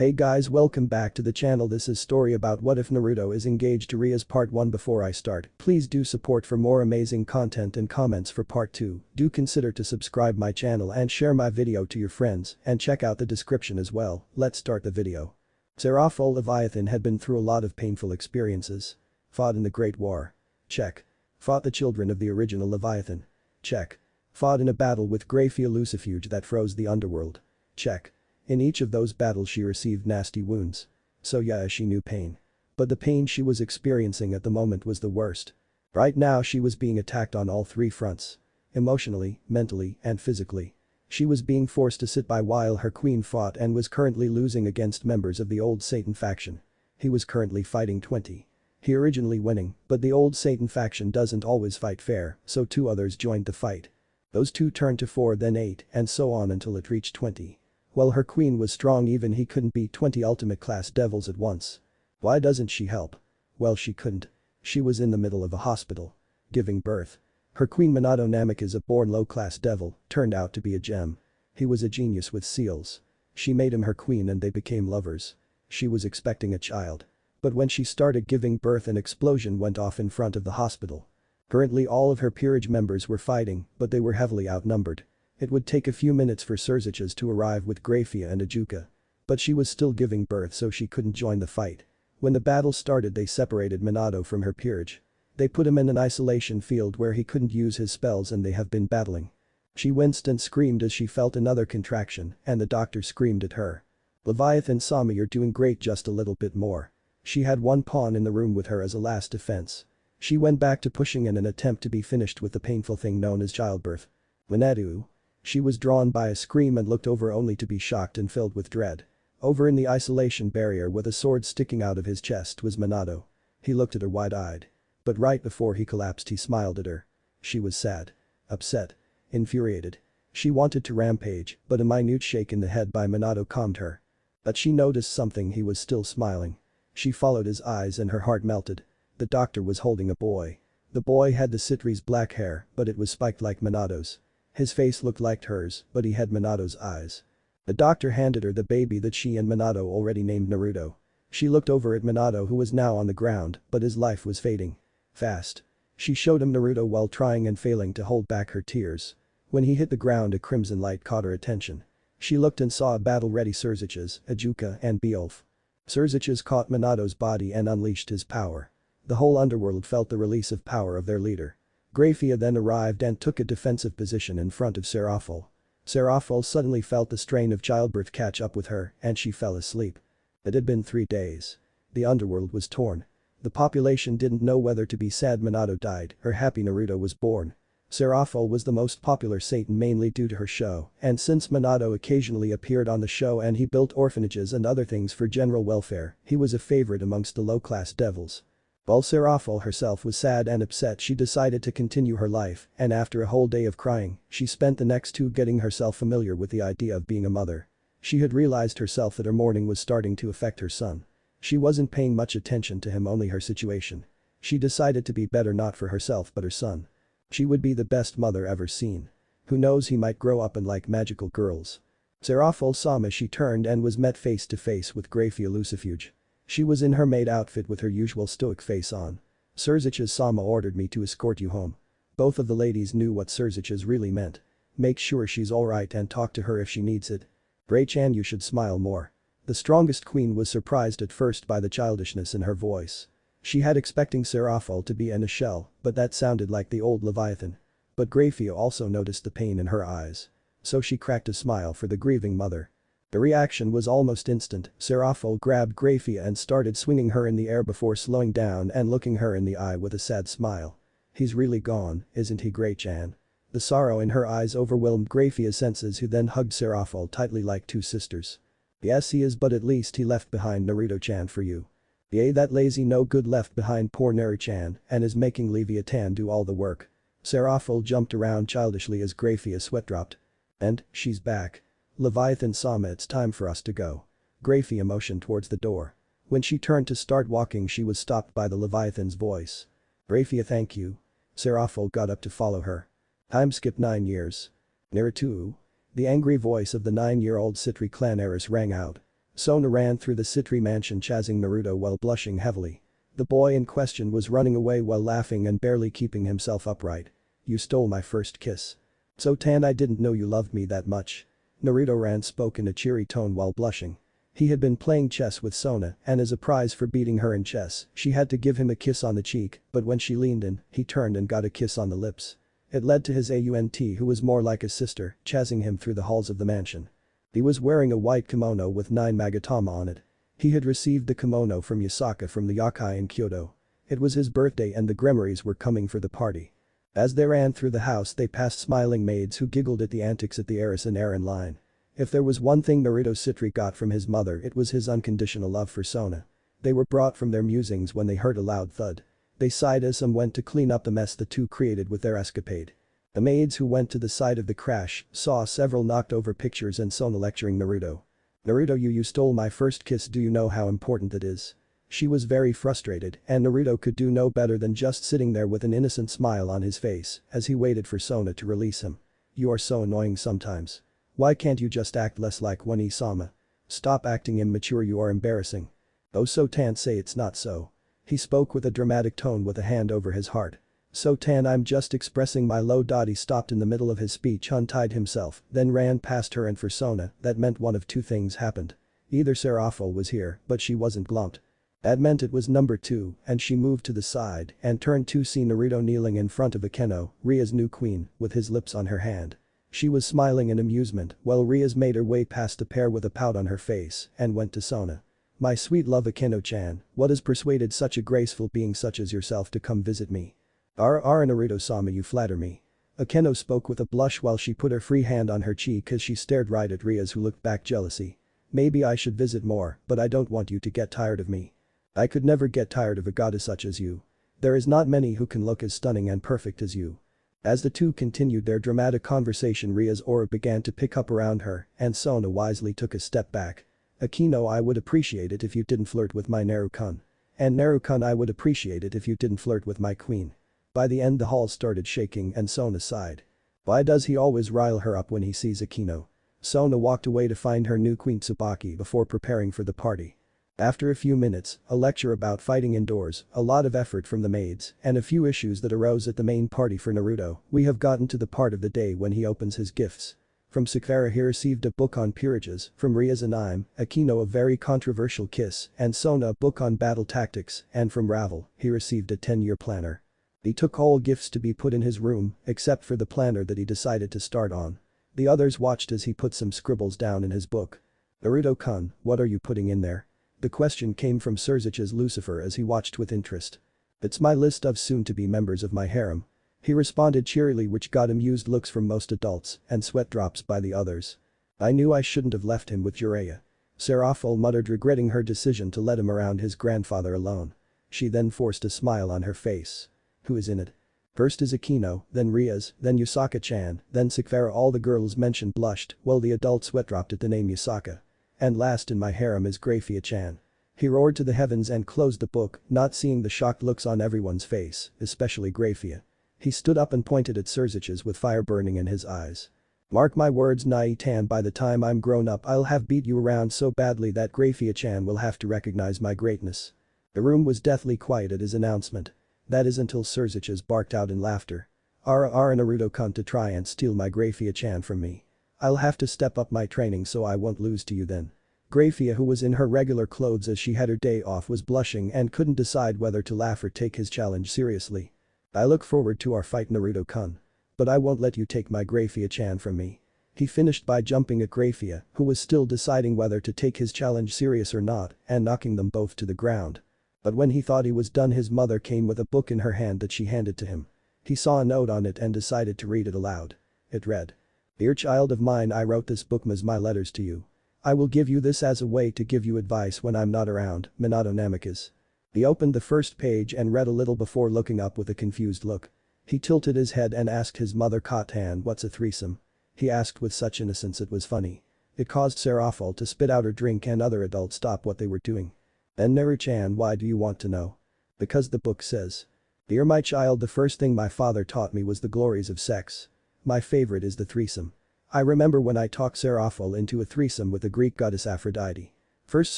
Hey guys, welcome back to the channel. This is story about what if Naruto is engaged to Rias part 1. Before I start, please do support for more amazing content and comments for part 2. Do consider to subscribe my channel and share my video to your friends and check out the description as well. Let's start the video. Seraphol Leviathan had been through a lot of painful experiences. Fought in the Great War. Check. Fought the children of the original Leviathan. Check. Fought in a battle with Graphia Lucifuge that froze the underworld. Check. In each of those battles she received nasty wounds. So yeah, she knew pain. But the pain she was experiencing at the moment was the worst. Right now she was being attacked on all three fronts. Emotionally, mentally, and physically. She was being forced to sit by while her queen fought and was currently losing against members of the old Satan faction. He was currently fighting 20. He originally winning, but the old Satan faction doesn't always fight fair, so 2 others joined the fight. Those 2 turned to 4, then 8, and so on until it reached 20. While her queen was strong, even he couldn't beat 20 ultimate class devils at once. Why doesn't she help? Well, she couldn't. She was in the middle of a hospital. Giving birth. Her queen Minato Namikaze, a born low-class devil, turned out to be a gem. He was a genius with seals. She made him her queen and they became lovers. She was expecting a child. But when she started giving birth, an explosion went off in front of the hospital. Currently all of her peerage members were fighting, but they were heavily outnumbered. It would take a few minutes for Surziches to arrive with Graphia and Ajuka. But she was still giving birth, so she couldn't join the fight. When the battle started, they separated Minato from her peerage. They put him in an isolation field where he couldn't use his spells, and they have been battling. She winced and screamed as she felt another contraction, and the doctor screamed at her. Leviathan Sama, you're doing great, just a little bit more. She had one pawn in the room with her as a last defense. She went back to pushing in an attempt to be finished with the painful thing known as childbirth. Minato. She was drawn by a scream and looked over only to be shocked and filled with dread. Over in the isolation barrier with a sword sticking out of his chest was Minato. He looked at her wide-eyed. But right before he collapsed he smiled at her. She was sad. Upset. Infuriated. She wanted to rampage, but a minute shake in the head by Minato calmed her. But she noticed something: he was still smiling. She followed his eyes and her heart melted. The doctor was holding a boy. The boy had the Citri's black hair, but it was spiked like Minato's. His face looked like hers, but he had Minato's eyes. The doctor handed her the baby that she and Minato already named Naruto. She looked over at Minato, who was now on the ground, but his life was fading. Fast. She showed him Naruto while trying and failing to hold back her tears. When he hit the ground, a crimson light caught her attention. She looked and saw a battle-ready Surziches, Ajuka, and Beowulf. Surziches caught Minato's body and unleashed his power. The whole underworld felt the release of power of their leader. Graphia then arrived and took a defensive position in front of Seraphol. Seraphol suddenly felt the strain of childbirth catch up with her and she fell asleep. It had been 3 days. The underworld was torn. The population didn't know whether to be sad Minato died or happy Naruto was born. Seraphol was the most popular Satan mainly due to her show, and since Minato occasionally appeared on the show and he built orphanages and other things for general welfare, he was a favorite amongst the low-class devils. While Seraphol herself was sad and upset, she decided to continue her life, and after a whole day of crying, she spent the next 2 getting herself familiar with the idea of being a mother. She had realized herself that her mourning was starting to affect her son. She wasn't paying much attention to him, only her situation. She decided to be better, not for herself but her son. She would be the best mother ever seen. Who knows, he might grow up and like magical girls. Seraphol Sama. She turned and was met face to face with Graphia Lucifuge. She was in her maid outfit with her usual stoic face on. Surziches Sama ordered me to escort you home. Both of the ladies knew what Surziches really meant. Make sure she's alright and talk to her if she needs it. Ray-chan, you should smile more. The strongest queen was surprised at first by the childishness in her voice. She had expecting Seraphol to be in a shell, but that sounded like the old Leviathan. But Graphia also noticed the pain in her eyes. So she cracked a smile for the grieving mother. The reaction was almost instant. Seraphol grabbed Graphia and started swinging her in the air before slowing down and looking her in the eye with a sad smile. He's really gone, isn't he, Gray-chan? The sorrow in her eyes overwhelmed Graphia's senses, who then hugged Seraphol tightly like 2 sisters. Yes, he is, but at least he left behind Naruto-chan for you. Yay, that lazy no good left behind poor Naru-chan and is making Leviathan do all the work. Seraphol jumped around childishly as Graphia sweat dropped. And, she's back. Leviathan Sama, it's time for us to go. Graphia motioned towards the door. When she turned to start walking, she was stopped by the Leviathan's voice. Graphia, thank you. Seraphol got up to follow her. Time skip 9 years. Naruto? The angry voice of the 9-year-old Citri clan heiress rang out. Sona ran through the Citri mansion chasing Naruto while blushing heavily. The boy in question was running away while laughing and barely keeping himself upright. "You stole my first kiss. So Tan, I didn't know you loved me that much." Naruto spoke in a cheery tone while blushing. He had been playing chess with Sona and as a prize for beating her in chess, she had to give him a kiss on the cheek, but when she leaned in, he turned and got a kiss on the lips. It led to his aunt who was more like a sister, chasing him through the halls of the mansion. He was wearing a white kimono with 9 magatama on it. He had received the kimono from Yasaka from the yokai in Kyoto. It was his birthday and the Gremories were coming for the party. As they ran through the house they passed smiling maids who giggled at the antics at the heiress and heir in line. If there was one thing Naruto Citri got from his mother it was his unconditional love for Sona. They were brought from their musings when they heard a loud thud. They sighed as some went to clean up the mess the two created with their escapade. The maids who went to the site of the crash saw several knocked over pictures and Sona lecturing Naruto. "Naruto, you stole my first kiss, do you know how important it is?" She was very frustrated and Naruto could do no better than just sitting there with an innocent smile on his face as he waited for Sona to release him. "You are so annoying sometimes. Why can't you just act less like one Isama? Stop acting immature, you are embarrassing." "Oh, so Tan, say it's not so." He spoke with a dramatic tone with a hand over his heart. "So Tan, I'm just expressing my low dot." He stopped in the middle of his speech, untied himself, then ran past her and for Sona, that meant one of two things happened. Either Serafo was here, but she wasn't glumped. That meant it was number 2 and she moved to the side and turned to see Naruto kneeling in front of Akeno, Ria's new queen, with his lips on her hand. She was smiling in amusement while Rias made her way past the pair with a pout on her face and went to Sona. "My sweet love Akeno-chan, what has persuaded such a graceful being such as yourself to come visit me?" Naruto-sama, you flatter me." Akeno spoke with a blush while she put her free hand on her cheek as she stared right at Rias, who looked back jealousy. "Maybe I should visit more, but I don't want you to get tired of me." "I could never get tired of a goddess such as you. There is not many who can look as stunning and perfect as you." As the two continued their dramatic conversation, Ria's aura began to pick up around her and Sona wisely took a step back. "Akeno, I would appreciate it if you didn't flirt with my Naru-kun. And Naru-kun, I would appreciate it if you didn't flirt with my queen." By the end the hall started shaking and Sona sighed. Why does he always rile her up when he sees Akeno? Sona walked away to find her new queen Tsubaki before preparing for the party. After a few minutes, a lecture about fighting indoors, a lot of effort from the maids, and a few issues that arose at the main party for Naruto, we have gotten to the part of the day when he opens his gifts. From Sakura he received a book on peerages, from Rias and Akeno a very controversial kiss, and Sona a book on battle tactics, and from Ravel, he received a 10-year planner. He took all gifts to be put in his room, except for the planner that he decided to start on. The others watched as he put some scribbles down in his book. "Naruto-kun, what are you putting in there?" The question came from Surzich's Lucifer as he watched with interest. "It's my list of soon-to-be members of my harem." He responded cheerily, which got amused looks from most adults and sweat drops by the others. "I knew I shouldn't have left him with Jiraiya." Serafal muttered, regretting her decision to let him around his grandfather alone. She then forced a smile on her face. "Who is in it?" First is Akeno, then Rias, then Yusaka-chan, then Sakura. All the girls mentioned blushed while the adult sweat dropped at the name Yusaka. "And last in my harem is Grafia-chan." He roared to the heavens and closed the book, not seeing the shocked looks on everyone's face, especially Grafia. He stood up and pointed at Surzich's with fire burning in his eyes. "Mark my words, Nai-tan, by the time I'm grown up I'll have beat you around so badly that Grafia-chan will have to recognize my greatness." The room was deathly quiet at his announcement. That is until Surzich's barked out in laughter. Ara Naruto-kun to try and steal my Grafia-chan from me. I'll have to step up my training so I won't lose to you then." Grafia, who was in her regular clothes as she had her day off, was blushing and couldn't decide whether to laugh or take his challenge seriously. "I look forward to our fight, Naruto-kun. But I won't let you take my Grafia-chan from me." He finished by jumping at Grafia, who was still deciding whether to take his challenge serious or not, and knocking them both to the ground. But when he thought he was done, his mother came with a book in her hand that she handed to him. He saw a note on it and decided to read it aloud. It read, "Dear child of mine, I wrote this book as my letters to you. I will give you this as a way to give you advice when I'm not around, Minato Namikaze." He opened the first page and read a little before looking up with a confused look. He tilted his head and asked his mother, "Katan, what's a threesome?" He asked with such innocence it was funny. It caused Serafal to spit out her drink and other adults stop what they were doing. "Then Naru-chan, why do you want to know?" "Because the book says." "Dear my child, the first thing my father taught me was the glories of sex. My favorite is the threesome. I remember when I talked Serafal into a threesome with the Greek goddess Aphrodite. First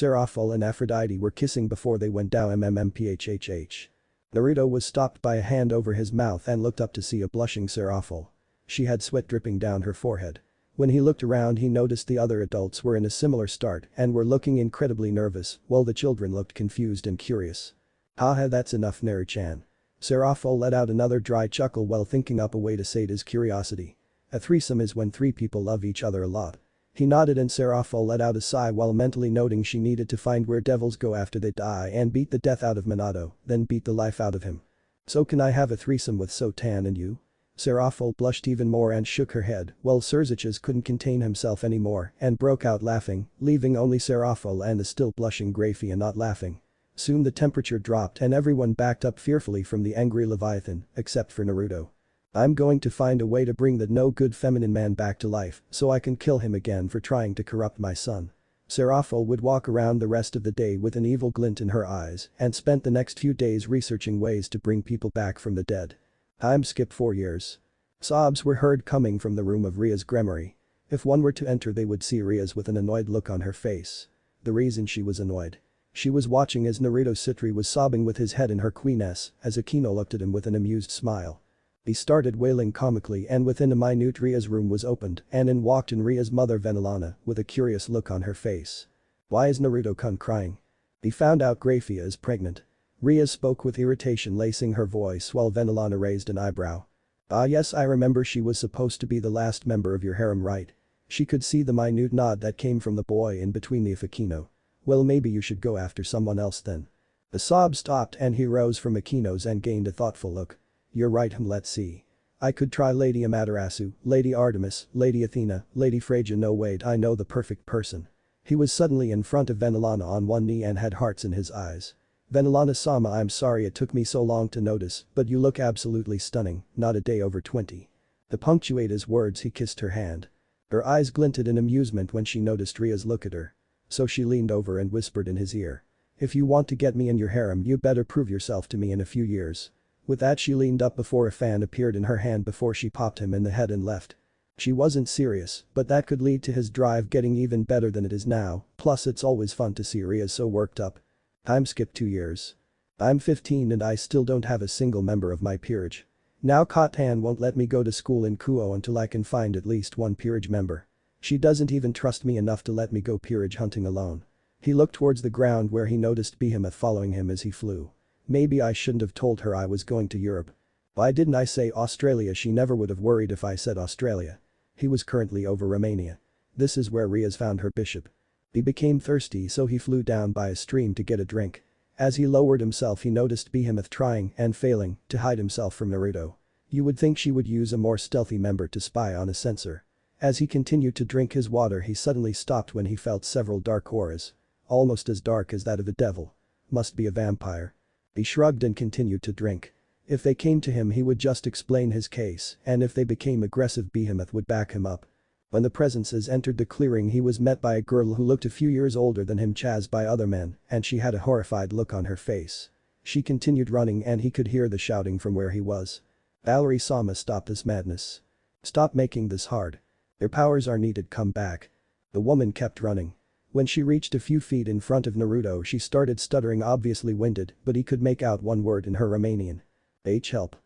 Seraphil and Aphrodite were kissing before they went down mmphhh. Naruto was stopped by a hand over his mouth and looked up to see a blushing Seraphil. She had sweat dripping down her forehead. When he looked around he noticed the other adults were in a similar start and were looking incredibly nervous while the children looked confused and curious. Haha, that's enough, Naru-chan. Seraphil let out another dry chuckle while thinking up a way to sate his curiosity. A threesome is when three people love each other a lot. He nodded and Seraphil let out a sigh while mentally noting she needed to find where devils go after they die and beat the death out of Minato, then beat the life out of him. So can I have a threesome with Sotan and you? Seraphil blushed even more and shook her head while Surziches couldn't contain himself anymore and broke out laughing, leaving only Seraphil and the still blushing Grafia not laughing. Soon the temperature dropped and everyone backed up fearfully from the angry Leviathan, except for Naruto. I'm going to find a way to bring that no-good feminine man back to life so I can kill him again for trying to corrupt my son. Seraphil would walk around the rest of the day with an evil glint in her eyes and spent the next few days researching ways to bring people back from the dead. Time skip 4 years. Sobs were heard coming from the room of Ria's grimoire. If one were to enter they would see Rias with an annoyed look on her face. The reason she was annoyed. She was watching as Naruto Citri was sobbing with his head in her queeness as Akino looked at him with an amused smile. He started wailing comically and within a minute Ria's room was opened and in walked in Ria's mother Venelana with a curious look on her face. Why is Naruto-kun crying? He found out Grafia is pregnant. Ria spoke with irritation lacing her voice while Venelana raised an eyebrow. Ah yes, I remember she was supposed to be the last member of your harem, right? She could see the minute nod that came from the boy in between the Akino. Well, maybe you should go after someone else then. The sob stopped and he rose from Akino's and gained a thoughtful look. You're right, let's see. I could try Lady Amaterasu, Lady Artemis, Lady Athena, Lady Phrygia. No wait, I know the perfect person. He was suddenly in front of Venelana on one knee and had hearts in his eyes. Venelana-sama, I'm sorry it took me so long to notice, but you look absolutely stunning, not a day over 20. To punctuate his words he kissed her hand. Her eyes glinted in amusement when she noticed Ria's look at her. So she leaned over and whispered in his ear. If you want to get me in your harem you better prove yourself to me in a few years. With that she leaned up before a fan appeared in her hand before she popped him in the head and left. She wasn't serious, but that could lead to his drive getting even better than it is now, plus it's always fun to see Rias so worked up. Time skip 2 years. I'm 15 and I still don't have a single member of my peerage. Now Kotan won't let me go to school in Kuo until I can find at least one peerage member. She doesn't even trust me enough to let me go peerage hunting alone. He looked towards the ground where he noticed Behemoth following him as he flew. Maybe I shouldn't have told her I was going to Europe. Why didn't I say Australia? She never would have worried if I said Australia. He was currently over Romania. This is where Rias found her bishop. He became thirsty so he flew down by a stream to get a drink. As he lowered himself he noticed Behemoth trying and failing to hide himself from Naruto. You would think she would use a more stealthy member to spy on a censor. As he continued to drink his water he suddenly stopped when he felt several dark auras. Almost as dark as that of a devil. Must be a vampire. He shrugged and continued to drink. If they came to him he would just explain his case and if they became aggressive Behemoth would back him up. When the presences entered the clearing he was met by a girl who looked a few years older than him, chased by other men, and she had a horrified look on her face. She continued running and he could hear the shouting from where he was. Valerie-sama, stop this madness. Stop making this hard. Their powers are needed, come back. The woman kept running. When she reached a few feet in front of Naruto she started stuttering, obviously winded, but he could make out one word in her Romanian. Help.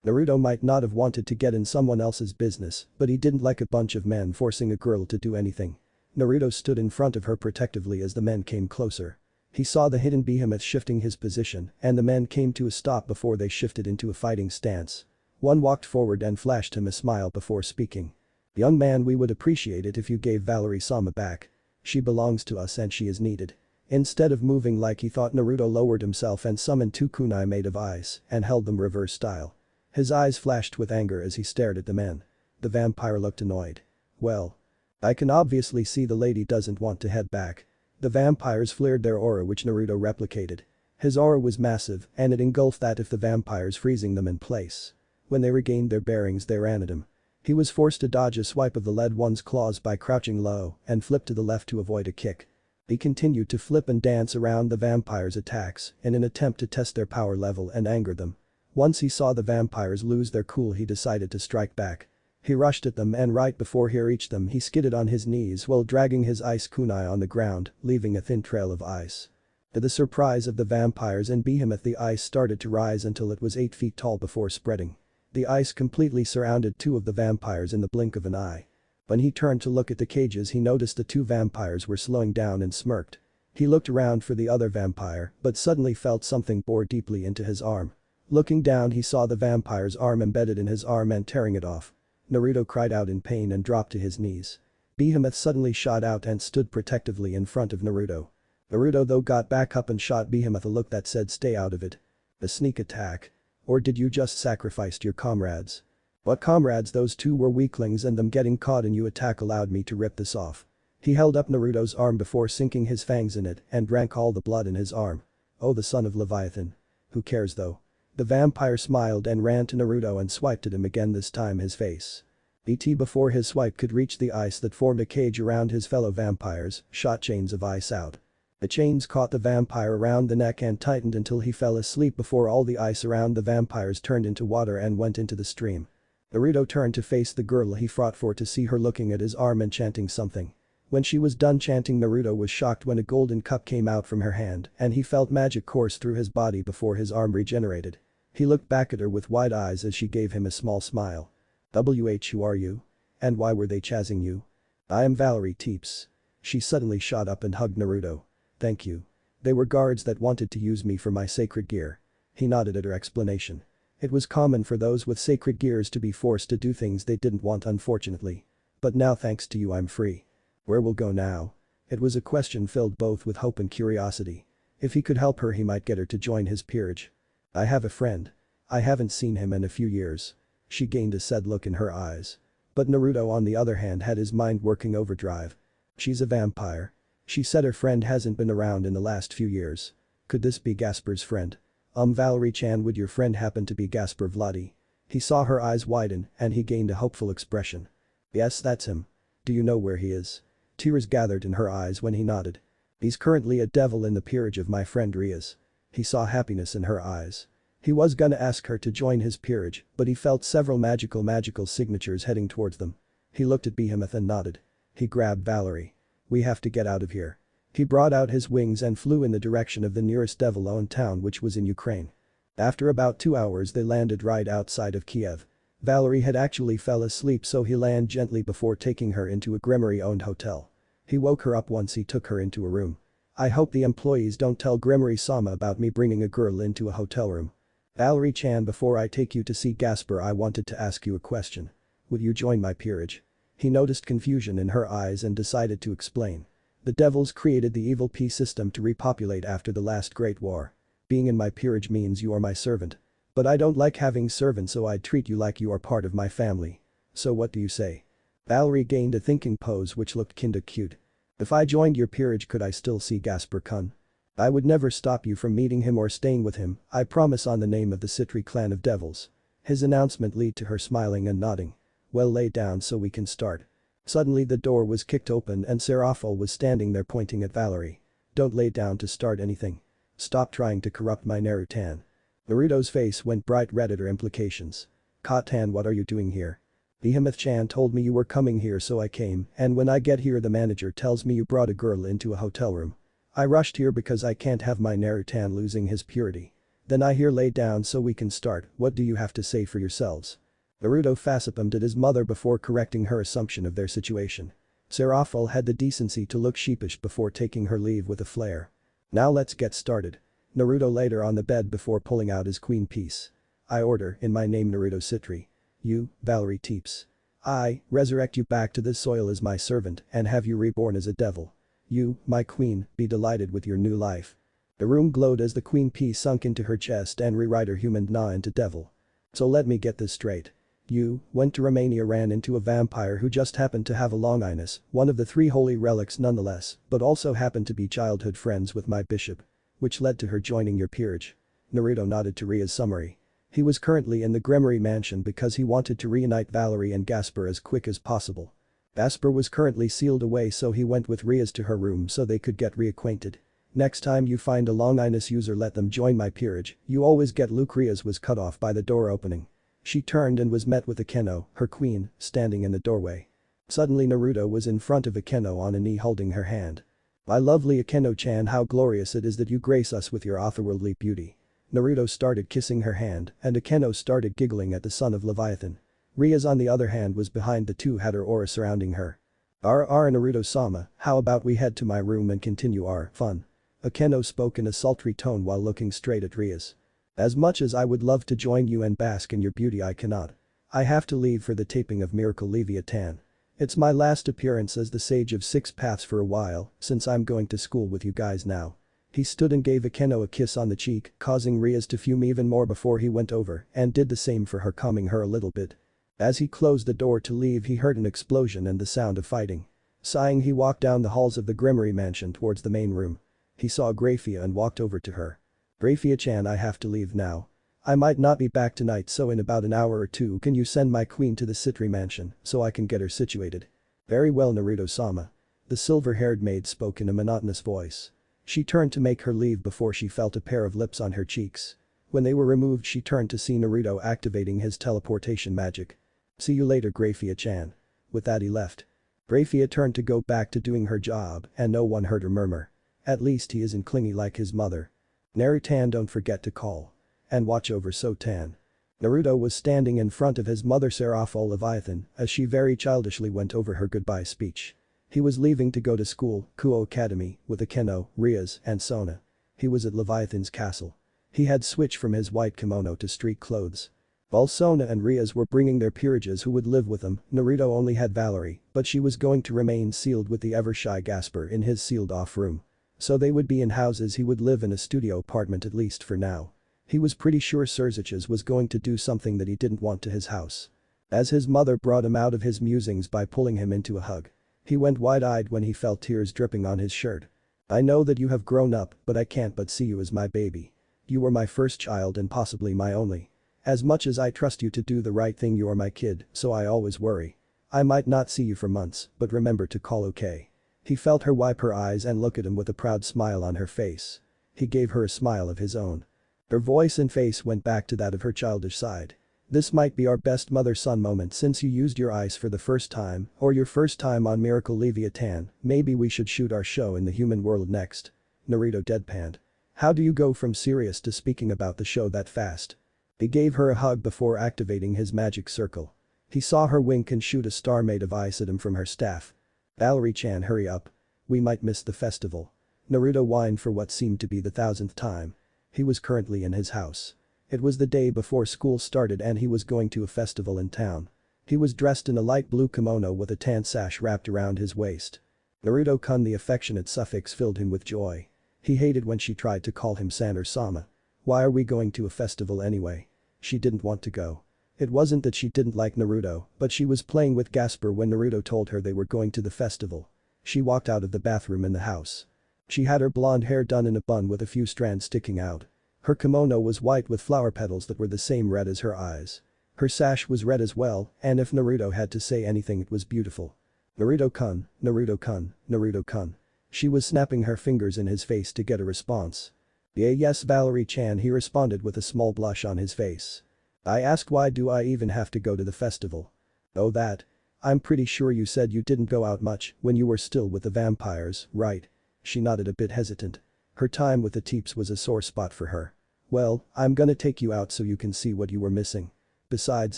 Naruto might not have wanted to get in someone else's business, but he didn't like a bunch of men forcing a girl to do anything. Naruto stood in front of her protectively as the men came closer. He saw the hidden Behemoth shifting his position and the men came to a stop before they shifted into a fighting stance. One walked forward and flashed him a smile before speaking. Young man, we would appreciate it if you gave Valerie-sama back. She belongs to us and she is needed. Instead of moving like he thought, Naruto lowered himself and summoned 2 kunai made of ice and held them reverse style. His eyes flashed with anger as he stared at the men. The vampire looked annoyed. Well. I can obviously see the lady doesn't want to head back. The vampires flared their aura which Naruto replicated. His aura was massive and it engulfed that of the vampires, freezing them in place. When they regained their bearings they ran at him. He was forced to dodge a swipe of the lead one's claws by crouching low and flipped to the left to avoid a kick. He continued to flip and dance around the vampires' attacks in an attempt to test their power level and anger them. Once he saw the vampires lose their cool he decided to strike back. He rushed at them and right before he reached them he skidded on his knees while dragging his ice kunai on the ground, leaving a thin trail of ice. To the surprise of the vampires and Behemoth, the ice started to rise until it was 8 feet tall before spreading. The ice completely surrounded 2 of the vampires in the blink of an eye. When he turned to look at the cages he noticed the 2 vampires were slowing down and smirked. He looked around for the other vampire but suddenly felt something bore deeply into his arm. Looking down he saw the vampire's arm embedded in his arm and tearing it off. Naruto cried out in pain and dropped to his knees. Behemoth suddenly shot out and stood protectively in front of Naruto. Naruto though got back up and shot Behemoth a look that said stay out of it. A sneak attack? Or did you just sacrifice your comrades? What comrades? Those 2 were weaklings and them getting caught in your attack allowed me to rip this off. He held up Naruto's arm before sinking his fangs in it and drank all the blood in his arm. Oh, the son of Leviathan. Who cares though? The vampire smiled and ran to Naruto and swiped at him again, this time his face. Before his swipe could reach the ice that formed a cage around his fellow vampires, shot chains of ice out. The chains caught the vampire around the neck and tightened until he fell asleep before all the ice around the vampires turned into water and went into the stream. Naruto turned to face the girl he fought for to see her looking at his arm and chanting something. When she was done chanting, Naruto was shocked when a golden cup came out from her hand and he felt magic course through his body before his arm regenerated. He looked back at her with wide eyes as she gave him a small smile. Who are you? And why were they chasing you? I am Valerie Teeps. She suddenly shot up and hugged Naruto. Thank you. They were guards that wanted to use me for my sacred gear. He nodded at her explanation. It was common for those with sacred gears to be forced to do things they didn't want, unfortunately. But now thanks to you I'm free. Where will go now? It was a question filled both with hope and curiosity. If he could help her he might get her to join his peerage. I have a friend. I haven't seen him in a few years. She gained a sad look in her eyes. But Naruto on the other hand had his mind working overdrive. She's a vampire. She said her friend hasn't been around in the last few years. Could this be Gasper's friend? Valerie-chan, would your friend happen to be Gasper Vladi? He saw her eyes widen and he gained a hopeful expression. Yes, that's him. Do you know where he is? Tears gathered in her eyes when he nodded. He's currently a devil in the peerage of my friend Rias. He saw happiness in her eyes. He was gonna ask her to join his peerage, but he felt several magical signatures heading towards them. He looked at Behemoth and nodded. He grabbed Valerie. We have to get out of here. He brought out his wings and flew in the direction of the nearest devil-owned town, which was in Ukraine. After about 2 hours they landed right outside of Kiev. Valerie had actually fell asleep, so he landed gently before taking her into a Gremory-owned hotel. He woke her up once he took her into a room. I hope the employees don't tell Gremory-sama about me bringing a girl into a hotel room. Valerie-chan, before I take you to see Gasper I wanted to ask you a question. Would you join my peerage? He noticed confusion in her eyes and decided to explain. The devils created the evil P system to repopulate after the last Great War. Being in my peerage means you are my servant. But I don't like having servants, so I'd treat you like you are part of my family. So what do you say? Valerie gained a thinking pose which looked kinda cute. If I joined your peerage could I still see Gasper-kun? I would never stop you from meeting him or staying with him, I promise, on the name of the Citri clan of devils. His announcement led to her smiling and nodding. Well, lay down so we can start. Suddenly the door was kicked open and Serafal was standing there pointing at Valerie. Don't lay down to start anything. Stop trying to corrupt my Naruto. Naruto's face went bright red at her implications. Katan, what are you doing here? Behemoth-chan told me you were coming here, so I came, and when I get here the manager tells me you brought a girl into a hotel room. I rushed here because I can't have my Naruto losing his purity. Then I hear lay down so we can start. What do you have to say for yourselves? Naruto facepalmed at his mother before correcting her assumption of their situation. Serafal had the decency to look sheepish before taking her leave with a flare. Now let's get started. Naruto laid her on the bed before pulling out his queen piece. I order, in my name Naruto Citri. You, Valerie Teeps. I resurrect you back to this soil as my servant and have you reborn as a devil. You, my queen, be delighted with your new life. The room glowed as the queen piece sunk into her chest and rewrite her human Na into devil. So let me get this straight. You went to Romania, ran into a vampire who just happened to have a longinus, one of the 3 holy relics nonetheless, but also happened to be childhood friends with my bishop. Which led to her joining your peerage. Naruto nodded to Ria's summary. He was currently in the Gremory mansion because he wanted to reunite Valerie and Gasper as quick as possible. Gasper was currently sealed away, so he went with Rias to her room so they could get reacquainted. Next time you find a longinus user, let them join my peerage. You always get Luke. Rias was cut off by the door opening. She turned and was met with Akeno, her queen, standing in the doorway. Suddenly Naruto was in front of Akeno on a knee holding her hand. "My lovely Akeno-chan, how glorious it is that you grace us with your otherworldly beauty." Naruto started kissing her hand and Akeno started giggling at the son of Leviathan. Rias on the other hand was behind the two, had her aura surrounding her. Naruto-sama, how about we head to my room and continue our fun?" Akeno spoke in a sultry tone while looking straight at Rias. "As much as I would love to join you and bask in your beauty, I cannot. I have to leave for the taping of Miracle Leviathan. It's my last appearance as the Sage of Six Paths for a while, since I'm going to school with you guys now." He stood and gave Akeno a kiss on the cheek, causing Rias to fume even more before he went over and did the same for her, calming her a little bit. As he closed the door to leave, he heard an explosion and the sound of fighting. Sighing, he walked down the halls of the Grimmery mansion towards the main room. He saw Graphia and walked over to her. "Graphia-chan, I have to leave now. I might not be back tonight, so in about an hour or two can you send my queen to the Citri mansion so I can get her situated?" "Very well, Naruto-sama." The silver-haired maid spoke in a monotonous voice. She turned to make her leave before she felt a pair of lips on her cheeks. When they were removed, she turned to see Naruto activating his teleportation magic. "See you later, Graphia-chan." With that he left. Graphia turned to go back to doing her job and no one heard her murmur. "At least he isn't clingy like his mother. Narutan, don't forget to call and watch over Sotan." Naruto was standing in front of his mother Seraphol Leviathan as she very childishly went over her goodbye speech. He was leaving to go to school, Kuo Academy, with Akeno, Rias, and Sona. He was at Leviathan's castle. He had switched from his white kimono to street clothes. While Sona and Rias were bringing their peerages who would live with them, Naruto only had Valerie, but she was going to remain sealed with the ever-shy Gasper in his sealed-off room. So they would be in houses, he would live in a studio apartment at least for now. He was pretty sure Surziches was going to do something that he didn't want to his house. As his mother brought him out of his musings by pulling him into a hug. He went wide-eyed when he felt tears dripping on his shirt. "I know that you have grown up, but I can't but see you as my baby. You were my first child and possibly my only. As much as I trust you to do the right thing, you are my kid, so I always worry. I might not see you for months, but remember to call, okay?" He felt her wipe her eyes and look at him with a proud smile on her face. He gave her a smile of his own. Her voice and face went back to that of her childish side. "This might be our best mother-son moment since you used your ice for the first time, or your first time on Miracle Leviathan. Maybe we should shoot our show in the human world next." Naruto deadpanned. "How do you go from serious to speaking about the show that fast?" He gave her a hug before activating his magic circle. He saw her wink and shoot a star made of ice at him from her staff. "Valerie-chan, hurry up. We might miss the festival." Naruto whined for what seemed to be the 1000th time. He was currently in his house. It was the day before school started and he was going to a festival in town. He was dressed in a light blue kimono with a tan sash wrapped around his waist. Naruto-kun, the affectionate suffix filled him with joy. He hated when she tried to call him San or Sama. Why are we going to a festival anyway? She didn't want to go. It wasn't that she didn't like Naruto, but she was playing with Gasper when Naruto told her they were going to the festival. She walked out of the bathroom in the house. She had her blonde hair done in a bun with a few strands sticking out. Her kimono was white with flower petals that were the same red as her eyes. Her sash was red as well, and if Naruto had to say anything, it was beautiful. "Naruto-kun, Naruto-kun, Naruto-kun." She was snapping her fingers in his face to get a response. "Yeah, yes, Valerie-chan," he responded with a small blush on his face. "I asked why do I even have to go to the festival?" "Oh, that. I'm pretty sure you said you didn't go out much when you were still with the vampires, right?" She nodded, a bit hesitant. Her time with the Teeps was a sore spot for her. "Well, I'm gonna take you out so you can see what you were missing. Besides,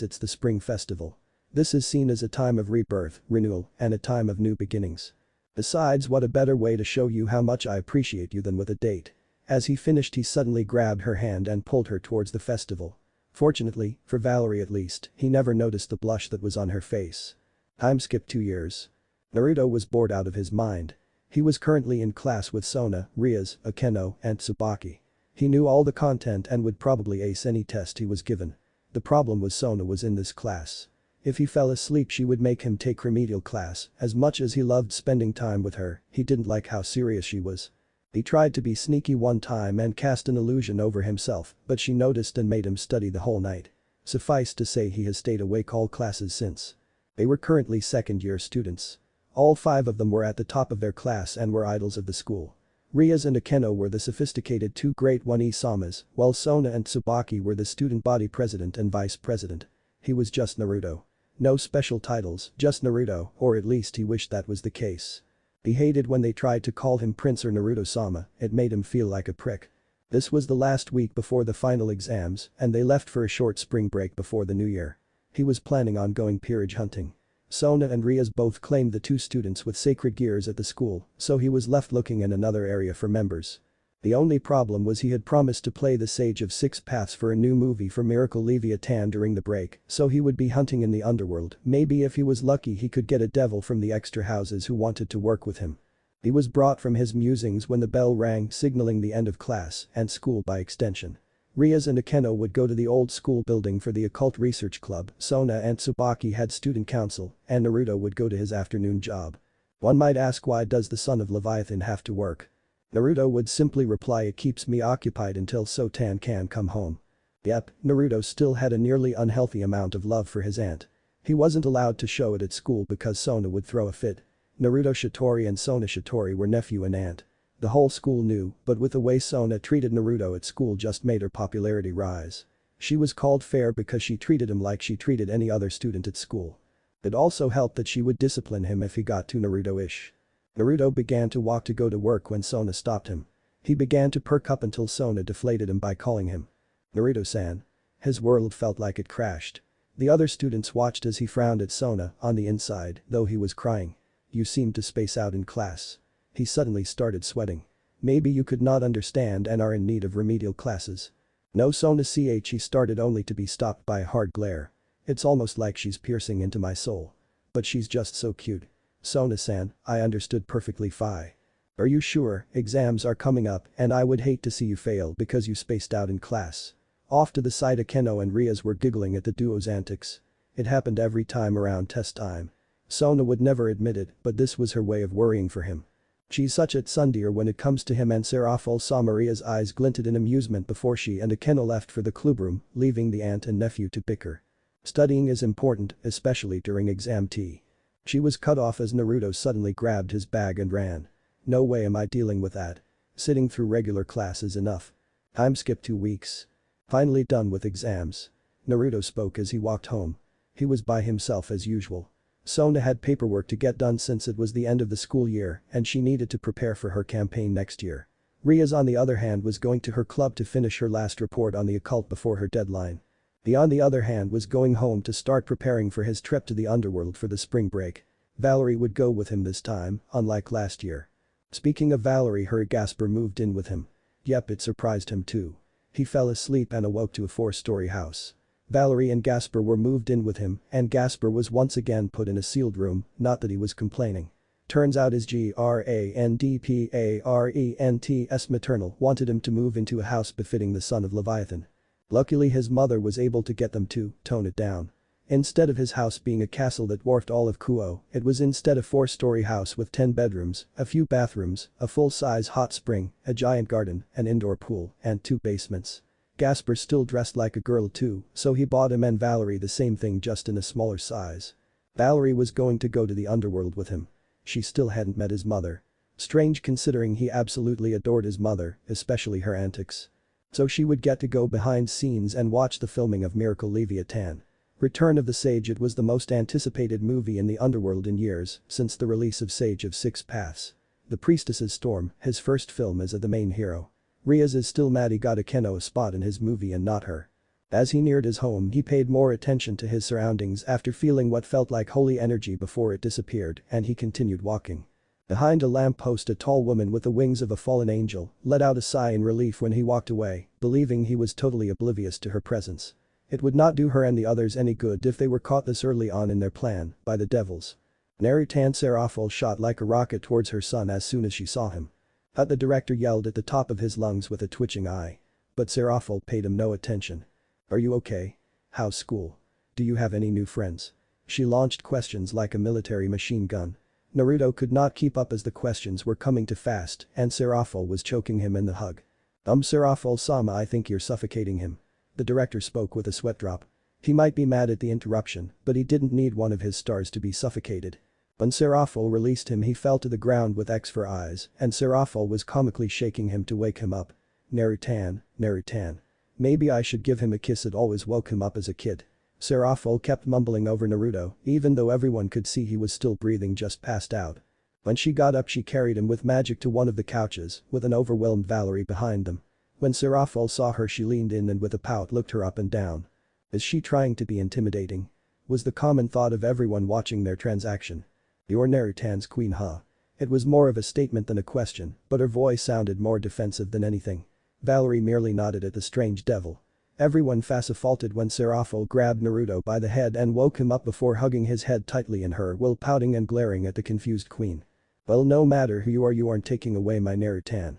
it's the spring festival. This is seen as a time of rebirth, renewal, and a time of new beginnings. Besides, what a better way to show you how much I appreciate you than with a date." As he finished, he suddenly grabbed her hand and pulled her towards the festival. Fortunately, for Valerie at least, he never noticed the blush that was on her face. Time skipped 2 years. Naruto was bored out of his mind. He was currently in class with Sona, Rias, Akeno, and Tsubaki. He knew all the content and would probably ace any test he was given. The problem was Sona was in this class. If he fell asleep, she would make him take remedial class. As much as he loved spending time with her, he didn't like how serious she was. He tried to be sneaky one time and cast an illusion over himself, but she noticed and made him study the whole night. Suffice to say, he has stayed awake all classes since. They were currently second-year students. All 5 of them were at the top of their class and were idols of the school. Rias and Akeno were the sophisticated 2 Great 1E Samas, while Sona and Tsubaki were the student body president and vice president. He was just Naruto. No special titles, just Naruto, or at least he wished that was the case. He hated when they tried to call him Prince or Naruto-sama, it made him feel like a prick. This was the last week before the final exams and they left for a short spring break before the new year. He was planning on going peerage hunting. Sona and Rias both claimed the two students with sacred gears at the school, so he was left looking in another area for members. The only problem was he had promised to play the Sage of Six Paths for a new movie for Miracle Leviathan during the break, so he would be hunting in the underworld. Maybe if he was lucky he could get a devil from the extra houses who wanted to work with him. He was brought from his musings when the bell rang, signaling the end of class and school by extension. Rias and Akeno would go to the old school building for the occult research club, Sona and Tsubaki had student council, and Naruto would go to his afternoon job. One might ask, why does the son of Leviathan have to work? Naruto would simply reply, it keeps me occupied until Sotan can come home. Yep, Naruto still had a nearly unhealthy amount of love for his aunt. He wasn't allowed to show it at school because Sona would throw a fit. Naruto Shitori and Sona Shitori were nephew and aunt. The whole school knew, but with the way Sona treated Naruto at school just made her popularity rise. She was called fair because she treated him like she treated any other student at school. It also helped that she would discipline him if he got too Naruto-ish. Naruto began to walk to go to work when Sona stopped him. He began to perk up until Sona deflated him by calling him Naruto-san. His world felt like it crashed. The other students watched as he frowned at Sona on the inside, though he was crying. You seemed to space out in class. He suddenly started sweating. Maybe you could not understand and are in need of remedial classes. No, Sona-ch, he started only to be stopped by a hard glare. It's almost like she's piercing into my soul. But she's just so cute. Sona-san, I understood perfectly fine. Are you sure? Exams are coming up and I would hate to see you fail because you spaced out in class. Off to the side, Akeno and Rias were giggling at the duo's antics. It happened every time around test time. Sona would never admit it, but this was her way of worrying for him. She's such a tsundere when it comes to him, and saw Maria's eyes glinted in amusement before she and Akeno left for the clubroom, leaving the aunt and nephew to bicker. Studying is important, especially during exam tea. She was cut off as Naruto suddenly grabbed his bag and ran. No way am I dealing with that. Sitting through regular class is enough. I'm skipped 2 weeks. Finally done with exams. Naruto spoke as he walked home. He was by himself as usual. Sona had paperwork to get done since it was the end of the school year and she needed to prepare for her campaign next year. Rias on the other hand was going to her club to finish her last report on the occult before her deadline. He on the other hand was going home to start preparing for his trip to the underworld for the spring break. Valerie would go with him this time, unlike last year. Speaking of Valerie, her Gasper moved in with him. Yep, it surprised him too. He fell asleep and awoke to a 4-story house. Valerie and Gasper were moved in with him and Gasper was once again put in a sealed room, not that he was complaining. Turns out his grandparents maternal wanted him to move into a house befitting the son of Leviathan. Luckily his mother was able to get them to tone it down. Instead of his house being a castle that dwarfed all of Kuo, it was instead a 4-story house with 10 bedrooms, a few bathrooms, a full-size hot spring, a giant garden, an indoor pool, and 2 basements. Gasper still dressed like a girl too, so he bought him and Valerie the same thing just in a smaller size. Valerie was going to go to the underworld with him. She still hadn't met his mother. Strange considering he absolutely adored his mother, especially her antics. So she would get to go behind scenes and watch the filming of Miracle Leviathan. Return of the Sage. It was the most anticipated movie in the underworld in years since the release of Sage of Six Paths. The Priestess's Storm, his first film as the main hero. Rias is still mad he got Akeno a spot in his movie and not her. As he neared his home he paid more attention to his surroundings after feeling what felt like holy energy before it disappeared and he continued walking. Behind a lamppost a tall woman with the wings of a fallen angel let out a sigh in relief when he walked away, believing he was totally oblivious to her presence. It would not do her and the others any good if they were caught this early on in their plan by the devils. Naruto Serafal shot like a rocket towards her son as soon as she saw him. The director yelled at the top of his lungs with a twitching eye. But Serafal paid him no attention. Are you okay? How's school? Do you have any new friends? She launched questions like a military machine gun. Naruto could not keep up as the questions were coming too fast and Serafal was choking him in the hug. Serafal-sama, I think you're suffocating him. The director spoke with a sweat drop. He might be mad at the interruption, but he didn't need one of his stars to be suffocated. When Serafal released him he fell to the ground with X for eyes and Serafal was comically shaking him to wake him up. Naruto. Maybe I should give him a kiss, it always woke him up as a kid. Seraful kept mumbling over Naruto, even though everyone could see he was still breathing, just passed out. When she got up, she carried him with magic to one of the couches, with an overwhelmed Valerie behind them. When Seraful saw her, she leaned in and with a pout looked her up and down. Is she trying to be intimidating? Was the common thought of everyone watching their transaction. You're Narutan's queen, huh? It was more of a statement than a question, but her voice sounded more defensive than anything. Valerie merely nodded at the strange devil. Everyone facifaulted when Seraful grabbed Naruto by the head and woke him up before hugging his head tightly in her while pouting and glaring at the confused queen. Well, no matter who you aren't taking away my Narutan.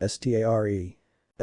Stare.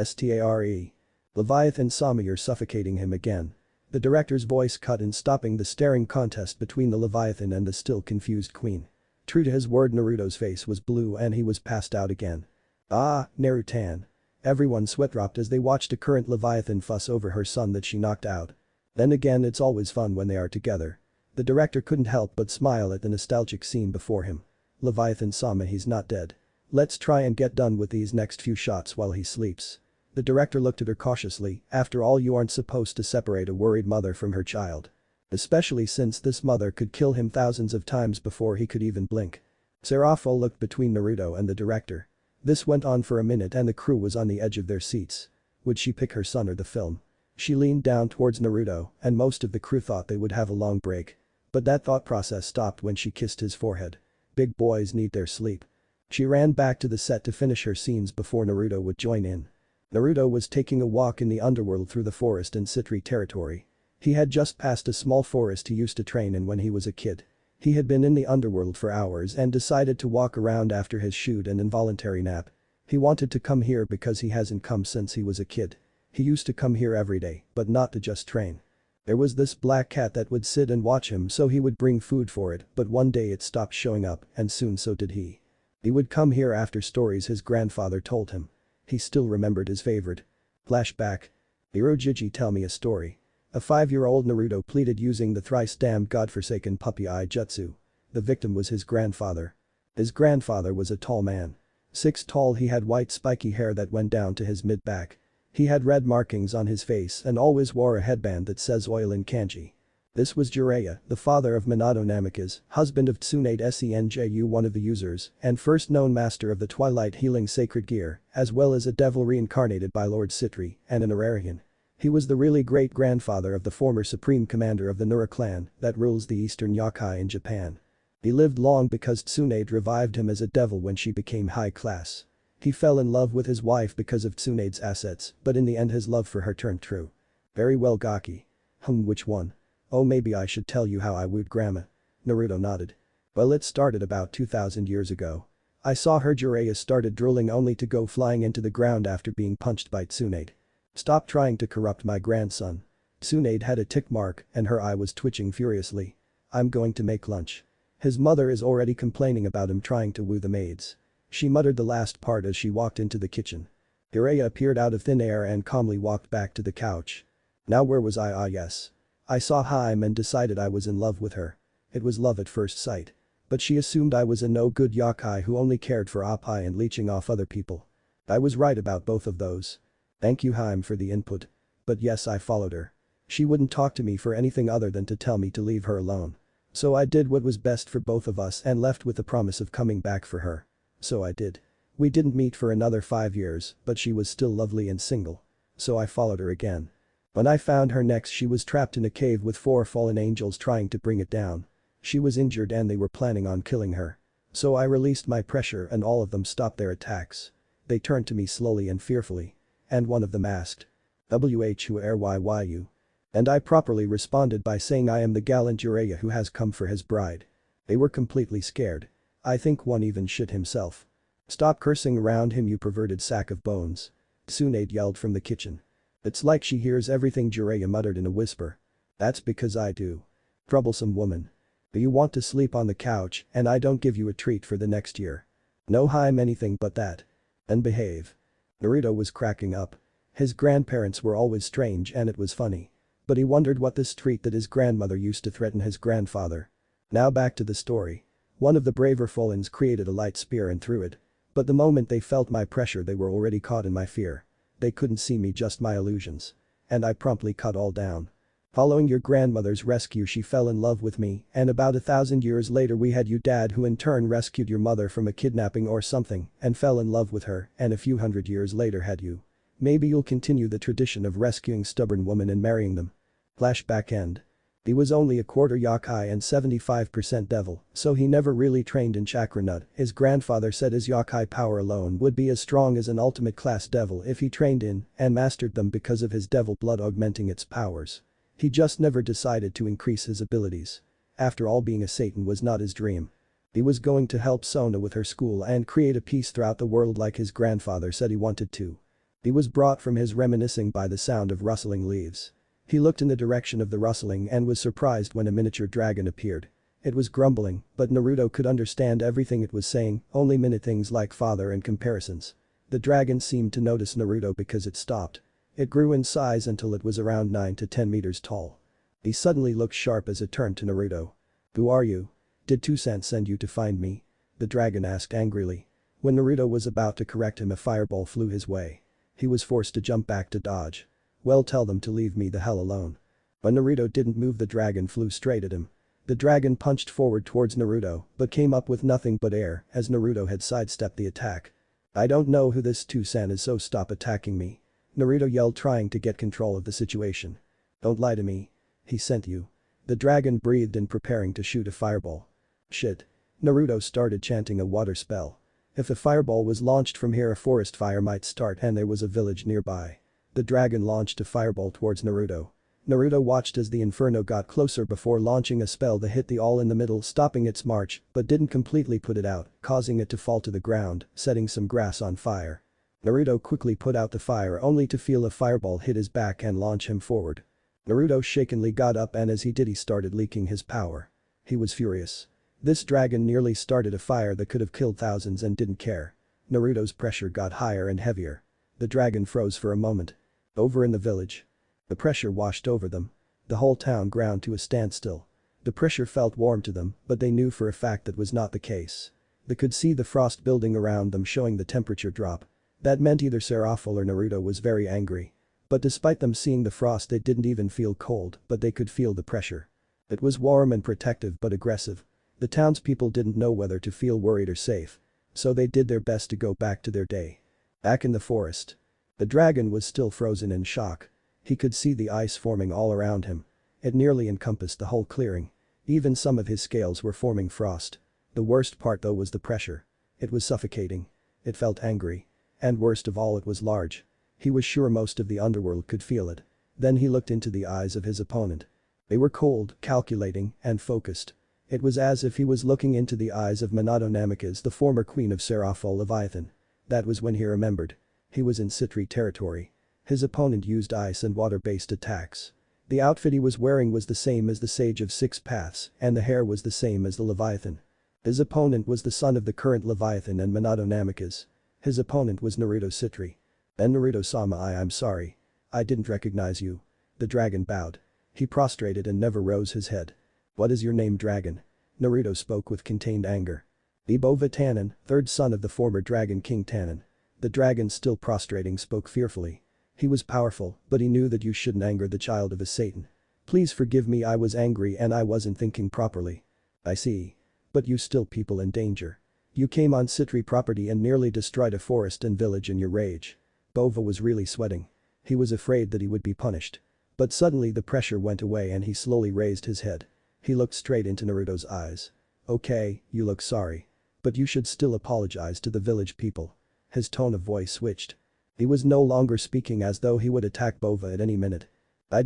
Stare. Leviathan saw me, you're suffocating him again. The director's voice cut in, stopping the staring contest between the Leviathan and the still confused queen. True to his word, Naruto's face was blue and he was passed out again. Ah, Narutan. Everyone sweat dropped as they watched a current Leviathan fuss over her son that she knocked out. Then again, it's always fun when they are together. The director couldn't help but smile at the nostalgic scene before him. Leviathan-sama, he's not dead. Let's try and get done with these next few shots while he sleeps. The director looked at her cautiously. After all, you aren't supposed to separate a worried mother from her child. Especially since this mother could kill him thousands of times before he could even blink. Seraful looked between Naruto and the director. This went on for a minute and the crew was on the edge of their seats. Would she pick her son or the film? She leaned down towards Naruto and most of the crew thought they would have a long break. But that thought process stopped when she kissed his forehead. Big boys need their sleep. She ran back to the set to finish her scenes before Naruto would join in. Naruto was taking a walk in the underworld through the forest in Citri territory. He had just passed a small forest he used to train in when he was a kid. He had been in the underworld for hours and decided to walk around after his shoot and involuntary nap. He wanted to come here because he hasn't come since he was a kid. He used to come here every day, but not to just train. There was this black cat that would sit and watch him, so he would bring food for it, but one day it stopped showing up and soon so did he. He would come here after stories his grandfather told him. He still remembered his favorite. Flashback. Hirojiji, tell me a story. A 5-year-old Naruto pleaded using the thrice-damned godforsaken puppy eye jutsu. The victim was his grandfather. His grandfather was a tall man. 6 tall, he had white spiky hair that went down to his mid-back. He had red markings on his face and always wore a headband that says oil in kanji. This was Jiraiya, the father of Minato Namikaze, husband of Tsunade Senju, one of the users, and first known master of the Twilight Healing Sacred Gear, as well as a devil reincarnated by Lord Citri, and an Ararian. He was the really great-grandfather of the former supreme commander of the Nura clan that rules the eastern yokai in Japan. He lived long because Tsunade revived him as a devil when she became high class. He fell in love with his wife because of Tsunade's assets, but in the end his love for her turned true. Very well, Gaki. Which one? Oh, maybe I should tell you how I wooed Grandma. Naruto nodded. Well, it started about 2,000 years ago. I saw her. Jiraiya started drooling only to go flying into the ground after being punched by Tsunade. Stop trying to corrupt my grandson. Tsunade had a tick mark and her eye was twitching furiously. I'm going to make lunch. His mother is already complaining about him trying to woo the maids. She muttered the last part as she walked into the kitchen. Jiraiya appeared out of thin air and calmly walked back to the couch. Now where was I? Ah yes. I saw Haim and decided I was in love with her. It was love at first sight. But she assumed I was a no-good yokai who only cared for Appai and leeching off other people. I was right about both of those. Thank you, Haim, for the input. But yes, I followed her. She wouldn't talk to me for anything other than to tell me to leave her alone. So I did what was best for both of us and left with the promise of coming back for her. So I did. We didn't meet for another 5 years, but she was still lovely and single. So I followed her again. When I found her next, she was trapped in a cave with 4 fallen angels trying to bring it down. She was injured and they were planning on killing her. So I released my pressure and all of them stopped their attacks. They turned to me slowly and fearfully. And one of them asked. Who are you? And I properly responded by saying I am the gallant Jiraiya who has come for his bride. They were completely scared. I think one even shit himself. Stop cursing around him, you perverted sack of bones. Tsunade yelled from the kitchen. It's like she hears everything, Jiraiya muttered in a whisper. That's because I do. Troublesome woman. Do you want to sleep on the couch and I don't give you a treat for the next year? No, Haim, anything but that. And behave. Naruto was cracking up. His grandparents were always strange and it was funny. But he wondered what this treat that his grandmother used to threaten his grandfather. Now back to the story. One of the braver Follins created a light spear and threw it. But the moment they felt my pressure, they were already caught in my fear. They couldn't see me, just my illusions. And I promptly cut all down. Following your grandmother's rescue she fell in love with me and about 1,000 years later we had you dad who in turn rescued your mother from a kidnapping or something and fell in love with her and a few hundred years later had you. Maybe you'll continue the tradition of rescuing stubborn women and marrying them. Flashback end. He was only a quarter yokai and 75% devil, so he never really trained in chakra nut. His grandfather said his yokai power alone would be as strong as an ultimate class devil if he trained in and mastered them because of his devil blood augmenting its powers. He just never decided to increase his abilities. After all, being a Satan was not his dream. He was going to help Sona with her school and create a peace throughout the world like his grandfather said he wanted to. He was brought from his reminiscing by the sound of rustling leaves. He looked in the direction of the rustling and was surprised when a miniature dragon appeared. It was grumbling, but Naruto could understand everything it was saying, only minute things like father and comparisons. The dragon seemed to notice Naruto because it stopped. It grew in size until it was around 9 to 10 meters tall. He suddenly looked sharp as it turned to Naruto. "Who are you? Did Toussaint send you to find me?" the dragon asked angrily. When Naruto was about to correct him, a fireball flew his way. He was forced to jump back to dodge. "Well, tell them to leave me the hell alone." When Naruto didn't move, the dragon flew straight at him. The dragon punched forward towards Naruto but came up with nothing but air as Naruto had sidestepped the attack. "I don't know who this Toussaint is, so stop attacking me," Naruto yelled, trying to get control of the situation. "Don't lie to me. He sent you." The dragon breathed in, preparing to shoot a fireball. "Shit." Naruto started chanting a water spell. If a fireball was launched from here, a forest fire might start and there was a village nearby. The dragon launched a fireball towards Naruto. Naruto watched as the inferno got closer before launching a spell that hit the all in the middle, stopping its march but didn't completely put it out, causing it to fall to the ground, setting some grass on fire. Naruto quickly put out the fire only to feel a fireball hit his back and launch him forward. Naruto shakenly got up and as he did he started leaking his power. He was furious. This dragon nearly started a fire that could have killed thousands and didn't care. Naruto's pressure got higher and heavier. The dragon froze for a moment. Over in the village. The pressure washed over them. The whole town ground to a standstill. The pressure felt warm to them, but they knew for a fact that was not the case. They could see the frost building around them, showing the temperature drop. That meant either Serafel or Naruto was very angry. But despite them seeing the frost, they didn't even feel cold, but they could feel the pressure. It was warm and protective but aggressive. The townspeople didn't know whether to feel worried or safe. So they did their best to go back to their day. Back in the forest. The dragon was still frozen in shock. He could see the ice forming all around him. It nearly encompassed the whole clearing. Even some of his scales were forming frost. The worst part though was the pressure. It was suffocating. It felt angry. And worst of all, it was large. He was sure most of the underworld could feel it. Then he looked into the eyes of his opponent. They were cold, calculating, and focused. It was as if he was looking into the eyes of Minato Namikaze, the former queen of Serafel Leviathan. That was when he remembered. He was in Citri territory. His opponent used ice and water-based attacks. The outfit he was wearing was the same as the Sage of Six Paths, and the hair was the same as the Leviathan. His opponent was the son of the current Leviathan and Minato Namikaze. His opponent was Naruto Citri. "And Naruto-sama, I'm sorry. I didn't recognize you." The dragon bowed. He prostrated and never rose his head. "What is your name, dragon?" Naruto spoke with contained anger. "Ibova Tannen, third son of the former dragon king Tannen." The dragon, still prostrating, spoke fearfully. He was powerful, but he knew that you shouldn't anger the child of a Satan. "Please forgive me, I was angry and I wasn't thinking properly." "I see. But you still people in danger. You came on Citri property and nearly destroyed a forest and village in your rage." Bova was really sweating. He was afraid that he would be punished. But suddenly the pressure went away and he slowly raised his head. He looked straight into Naruto's eyes. "Okay, you look sorry. But you should still apologize to the village people." His tone of voice switched. He was no longer speaking as though he would attack Bova at any minute. Will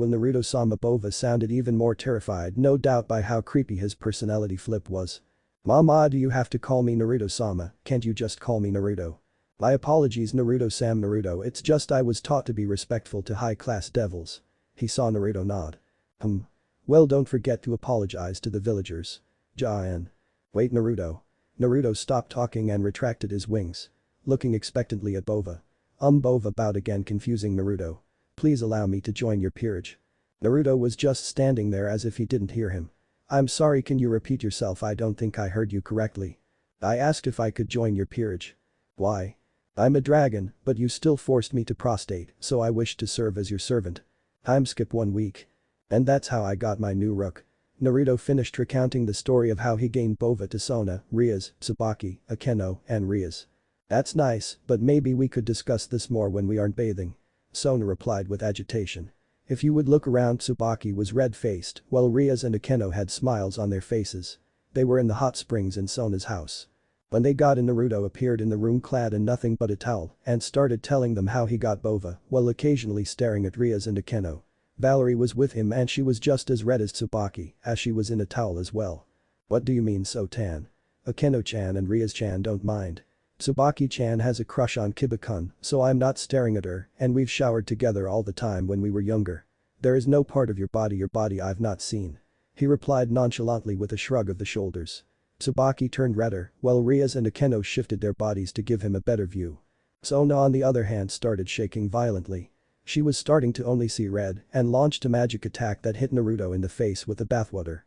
Naruto-sama. Bova sounded even more terrified, no doubt by how creepy his personality flip was. "Mama, do you have to call me Naruto-sama, can't you just call me Naruto?" "My apologies Naruto-sam." "Naruto, it's just I was taught to be respectful to high-class devils." He saw Naruto nod. Well, don't forget to apologize to the villagers. Ja-en. "Wait Naruto." Naruto stopped talking and retracted his wings. Looking expectantly at Bova. Bova bowed again, confusing Naruto. "Please allow me to join your peerage." Naruto was just standing there as if he didn't hear him. "I'm sorry, can you repeat yourself? I don't think I heard you correctly." "I asked if I could join your peerage." "Why?" "I'm a dragon, but you still forced me to prostrate, so I wish to serve as your servant." "I'm skip 1 week." And that's how I got my new rook. Naruto finished recounting the story of how he gained Bova to Sona, Rias, Tsubaki, Akeno, and Rias. That's nice, but maybe we could discuss this more when we aren't bathing. Sona replied with agitation. If you would look around, Tsubaki was red-faced, while Rias and Akeno had smiles on their faces. They were in the hot springs in Sona's house. When they got in, Naruto appeared in the room clad in nothing but a towel and started telling them how he got Bova while occasionally staring at Rias and Akeno. Valerie was with him and she was just as red as Tsubaki, as she was in a towel as well. What do you mean so tan? Akeno-chan and Rias-chan don't mind. Tsubaki-chan has a crush on Kiba-kun, so I'm not staring at her, and we've showered together all the time when we were younger. There is no part of your body I've not seen. He replied nonchalantly with a shrug of the shoulders. Tsubaki turned redder, while Rias and Akeno shifted their bodies to give him a better view. Sona on the other hand started shaking violently. She was starting to only see red and launched a magic attack that hit Naruto in the face with the bathwater.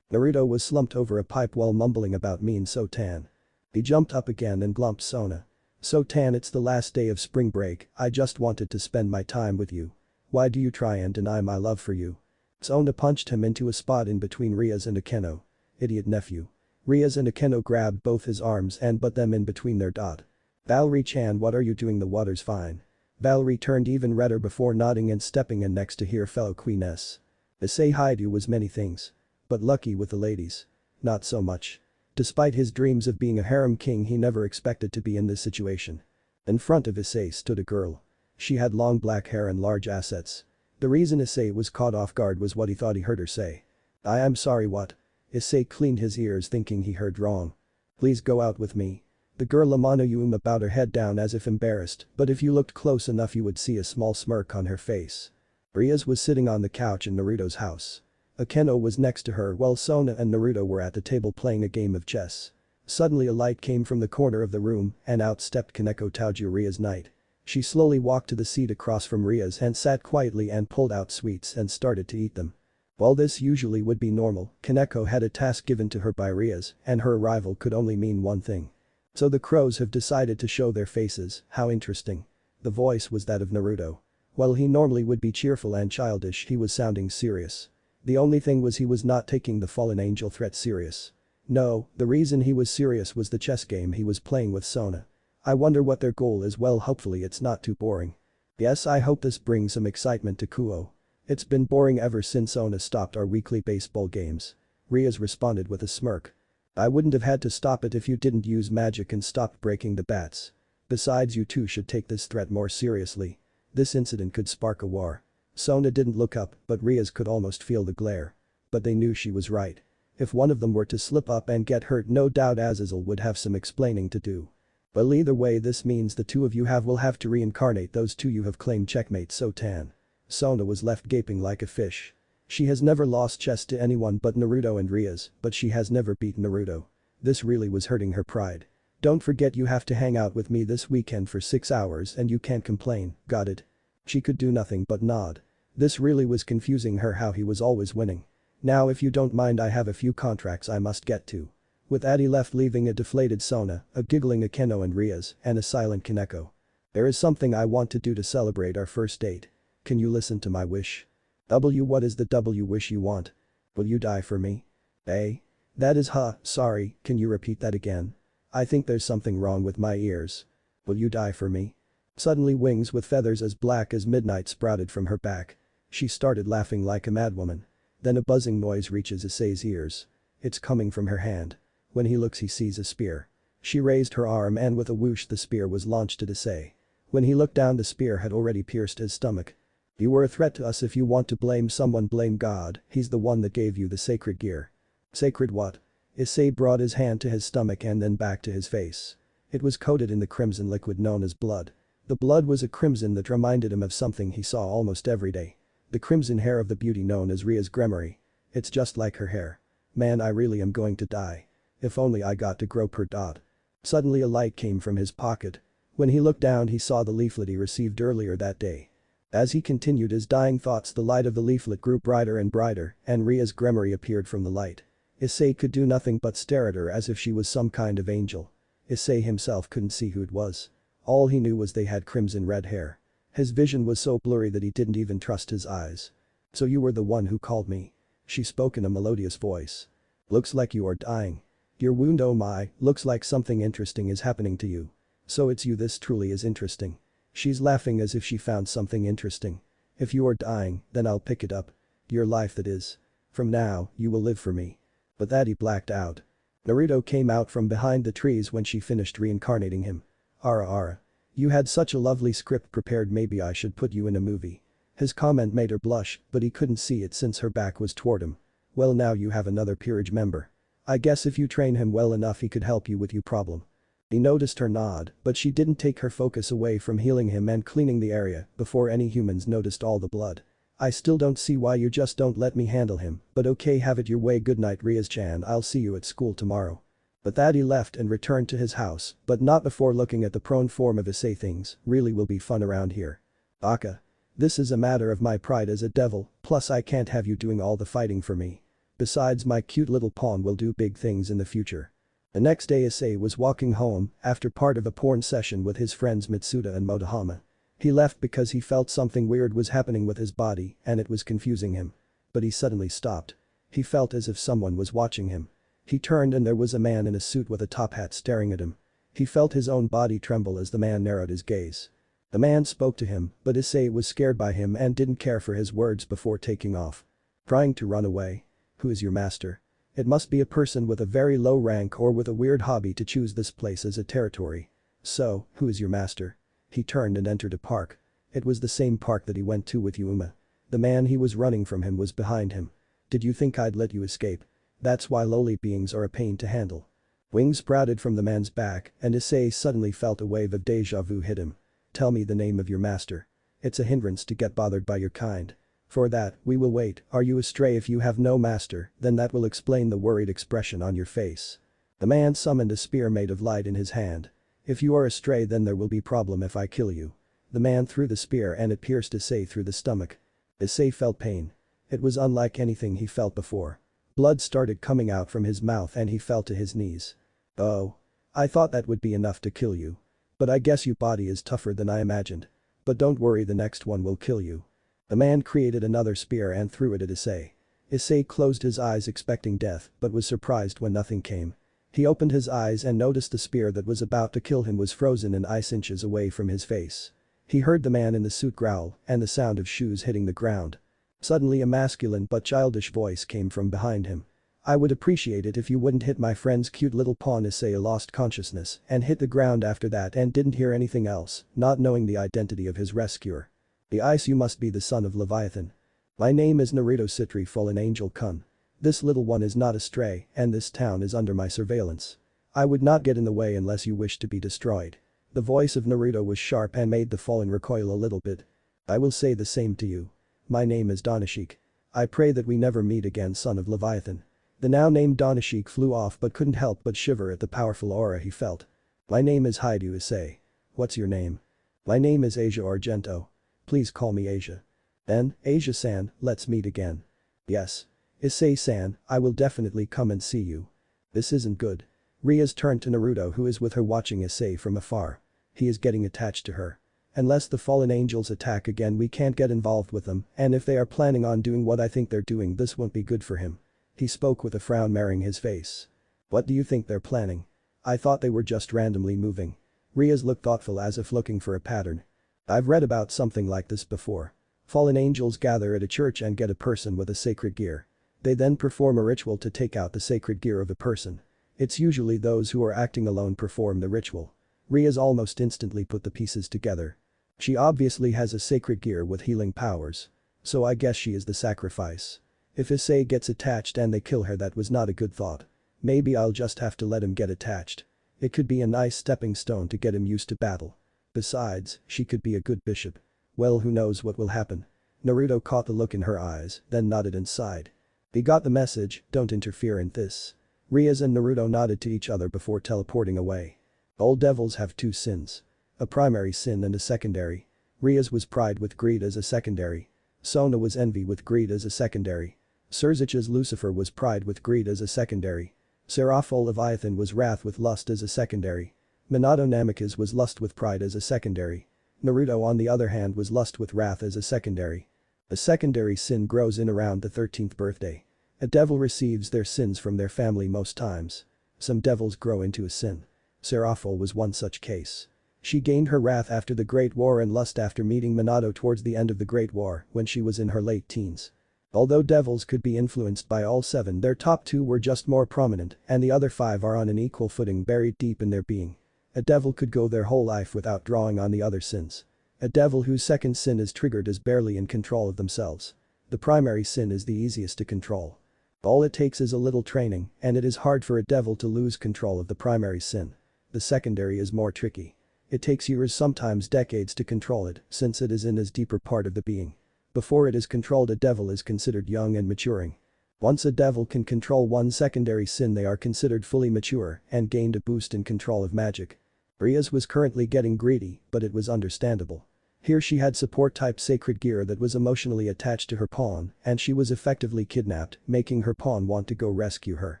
Naruto was slumped over a pipe while mumbling about mean so tan. He jumped up again and glumped Sona. So tan, it's the last day of spring break, I just wanted to spend my time with you. Why do you try and deny my love for you? Sona punched him into a spot in between Rias and Akeno. Idiot nephew. Rias and Akeno grabbed both his arms and put them in between their dot. Valerie-chan, what are you doing? The water's fine. Valerie turned even redder before nodding and stepping in next to her fellow queeness. Issei Haidu was many things. But lucky with the ladies. Not so much. Despite his dreams of being a harem king, he never expected to be in this situation. In front of Issei stood a girl. She had long black hair and large assets. The reason Issei was caught off guard was what he thought he heard her say. I am sorry, what? Issei cleaned his ears thinking he heard wrong. Please go out with me. The girl Amano bowed her head down as if embarrassed, but if you looked close enough you would see a small smirk on her face. Rias was sitting on the couch in Naruto's house. Akeno was next to her while Sona and Naruto were at the table playing a game of chess. Suddenly a light came from the corner of the room and out stepped Kaneko Tauju, Rias' knight. She slowly walked to the seat across from Rias and sat quietly and pulled out sweets and started to eat them. While this usually would be normal, Kaneko had a task given to her by Rias and her arrival could only mean one thing. So the crows have decided to show their faces, how interesting. The voice was that of Naruto. While he normally would be cheerful and childish, he was sounding serious. The only thing was he was not taking the fallen angel threat serious. No, the reason he was serious was the chess game he was playing with Sona. I wonder what their goal is. Well, hopefully it's not too boring. Yes, I hope this brings some excitement to Kuo. It's been boring ever since Sona stopped our weekly baseball games. Rias responded with a smirk. I wouldn't have had to stop it if you didn't use magic and stopped breaking the bats. Besides, you two should take this threat more seriously. This incident could spark a war. Sona didn't look up, but Rias could almost feel the glare. But they knew she was right. If one of them were to slip up and get hurt, no doubt Azazel would have some explaining to do. Well, either way, this means the two of you will have to reincarnate those two you have claimed. Checkmate, Sotan. Sona was left gaping like a fish. She has never lost chess to anyone but Naruto and Rias, but she has never beaten Naruto. This really was hurting her pride. Don't forget, you have to hang out with me this weekend for 6 hours and you can't complain, got it? She could do nothing but nod. This really was confusing her, how he was always winning. Now if you don't mind, I have a few contracts I must get to. With Addy left, leaving a deflated Sona, a giggling Akeno and Rias, and a silent Kaneko. There is something I want to do to celebrate our first date. Can you listen to my wish? What is the wish you want? Will you die for me? Eh? That is sorry, can you repeat that again? I think there's something wrong with my ears. Will you die for me? Suddenly wings with feathers as black as midnight sprouted from her back. She started laughing like a madwoman. Then a buzzing noise reaches Issei's ears. It's coming from her hand. When he looks, he sees a spear. She raised her arm and with a whoosh the spear was launched at Issei. When he looked down, the spear had already pierced his stomach. You were a threat to us. If you want to blame someone, blame God. He's the one that gave you the sacred gear. Sacred what? Issei brought his hand to his stomach and then back to his face. It was coated in the crimson liquid known as blood. The blood was a crimson that reminded him of something he saw almost every day. The crimson hair of the beauty known as Rias Gremory. It's just like her hair. Man, I really am going to die. If only I got to grope her dot. Suddenly a light came from his pocket. When he looked down, he saw the leaflet he received earlier that day. As he continued his dying thoughts, the light of the leaflet grew brighter and brighter, and Rias Gremory appeared from the light. Issei could do nothing but stare at her as if she was some kind of angel. Issei himself couldn't see who it was. All he knew was they had crimson red hair. His vision was so blurry that he didn't even trust his eyes. So you were the one who called me. She spoke in a melodious voice. Looks like you are dying. Your wound, oh my, looks like something interesting is happening to you. So it's you, this truly is interesting. She's laughing as if she found something interesting. If you are dying, then I'll pick it up. Your life, that is. From now, you will live for me. But that he blacked out. Naruto came out from behind the trees when she finished reincarnating him. Ara. You had such a lovely script prepared, maybe I should put you in a movie. His comment made her blush, but he couldn't see it since her back was toward him. Well, now you have another peerage member. I guess if you train him well enough he could help you with your problem. He noticed her nod, but she didn't take her focus away from healing him and cleaning the area before any humans noticed all the blood. I still don't see why you just don't let me handle him, but okay, have it your way. Good night, Rias-chan, I'll see you at school tomorrow. But that he left and returned to his house, but not before looking at the prone form of Issei. Things really will be fun around here. Aka. This is a matter of my pride as a devil, plus I can't have you doing all the fighting for me. Besides, my cute little pawn will do big things in the future. The next day Issei was walking home after part of a porn session with his friends Mitsuda and Motohama. He left because he felt something weird was happening with his body and it was confusing him. But he suddenly stopped. He felt as if someone was watching him. He turned and there was a man in a suit with a top hat staring at him. He felt his own body tremble as the man narrowed his gaze. The man spoke to him, but Issei was scared by him and didn't care for his words before taking off. Trying to run away. Who is your master? It must be a person with a very low rank or with a weird hobby to choose this place as a territory. So, who is your master? He turned and entered a park. It was the same park that he went to with Yuma. The man he was running from him was behind him. Did you think I'd let you escape? That's why lowly beings are a pain to handle. Wings sprouted from the man's back and Issei suddenly felt a wave of deja vu hit him. Tell me the name of your master. It's a hindrance to get bothered by your kind. For that, we will wait. Are you a stray? If you have no master, then that will explain the worried expression on your face. The man summoned a spear made of light in his hand. If you are a stray, then there will be problem if I kill you. The man threw the spear and it pierced Issei through the stomach. Issei felt pain. It was unlike anything he felt before. Blood started coming out from his mouth and he fell to his knees. Oh. I thought that would be enough to kill you. But I guess your body is tougher than I imagined. But don't worry, the next one will kill you. The man created another spear and threw it at Issei. Issei closed his eyes expecting death but was surprised when nothing came. He opened his eyes and noticed the spear that was about to kill him was frozen in ice inches away from his face. He heard the man in the suit growl and the sound of shoes hitting the ground. Suddenly a masculine but childish voice came from behind him. I would appreciate it if you wouldn't hit my friend's cute little pawn. Issei lost consciousness and hit the ground after that and didn't hear anything else, not knowing the identity of his rescuer. The ice, you must be the son of Leviathan. My name is Naruto Citri Fallen Angel Kun. This little one is not a stray and this town is under my surveillance. I would not get in the way unless you wish to be destroyed. The voice of Naruto was sharp and made the fallen recoil a little bit. I will say the same to you. My name is Danashik. I pray that we never meet again, son of Leviathan. The now named Danashik flew off but couldn't help but shiver at the powerful aura he felt. My name is Haidu Issei. What's your name? My name is Asia Argento. Please call me Asia. Then, Asia-san, let's meet again. Yes. Issei-san, I will definitely come and see you. This isn't good. Rias turned to Naruto, who is with her watching Issei from afar. He is getting attached to her. Unless the fallen angels attack again, we can't get involved with them, and if they are planning on doing what I think they're doing, this won't be good for him. He spoke with a frown marring his face. What do you think they're planning? I thought they were just randomly moving. Rias looked thoughtful as if looking for a pattern. I've read about something like this before. Fallen angels gather at a church and get a person with a sacred gear. They then perform a ritual to take out the sacred gear of a person. It's usually those who are acting alone perform the ritual. Rias almost instantly put the pieces together. She obviously has a sacred gear with healing powers. So I guess she is the sacrifice. If Issei gets attached and they kill her, that was not a good thought. Maybe I'll just have to let him get attached. It could be a nice stepping stone to get him used to battle. Besides, she could be a good bishop. Well, who knows what will happen. Naruto caught the look in her eyes, then nodded and sighed. He got the message, don't interfere in this. Rias and Naruto nodded to each other before teleporting away. All devils have two sins. A primary sin and a secondary. Rias was pride with greed as a secondary. Sona was envy with greed as a secondary. Surzich's Lucifer was pride with greed as a secondary. Seraphol Leviathan was wrath with lust as a secondary. Minato Namikaze was lust with pride as a secondary. Naruto on the other hand was lust with wrath as a secondary. A secondary sin grows in around the 13th birthday. A devil receives their sins from their family most times. Some devils grow into a sin. Seraphil was one such case. She gained her wrath after the Great War and lust after meeting Minato towards the end of the Great War when she was in her late teens. Although devils could be influenced by all 7, their top 2 were just more prominent and the other 5 are on an equal footing buried deep in their being. A devil could go their whole life without drawing on the other sins. A devil whose second sin is triggered is barely in control of themselves. The primary sin is the easiest to control. All it takes is a little training and it is hard for a devil to lose control of the primary sin. The secondary is more tricky. It takes years, sometimes decades, to control it since it is in his deeper part of the being. Before it is controlled, a devil is considered young and maturing. Once a devil can control one secondary sin, they are considered fully mature and gained a boost in control of magic. Rias was currently getting greedy, but it was understandable. Here she had support type sacred gear that was emotionally attached to her pawn and she was effectively kidnapped, making her pawn want to go rescue her.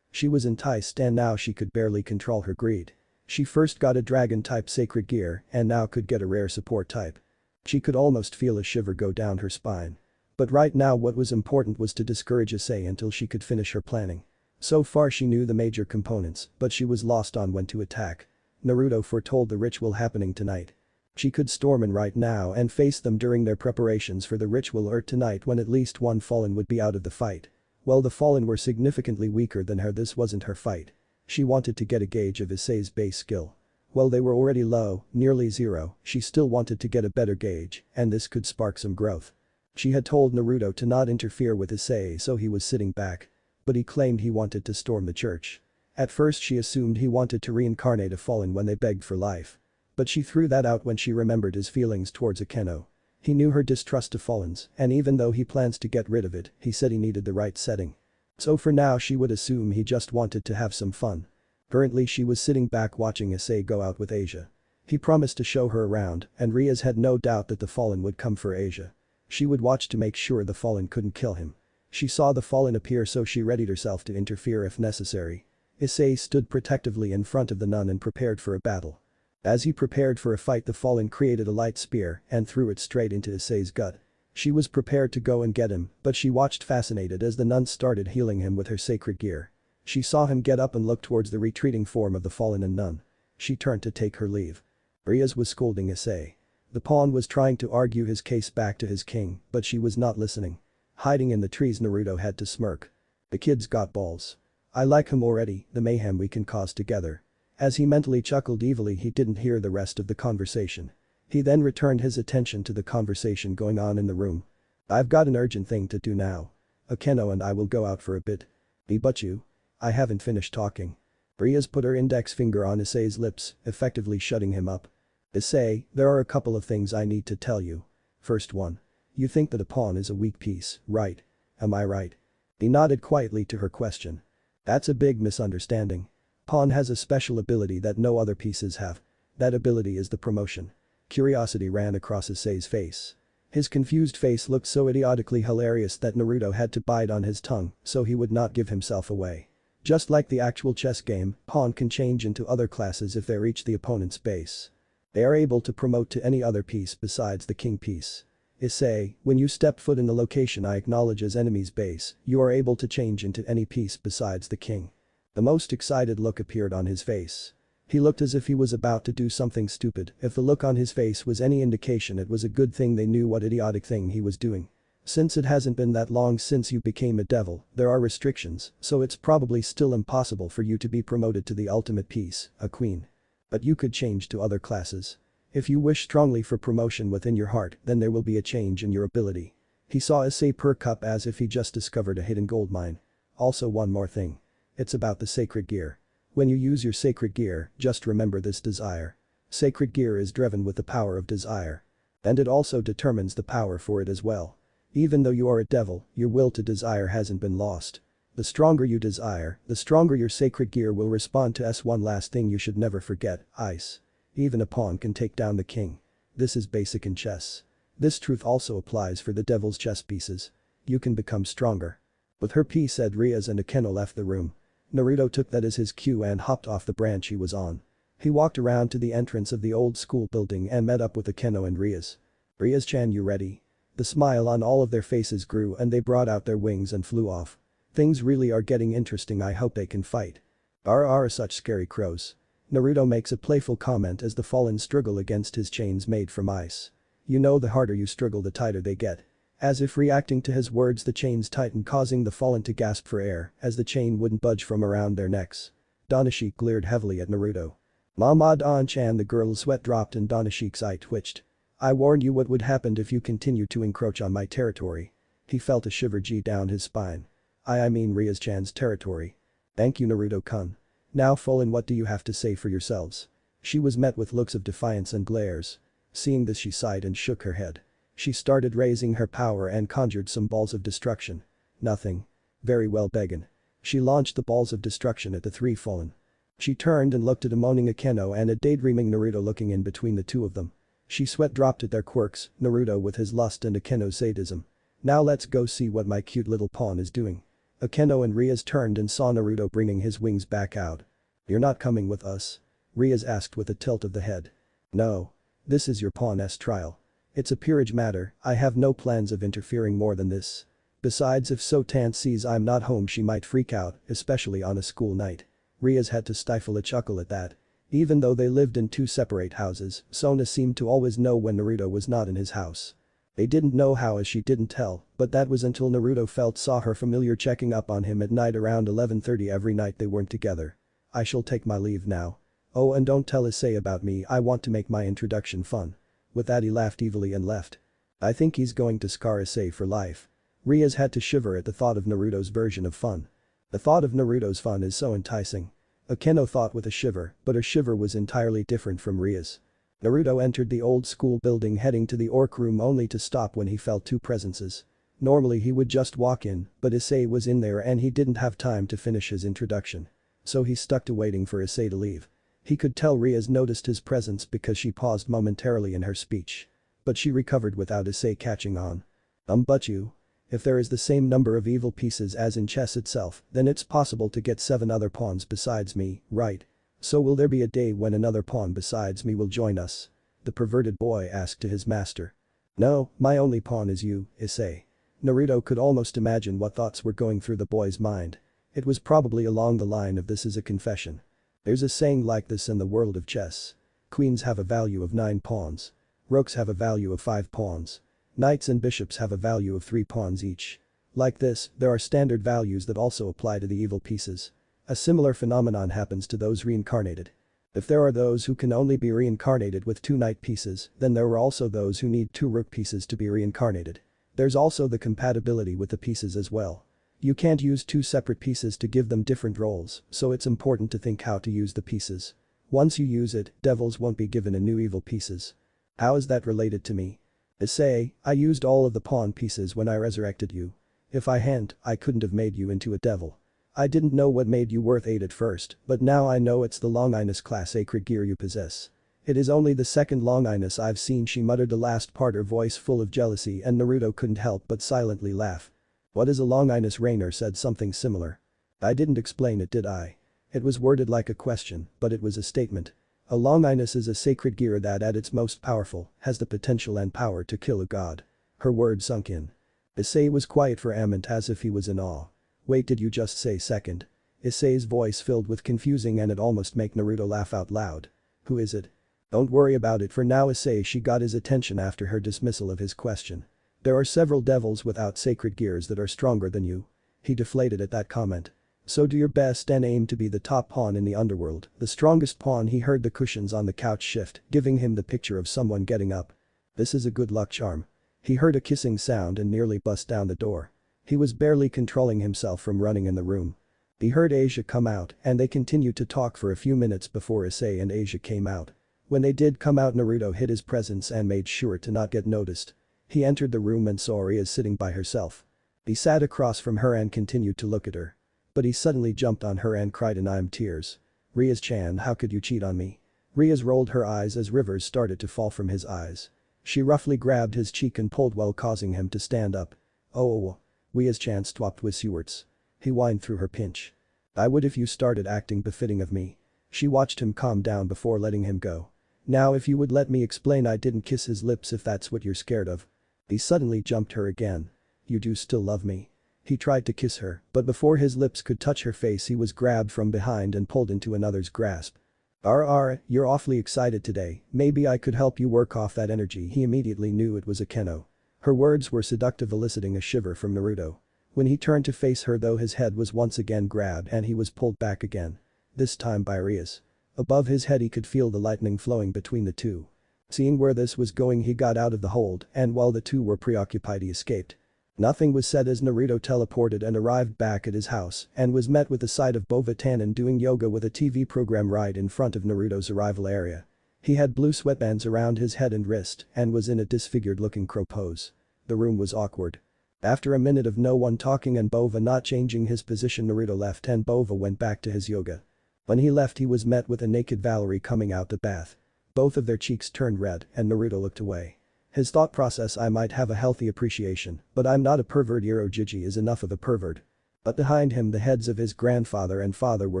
She was enticed and now she could barely control her greed. She first got a dragon type sacred gear and now could get a rare support type. She could almost feel a shiver go down her spine. But right now what was important was to discourage Issei until she could finish her planning. So far she knew the major components, but she was lost on when to attack. Naruto foretold the ritual happening tonight. She could storm in right now and face them during their preparations for the ritual, or tonight when at least one fallen would be out of the fight. Well, the fallen were significantly weaker than her. This wasn't her fight. She wanted to get a gauge of Issei's base skill. Well, they were already low, nearly zero, she still wanted to get a better gauge, and this could spark some growth. She had told Naruto to not interfere with Issei, so he was sitting back. But he claimed he wanted to storm the church. At first she assumed he wanted to reincarnate a fallen when they begged for life. But she threw that out when she remembered his feelings towards Akeno. He knew her distrust of fallens, and even though he plans to get rid of it, he said he needed the right setting. So for now she would assume he just wanted to have some fun. Currently she was sitting back watching Issei go out with Asia. He promised to show her around and Rias had no doubt that the fallen would come for Asia. She would watch to make sure the fallen couldn't kill him. She saw the fallen appear, so she readied herself to interfere if necessary. Issei stood protectively in front of the nun and prepared for a battle. As he prepared for a fight, the fallen created a light spear and threw it straight into Issei's gut. She was prepared to go and get him, but she watched fascinated as the nun started healing him with her sacred gear. She saw him get up and look towards the retreating form of the fallen and nun. She turned to take her leave. Rias was scolding Issei. The pawn was trying to argue his case back to his king, but she was not listening. Hiding in the trees, Naruto had to smirk. The kid's got balls. I like him already, the mayhem we can cause together. As he mentally chuckled evilly, he didn't hear the rest of the conversation. He then returned his attention to the conversation going on in the room. I've got an urgent thing to do now. Akeno and I will go out for a bit. But you? I haven't finished talking. Rias put her index finger on Issei's lips, effectively shutting him up. Issei, there are a couple of things I need to tell you. First one. You think that a pawn is a weak piece, right? Am I right? He nodded quietly to her question. That's a big misunderstanding. Pawn has a special ability that no other pieces have. That ability is the promotion. Curiosity ran across Issei's face. His confused face looked so idiotically hilarious that Naruto had to bite on his tongue so he would not give himself away. Just like the actual chess game, pawn can change into other classes if they reach the opponent's base. They are able to promote to any other piece besides the king piece. Issei, when you step foot in the location I acknowledge as enemy's base, you are able to change into any piece besides the king. The most excited look appeared on his face. He looked as if he was about to do something stupid. If the look on his face was any indication, it was a good thing they knew what idiotic thing he was doing. Since it hasn't been that long since you became a devil, there are restrictions, so it's probably still impossible for you to be promoted to the ultimate piece, a queen. But you could change to other classes. If you wish strongly for promotion within your heart, then there will be a change in your ability. He saw Issei perk up as if he just discovered a hidden gold mine. Also, one more thing. It's about the sacred gear. When you use your sacred gear, just remember this desire. Sacred gear is driven with the power of desire. And it also determines the power for it as well. Even though you are a devil, your will to desire hasn't been lost. The stronger you desire, the stronger your sacred gear will respond to. One last thing you should never forget, ice. Even a pawn can take down the king. This is basic in chess. This truth also applies for the devil's chess pieces. You can become stronger. With her piece said, Rias and Akeno left the room. Naruto took that as his cue and hopped off the branch he was on. He walked around to the entrance of the old school building and met up with Akeno and Rias. Rias-chan, you ready? The smile on all of their faces grew and they brought out their wings and flew off. Things really are getting interesting, I hope they can fight. Are such scary crows. Naruto makes a playful comment as the fallen struggle against his chains made from ice. You know, the harder you struggle the tighter they get. As if reacting to his words, the chains tightened, causing the fallen to gasp for air as the chain wouldn't budge from around their necks. Danashik glared heavily at Naruto. Mama Dan-chan, the girl's sweat dropped and Danashik's eye twitched. I warned you what would happen if you continued to encroach on my territory. He felt a shiver down his spine. I mean Rias-chan's territory. Thank you, Naruto-kun. Now fallen, what do you have to say for yourselves? She was met with looks of defiance and glares. Seeing this, she sighed and shook her head. She started raising her power and conjured some balls of destruction. Nothing. Very well, Began. She launched the balls of destruction at the three fallen. She turned and looked at a moaning Akeno and a daydreaming Naruto looking in between the two of them. She sweat dropped at their quirks, Naruto with his lust and Akeno's sadism. Now let's go see what my cute little pawn is doing. Akeno and Rias turned and saw Naruto bringing his wings back out. You're not coming with us? Rias asked with a tilt of the head. No. This is your pawn's trial. It's a peerage matter, I have no plans of interfering more than this. Besides, if Sotan sees I'm not home, she might freak out, especially on a school night. Rias had to stifle a chuckle at that. Even though they lived in two separate houses, Sona seemed to always know when Naruto was not in his house. They didn't know how, as she didn't tell, but that was until Naruto saw her familiar checking up on him at night around 11:30 every night they weren't together. I shall take my leave now. Oh, and don't tell Issei about me, I want to make my introduction fun. With that he laughed evilly and left. I think he's going to scar Issei for life. Rias had to shiver at the thought of Naruto's version of fun. The thought of Naruto's fun is so enticing. Akeno thought with a shiver, but her shiver was entirely different from Rias. Naruto entered the old school building heading to the orc room only to stop when he felt two presences. Normally he would just walk in, but Issei was in there and he didn't have time to finish his introduction. So he stuck to waiting for Issei to leave. He could tell Rias noticed his presence because she paused momentarily in her speech. But she recovered without Issei catching on. But you? If there is the same number of evil pieces as in chess itself, then it's possible to get 7 other pawns besides me, right? So will there be a day when another pawn besides me will join us? The perverted boy asked to his master. No, my only pawn is you, Issei. Naruto could almost imagine what thoughts were going through the boy's mind. It was probably along the line of this is a confession. There's a saying like this in the world of chess. Queens have a value of 9 pawns. Rooks have a value of 5 pawns. Knights and bishops have a value of 3 pawns each. Like this, there are standard values that also apply to the evil pieces. A similar phenomenon happens to those reincarnated. If there are those who can only be reincarnated with 2 knight pieces, then there are also those who need 2 rook pieces to be reincarnated. There's also the compatibility with the pieces as well. You can't use 2 separate pieces to give them different roles, so it's important to think how to use the pieces. Once you use it, devils won't be given a new evil pieces. How is that related to me? Issei, I used all of the pawn pieces when I resurrected you. If I hadn't, I couldn't have made you into a devil. I didn't know what made you worth 8 at first, but now I know it's the Longinus class sacred gear you possess. It is only the second Longinus I've seen, she muttered the last part, her voice full of jealousy, and Naruto couldn't help but silently laugh. What is a Longinus? Rainer said something similar. I didn't explain it, did I? It was worded like a question, but it was a statement. A Longinus is a sacred gear that at its most powerful, has the potential and power to kill a god. Her words sunk in. Issei was quiet for a moment as if he was in awe. Wait, did you just say second? Issei's voice filled with confusing and it almost made Naruto laugh out loud. Who is it? Don't worry about it for now, Issei. She got his attention after her dismissal of his question. There are several devils without sacred gears that are stronger than you. He deflated at that comment. So do your best and aim to be the top pawn in the underworld, the strongest pawn. He heard the cushions on the couch shift, giving him the picture of someone getting up. This is a good luck charm. He heard a kissing sound and nearly bust down the door. He was barely controlling himself from running in the room. He heard Asia come out and they continued to talk for a few minutes before Issei and Asia came out. When they did come out, Naruto hid his presence and made sure to not get noticed. He entered the room and saw Rias sitting by herself. He sat across from her and continued to look at her. But he suddenly jumped on her and cried in tears. Rias-chan, how could you cheat on me? Rias rolled her eyes as rivers started to fall from his eyes. She roughly grabbed his cheek and pulled while causing him to stand up. Oh. Rias-chan stopped with Seward's. He whined through her pinch. I would if you started acting befitting of me. She watched him calm down before letting him go. Now if you would let me explain, I didn't kiss his lips if that's what you're scared of. He suddenly jumped her again. "You do still love me?" He tried to kiss her, but before his lips could touch her face he was grabbed from behind and pulled into another's grasp. You're awfully excited today, maybe I could help you work off that energy." He immediately knew it was Akeno. Her words were seductive, eliciting a shiver from Naruto. When he turned to face her though, his head was once again grabbed and he was pulled back again. This time by Rias. Above his head he could feel the lightning flowing between the two. Seeing where this was going, he got out of the hold, and while the two were preoccupied he escaped. Nothing was said as Naruto teleported and arrived back at his house and was met with the sight of Bova-Tannen doing yoga with a TV program right in front of Naruto's arrival area. He had blue sweatbands around his head and wrist and was in a disfigured-looking crow pose. The room was awkward. After a minute of no one talking and Bova not changing his position, Naruto left and Bova went back to his yoga. When he left he was met with a naked Valerie coming out the bath. Both of their cheeks turned red and Naruto looked away. His thought process: I might have a healthy appreciation, but I'm not a pervert. Irojiji is enough of a pervert. But behind him the heads of his grandfather and father were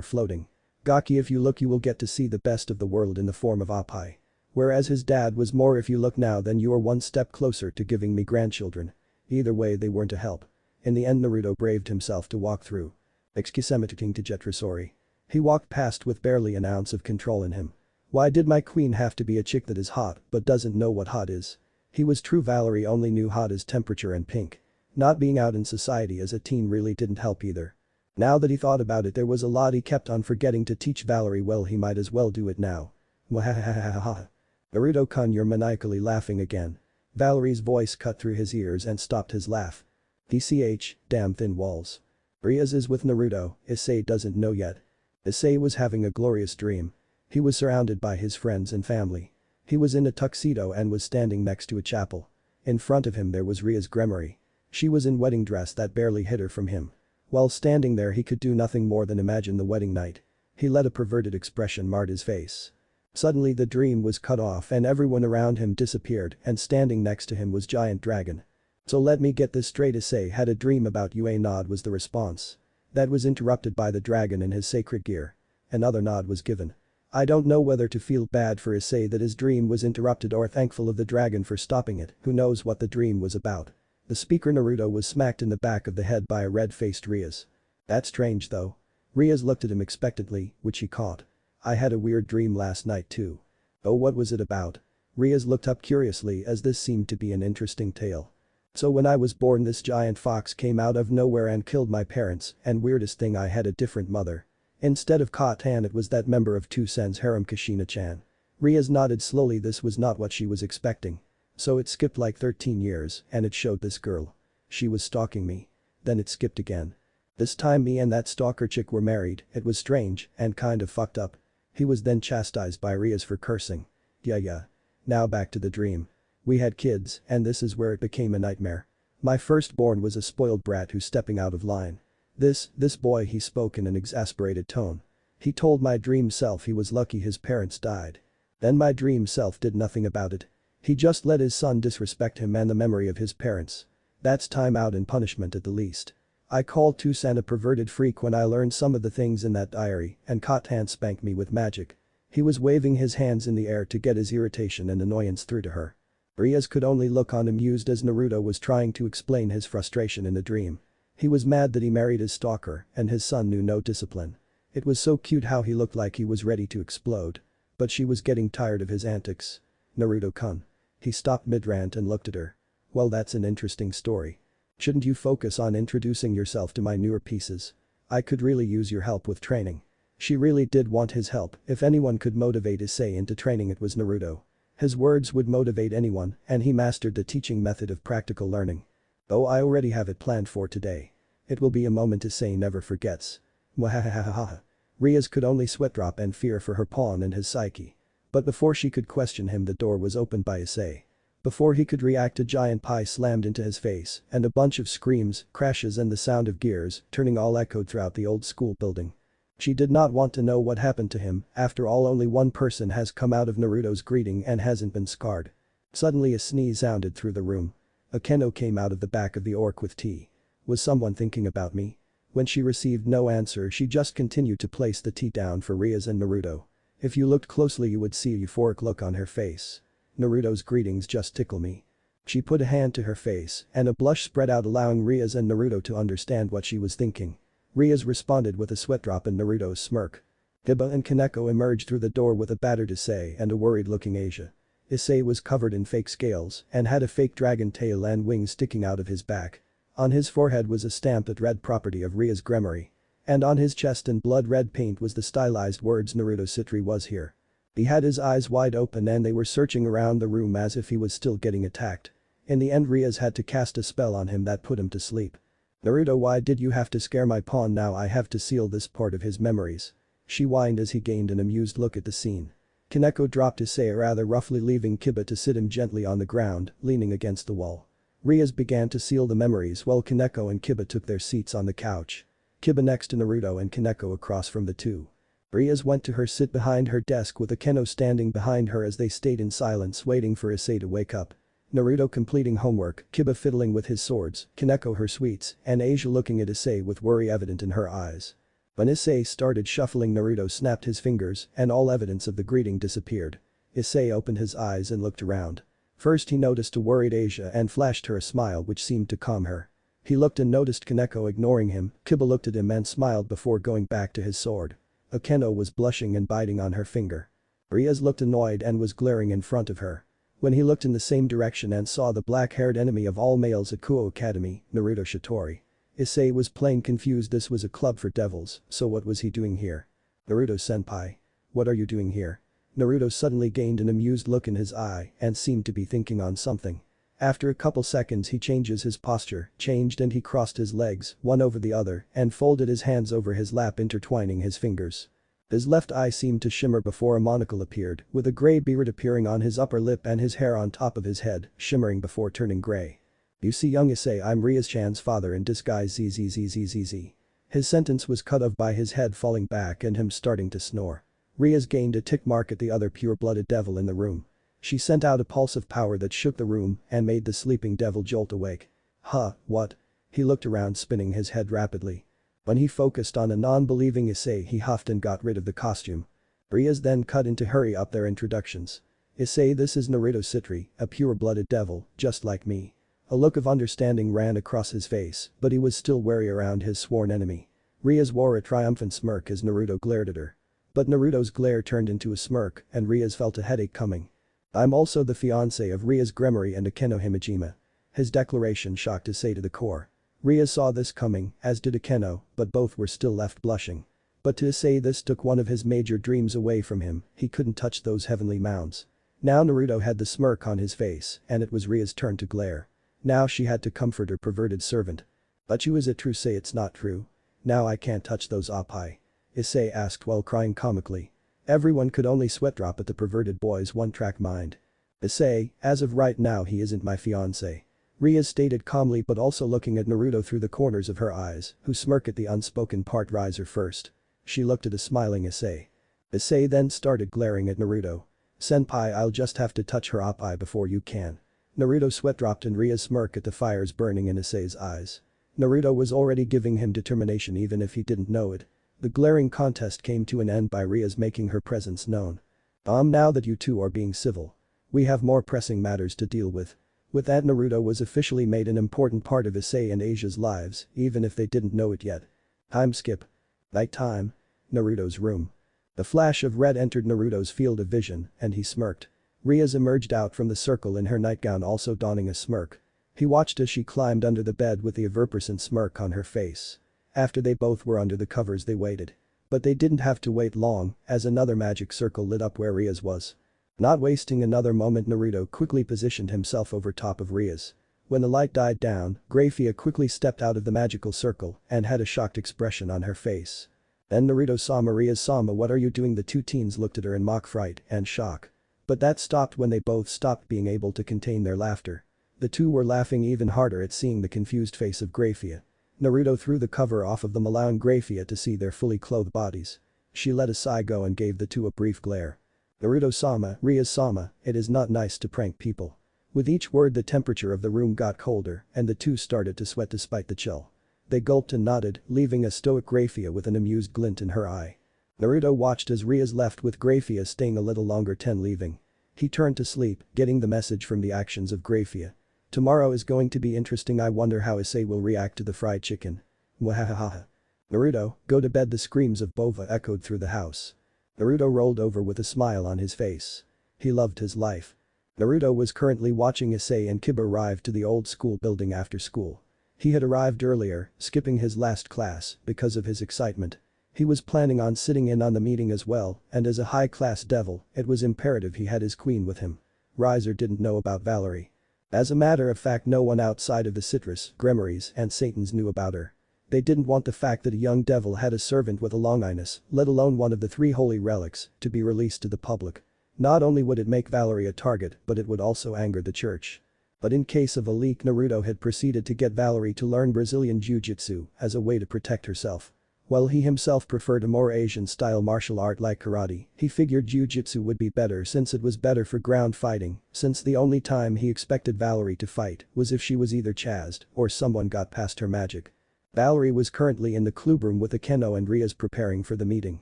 floating. Gaki, if you look you will get to see the best of the world in the form of Appai. Whereas his dad was more, if you look now then you are one step closer to giving me grandchildren. Either way they weren't a help. In the end Naruto braved himself to walk through. Excusez-moi to Jetrasori. He walked past with barely an ounce of control in him. Why did my queen have to be a chick that is hot but doesn't know what hot is? He was true, Valerie only knew hot as temperature and pink. Not being out in society as a teen really didn't help either. Now that he thought about it, there was a lot he kept on forgetting to teach Valerie. Well, he might as well do it now. Wahahahaha. Naruto-kun, you're maniacally laughing again. Valerie's voice cut through his ears and stopped his laugh. DCH, damn thin walls. Rias is with Naruto, Issei doesn't know yet. Issei was having a glorious dream. He was surrounded by his friends and family. He was in a tuxedo and was standing next to a chapel. In front of him there was Rias Gremory. She was in wedding dress that barely hid her from him. While standing there he could do nothing more than imagine the wedding night. He let a perverted expression mar his face. Suddenly the dream was cut off and everyone around him disappeared, and standing next to him was Giant Dragon. So let me get this straight, Issei had a dream about you? A nod was the response. That was interrupted by the dragon in his sacred gear. Another nod was given. I don't know whether to feel bad for Issei that his dream was interrupted or thankful of the dragon for stopping it. Who knows what the dream was about. The speaker Naruto was smacked in the back of the head by a red-faced Rias. That's strange though. Rias looked at him expectantly, which he caught. I had a weird dream last night too. Oh, what was it about? Rias looked up curiously as this seemed to be an interesting tale. So when I was born this giant fox came out of nowhere and killed my parents, and weirdest thing, I had a different mother. Instead of Katan it was that member of Two-Sen's harem, Kushina-chan. Rias nodded slowly. This was not what she was expecting. So it skipped like 13 years and it showed this girl. She was stalking me. Then it skipped again. This time me and that stalker chick were married. It was strange and kind of fucked up. He was then chastised by Rias for cursing. Yeah. Now back to the dream. We had kids and this is where it became a nightmare. My firstborn was a spoiled brat who's stepping out of line. This boy, he spoke in an exasperated tone. He told my dream self he was lucky his parents died. Then my dream self did nothing about it. He just let his son disrespect him and the memory of his parents. That's time out and punishment at the least. I called Two-Sen a perverted freak when I learned some of the things in that diary, and Katan spanked me with magic. He was waving his hands in the air to get his irritation and annoyance through to her. Rias could only look on amused as Naruto was trying to explain his frustration in the dream. He was mad that he married his stalker and his son knew no discipline. It was so cute how he looked like he was ready to explode. But she was getting tired of his antics. Naruto-kun. He stopped mid-rant and looked at her. Well, that's an interesting story. Shouldn't you focus on introducing yourself to my newer pieces? I could really use your help with training. She really did want his help. If anyone could motivate Issei into training it was Naruto. His words would motivate anyone and he mastered the teaching method of practical learning. Oh, I already have it planned for today. It will be a moment Issei never forgets. Mwahahahaha. Rias could only sweat drop and fear for her pawn and his psyche. But before she could question him the door was opened by Issei. Before he could react a giant pie slammed into his face and a bunch of screams, crashes and the sound of gears turning all echoed throughout the old school building. She did not want to know what happened to him. After all, only one person has come out of Naruto's greeting and hasn't been scarred. Suddenly a sneeze sounded through the room. Akeno came out of the back of the orc with tea. Was someone thinking about me? When she received no answer she just continued to place the tea down for Rias and Naruto. If you looked closely you would see a euphoric look on her face. Naruto's greetings just tickle me. She put a hand to her face and a blush spread out allowing Rias and Naruto to understand what she was thinking. Rias responded with a sweat drop in Naruto's smirk. Hiba and Kaneko emerged through the door with a battered Issei and a worried-looking Asia. Issei was covered in fake scales and had a fake dragon tail and wings sticking out of his back. On his forehead was a stamp that read property of Rias Gremory. And on his chest in blood red paint was the stylized words Naruto Citri was here. He had his eyes wide open and they were searching around the room as if he was still getting attacked. In the end Rias had to cast a spell on him that put him to sleep. Naruto, why did you have to scare my pawn? Now I have to seal this part of his memories. She whined as he gained an amused look at the scene. Kaneko dropped Issei rather roughly leaving Kiba to sit him gently on the ground, leaning against the wall. Rias began to seal the memories while Kaneko and Kiba took their seats on the couch. Kiba next to Naruto and Kaneko across from the two. Rias went to her sit behind her desk with Akeno standing behind her as they stayed in silence waiting for Issei to wake up. Naruto completing homework, Kiba fiddling with his swords, Kaneko her sweets, and Asia looking at Issei with worry evident in her eyes. When Issei started shuffling, Naruto snapped his fingers and all evidence of the greeting disappeared. Issei opened his eyes and looked around. First he noticed a worried Asia and flashed her a smile which seemed to calm her. He looked and noticed Kaneko ignoring him, Kiba looked at him and smiled before going back to his sword. Akeno was blushing and biting on her finger. Rias looked annoyed and was glaring in front of her. When he looked in the same direction and saw the black-haired enemy of all males at Kuo Academy, Naruto Shitori. Issei was plain confused. This was a club for devils, so what was he doing here? Naruto-senpai. What are you doing here? Naruto suddenly gained an amused look in his eye and seemed to be thinking on something. After a couple seconds he changes his posture, and he crossed his legs, one over the other, and folded his hands over his lap intertwining his fingers. His left eye seemed to shimmer before a monocle appeared, with a gray beard appearing on his upper lip and his hair on top of his head, shimmering before turning gray. You see, young Issei, I'm Rias-chan's father in disguise. Zzzzzzz. His sentence was cut off by his head falling back and him starting to snore. Rias gained a tick mark at the other pure-blooded devil in the room. She sent out a pulse of power that shook the room and made the sleeping devil jolt awake. Huh, what? He looked around spinning his head rapidly. When he focused on a non-believing Issei he huffed and got rid of the costume. Rias then cut in to hurry up their introductions. Issei, this is Naruto Citri, a pure-blooded devil, just like me. A look of understanding ran across his face, but he was still wary around his sworn enemy. Rias wore a triumphant smirk as Naruto glared at her. But Naruto's glare turned into a smirk and Rias felt a headache coming. I'm also the fiancé of Rias Gremory and Akeno Himejima. His declaration shocked Issei to the core. Rias saw this coming, as did Akeno, but both were still left blushing. But to Issei this took one of his major dreams away from him, he couldn't touch those heavenly mounds. Now Naruto had the smirk on his face and it was Rias' turn to glare. Now she had to comfort her perverted servant. But you, is it true? Say it's not true. Now I can't touch those oppai. Issei asked while crying comically. Everyone could only sweat drop at the perverted boy's one-track mind. Issei, as of right now he isn't my fiancé. Rias stated calmly but also looking at Naruto through the corners of her eyes, who smirk at the unspoken part riser first. She looked at a smiling Issei. Issei then started glaring at Naruto. Senpai, I'll just have to touch her oppai before you can. Naruto sweat dropped and Rias smirk at the fires burning in Issei's eyes. Naruto was already giving him determination even if he didn't know it. The glaring contest came to an end by Rias making her presence known. Now that you two are being civil. We have more pressing matters to deal with. With that, Naruto was officially made an important part of Issei and Asia's lives, even if they didn't know it yet. Time skip. Night time. Naruto's room. The flash of red entered Naruto's field of vision and he smirked. Rias emerged out from the circle in her nightgown also donning a smirk. He watched as she climbed under the bed with the ever-present smirk on her face. After they both were under the covers they waited. But they didn't have to wait long, as another magic circle lit up where Rias was. Not wasting another moment, Naruto quickly positioned himself over top of Rias. When the light died down, Grafia quickly stepped out of the magical circle and had a shocked expression on her face. Then Naruto Sama, Rias Sama, what are you doing? The two teens looked at her in mock fright and shock. But that stopped when they both stopped being able to contain their laughter. The two were laughing even harder at seeing the confused face of Grafia. Naruto threw the cover off of them allowing Grafia to see their fully clothed bodies. She let a sigh go and gave the two a brief glare. Naruto-sama, Rias-sama, it is not nice to prank people. With each word the temperature of the room got colder and the two started to sweat despite the chill. They gulped and nodded, leaving a stoic Grafia with an amused glint in her eye. Naruto watched as Rias left with Grafia staying a little longer, leaving. He turned to sleep, getting the message from the actions of Grafia. Tomorrow is going to be interesting. I wonder how Issei will react to the fried chicken. Mwahahaha. Naruto, go to bed. The screams of Bova echoed through the house. Naruto rolled over with a smile on his face. He loved his life. Naruto was currently watching Issei and Kiba arrive to the old school building after school. He had arrived earlier, skipping his last class because of his excitement. He was planning on sitting in on the meeting as well, and as a high-class devil, it was imperative he had his queen with him. Riser didn't know about Valerie. As a matter of fact, no one outside of the Citrus, Gremories, and Satans knew about her. They didn't want the fact that a young devil had a servant with a Longinus, let alone one of the 3 holy relics, to be released to the public. Not only would it make Valerie a target, but it would also anger the church. But in case of a leak, Naruto had proceeded to get Valerie to learn Brazilian Jiu-Jitsu as a way to protect herself. While he himself preferred a more Asian-style martial art like karate, he figured Jiu-Jitsu would be better since it was better for ground fighting, since the only time he expected Valerie to fight was if she was either chazed or someone got past her magic. Valerie was currently in the clubroom with Akeno and Rias preparing for the meeting.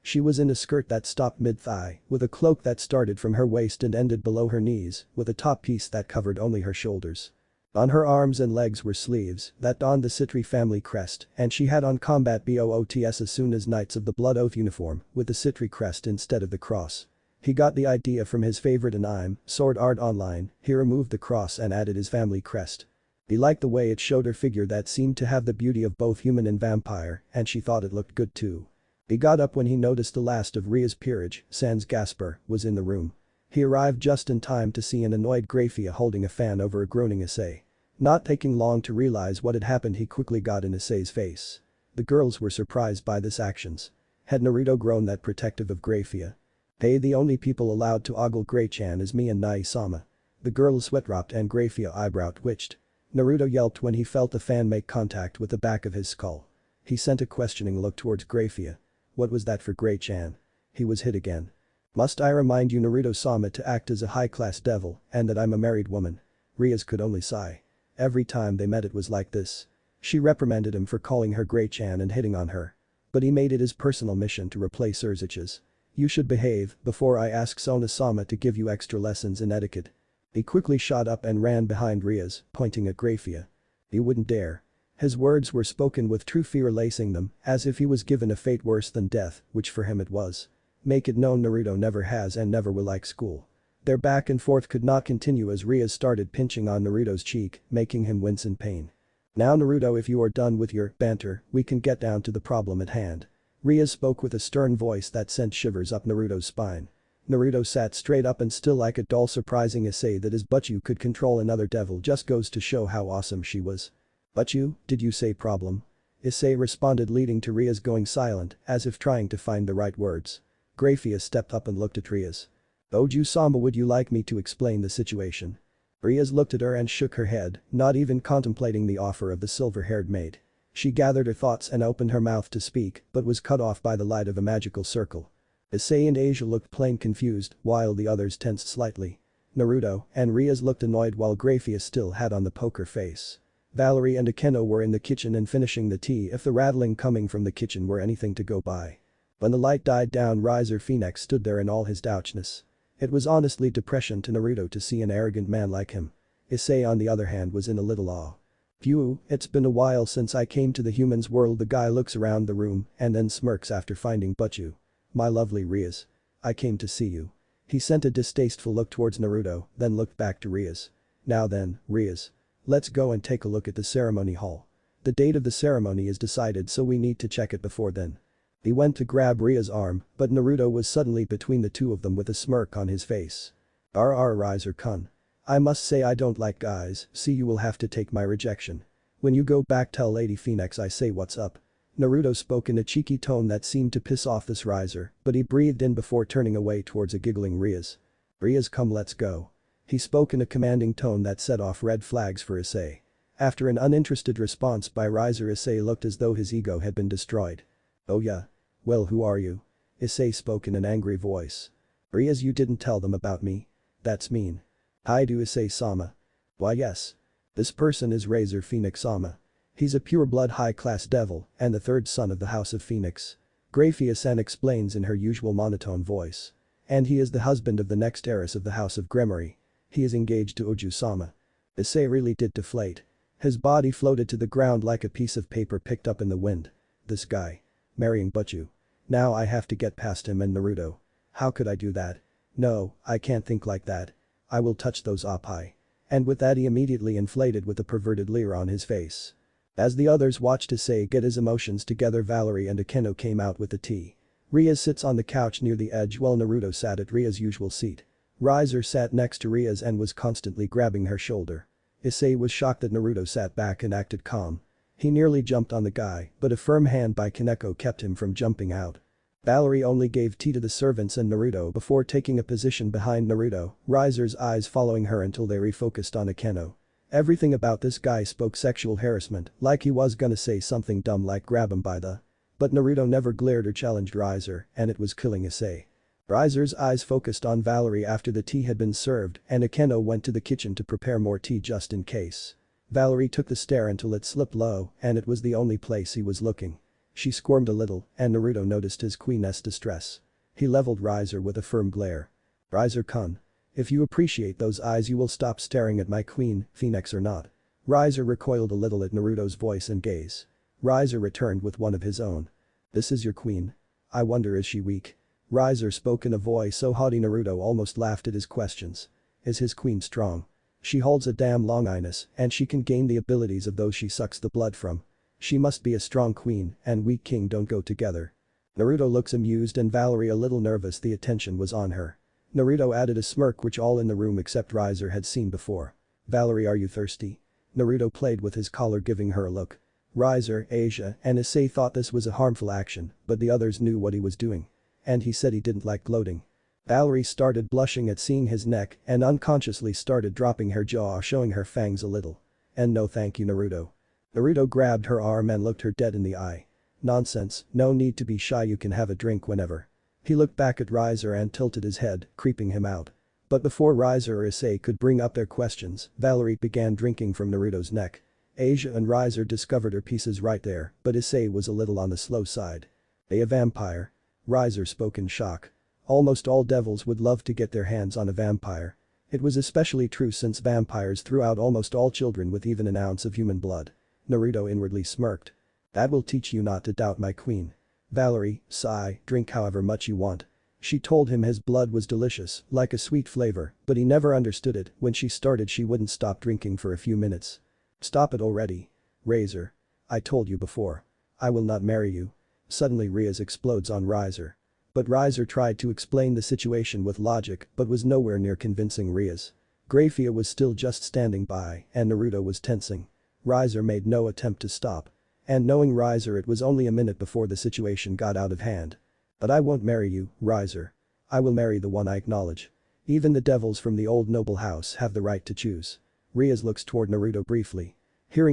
She was in a skirt that stopped mid-thigh, with a cloak that started from her waist and ended below her knees, with a top piece that covered only her shoulders. On her arms and legs were sleeves that donned the Citri family crest, and she had on combat boots as soon as Knights of the Blood Oath uniform with the Citri crest instead of the cross. He got the idea from his favorite anime, Sword Art Online. He removed the cross and added his family crest. He liked the way it showed her figure that seemed to have the beauty of both human and vampire, and she thought it looked good too. He got up when he noticed the last of Ria's peerage, Sans Gaspar, was in the room. He arrived just in time to see an annoyed Grafia holding a fan over a groaning Issei. Not taking long to realize what had happened, he quickly got in Issei's face. The girls were surprised by this actions. Had Naruto grown that protective of Grafia? Hey, the only people allowed to ogle Gray-chan is me and Nai-sama. The girl's sweat dropped and Grafia eyebrow twitched. Naruto yelped when he felt the fan make contact with the back of his skull. He sent a questioning look towards Grafia. What was that for Gray-chan? He was hit again. Must I remind you, Naruto-sama, to act as a high-class devil and that I'm a married woman? Rias could only sigh. Every time they met it was like this. She reprimanded him for calling her Gray-chan and hitting on her. But he made it his personal mission to replace Urzuch's. You should behave before I ask Sona-sama to give you extra lessons in etiquette. He quickly shot up and ran behind Rias, pointing at Grafia. He wouldn't dare. His words were spoken with true fear lacing them, as if he was given a fate worse than death, which for him it was. Make it known Naruto never has and never will like school. Their back and forth could not continue as Rias started pinching on Naruto's cheek, making him wince in pain. Now Naruto, if you are done with your banter, we can get down to the problem at hand. Rias spoke with a stern voice that sent shivers up Naruto's spine. Naruto sat straight up and still like a doll, surprising Issei that his Butchu could control another devil just goes to show how awesome she was. Butchu, did you say problem? Issei responded, leading to Rias going silent, as if trying to find the right words. Grafia stepped up and looked at Rias. Oju-sama, would you like me to explain the situation? Rias looked at her and shook her head, not even contemplating the offer of the silver-haired maid. She gathered her thoughts and opened her mouth to speak, but was cut off by the light of a magical circle. Issei and Asia looked plain confused, while the others tensed slightly. Naruto and Rias looked annoyed while Grafia still had on the poker face. Valerie and Akeno were in the kitchen and finishing the tea if the rattling coming from the kitchen were anything to go by. When the light died down, Riser Phoenix stood there in all his douchness. It was honestly depression to Naruto to see an arrogant man like him. Issei on the other hand was in a little awe. Phew, it's been a while since I came to the humans world. The guy looks around the room and then smirks after finding Butchu. My lovely Rias. I came to see you. He sent a distasteful look towards Naruto, then looked back to Rias. Now then, Rias. Let's go and take a look at the ceremony hall. The date of the ceremony is decided, so we need to check it before then. He went to grab Ria's arm, but Naruto was suddenly between the two of them with a smirk on his face. Riser-kun. I must say I don't like guys, see, you will have to take my rejection. When you go back, tell Lady Phoenix I say what's up. Naruto spoke in a cheeky tone that seemed to piss off this Riser, but he breathed in before turning away towards a giggling Rias. Rias, come, let's go. He spoke in a commanding tone that set off red flags for Issei. After an uninterested response by Riser, Issei looked as though his ego had been destroyed. Oh yeah? Well, who are you? Issei spoke in an angry voice. Rias, you didn't tell them about me? That's mean. Hi do Issei-sama. Why yes. This person is Razor Phoenix-sama. He's a pure-blood high-class devil and the third son of the House of Phoenix. Grafia-san explains in her usual monotone voice. And he is the husband of the next heiress of the House of Gremory. He is engaged to Oju-sama. Issei really did deflate. His body floated to the ground like a piece of paper picked up in the wind. This guy. Marrying Butchu. Now I have to get past him and Naruto. How could I do that? No, I can't think like that. I will touch those oppai. And with that he immediately inflated with a perverted leer on his face. As the others watched Issei get his emotions together, Valerie and Akeno came out with the tea. Rias sits on the couch near the edge while Naruto sat at Rias' usual seat. Riser sat next to Rias and was constantly grabbing her shoulder. Issei was shocked that Naruto sat back and acted calm. He nearly jumped on the guy, but a firm hand by Kaneko kept him from jumping out. Valerie only gave tea to the servants and Naruto before taking a position behind Naruto, Riser's eyes following her until they refocused on Akeno. Everything about this guy spoke sexual harassment, like he was gonna say something dumb like grab him by the. But Naruto never glared or challenged Riser, and it was killing Issei. Riser's eyes focused on Valerie after the tea had been served and Akeno went to the kitchen to prepare more tea just in case. Valerie took the stare until it slipped low and it was the only place he was looking. She squirmed a little and Naruto noticed his queen's distress. He leveled Riser with a firm glare. Riser-kun. If you appreciate those eyes you will stop staring at my queen, Phoenix or not. Riser recoiled a little at Naruto's voice and gaze. Riser returned with one of his own. This is your queen? I wonder is she weak? Riser spoke in a voice so haughty Naruto almost laughed at his questions. Is his queen strong? She holds a damn long Ines and she can gain the abilities of those she sucks the blood from. She must be a strong queen and weak king don't go together. Naruto looks amused and Valerie a little nervous, the attention was on her. Naruto added a smirk which all in the room except Riser had seen before. Valerie, are you thirsty? Naruto played with his collar giving her a look. Riser, Asia and Issei thought this was a harmful action but the others knew what he was doing. And he said he didn't like gloating. Valerie started blushing at seeing his neck and unconsciously started dropping her jaw, showing her fangs a little. And no thank you Naruto. Naruto grabbed her arm and looked her dead in the eye. Nonsense, no need to be shy, you can have a drink whenever. He looked back at Riser and tilted his head, creeping him out. But before Riser or Issei could bring up their questions, Valerie began drinking from Naruto's neck. Asia and Riser discovered her pieces right there, but Issei was a little on the slow side. A vampire? Riser spoke in shock. Almost all devils would love to get their hands on a vampire. It was especially true since vampires threw out almost all children with even an ounce of human blood. Naruto inwardly smirked. That will teach you not to doubt my queen. Valerie, sigh, drink however much you want. She told him his blood was delicious, like a sweet flavor, but he never understood it. When she started she wouldn't stop drinking for a few minutes. Stop it already. Razor. I told you before. I will not marry you. Suddenly Rias explodes on Riser. But Riser tried to explain the situation with logic but was nowhere near convincing Rias. Grafia was still just standing by and Naruto was tensing. Riser made no attempt to stop. And knowing Riser, it was only a minute before the situation got out of hand. But I won't marry you, Riser. I will marry the one I acknowledge. Even the devils from the old noble house have the right to choose. Rias looks toward Naruto briefly.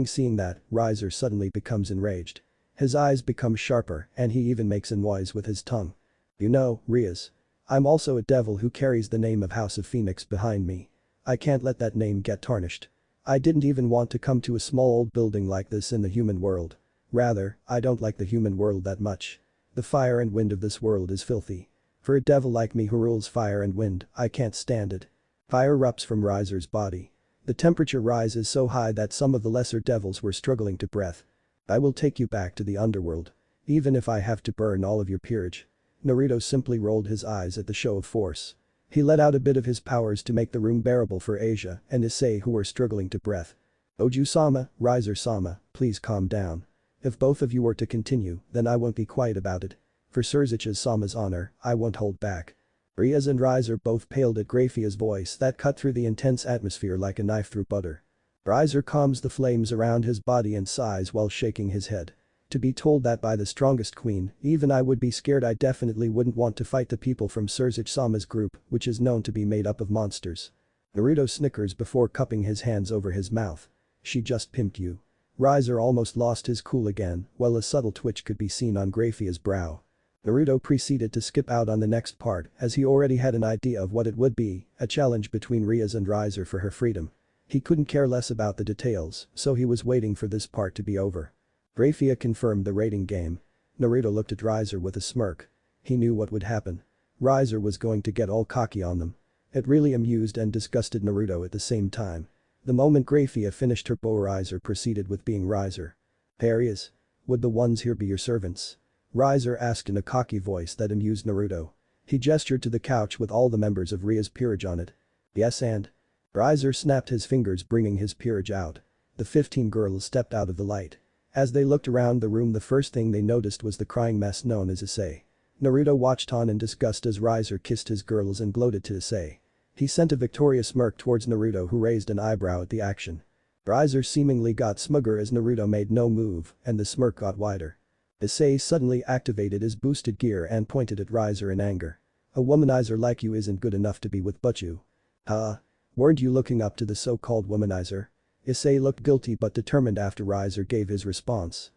Seeing that, Riser suddenly becomes enraged. His eyes become sharper and he even makes a noise with his tongue. You know, Rias. I'm also a devil who carries the name of House of Phoenix behind me. I can't let that name get tarnished. I didn't even want to come to a small old building like this in the human world. Rather, I don't like the human world that much. The fire and wind of this world is filthy. For a devil like me who rules fire and wind, I can't stand it. Fire erupts from Riser's body. The temperature rises so high that some of the lesser devils were struggling to breathe. I will take you back to the underworld. Even if I have to burn all of your peerage. Naruto simply rolled his eyes at the show of force. He let out a bit of his powers to make the room bearable for Asia and Issei who were struggling to breathe. Oju-sama, Riser-sama, please calm down. If both of you were to continue, then I won't be quiet about it. For Surzich's-sama's honor, I won't hold back. Rias and Riser both paled at Grafia's voice that cut through the intense atmosphere like a knife through butter. Riser calms the flames around his body and sighs while shaking his head. To be told that by the strongest queen, even I would be scared. I definitely wouldn't want to fight the people from Surzich-sama's group, which is known to be made up of monsters. Naruto snickers before cupping his hands over his mouth. She just pimped you. Riser almost lost his cool again, while a subtle twitch could be seen on Grafia's brow. Naruto proceeded to skip out on the next part as he already had an idea of what it would be, a challenge between Rias and Riser for her freedom. He couldn't care less about the details, so he was waiting for this part to be over. Grafia confirmed the rating game. Naruto looked at Riser with a smirk. He knew what would happen. Riser was going to get all cocky on them. It really amused and disgusted Naruto at the same time. The moment Grafia finished her bow, Riser proceeded with being Riser. "Hey Rias. Would the ones here be your servants?" Riser asked in a cocky voice that amused Naruto. He gestured to the couch with all the members of Ria's peerage on it. "Yes and?" Riser snapped his fingers, bringing his peerage out. The 15 girls stepped out of the light. As they looked around the room, the first thing they noticed was the crying mess known as Issei. Naruto watched on in disgust as Riser kissed his girls and gloated to Issei. He sent a victorious smirk towards Naruto, who raised an eyebrow at the action. Riser seemingly got smugger as Naruto made no move, and the smirk got wider. Issei suddenly activated his boosted gear and pointed at Riser in anger. "A womanizer like you isn't good enough to be with Butchu. Huh? Weren't you looking up to the so-called womanizer?" Issei looked guilty but determined after Riser gave his response.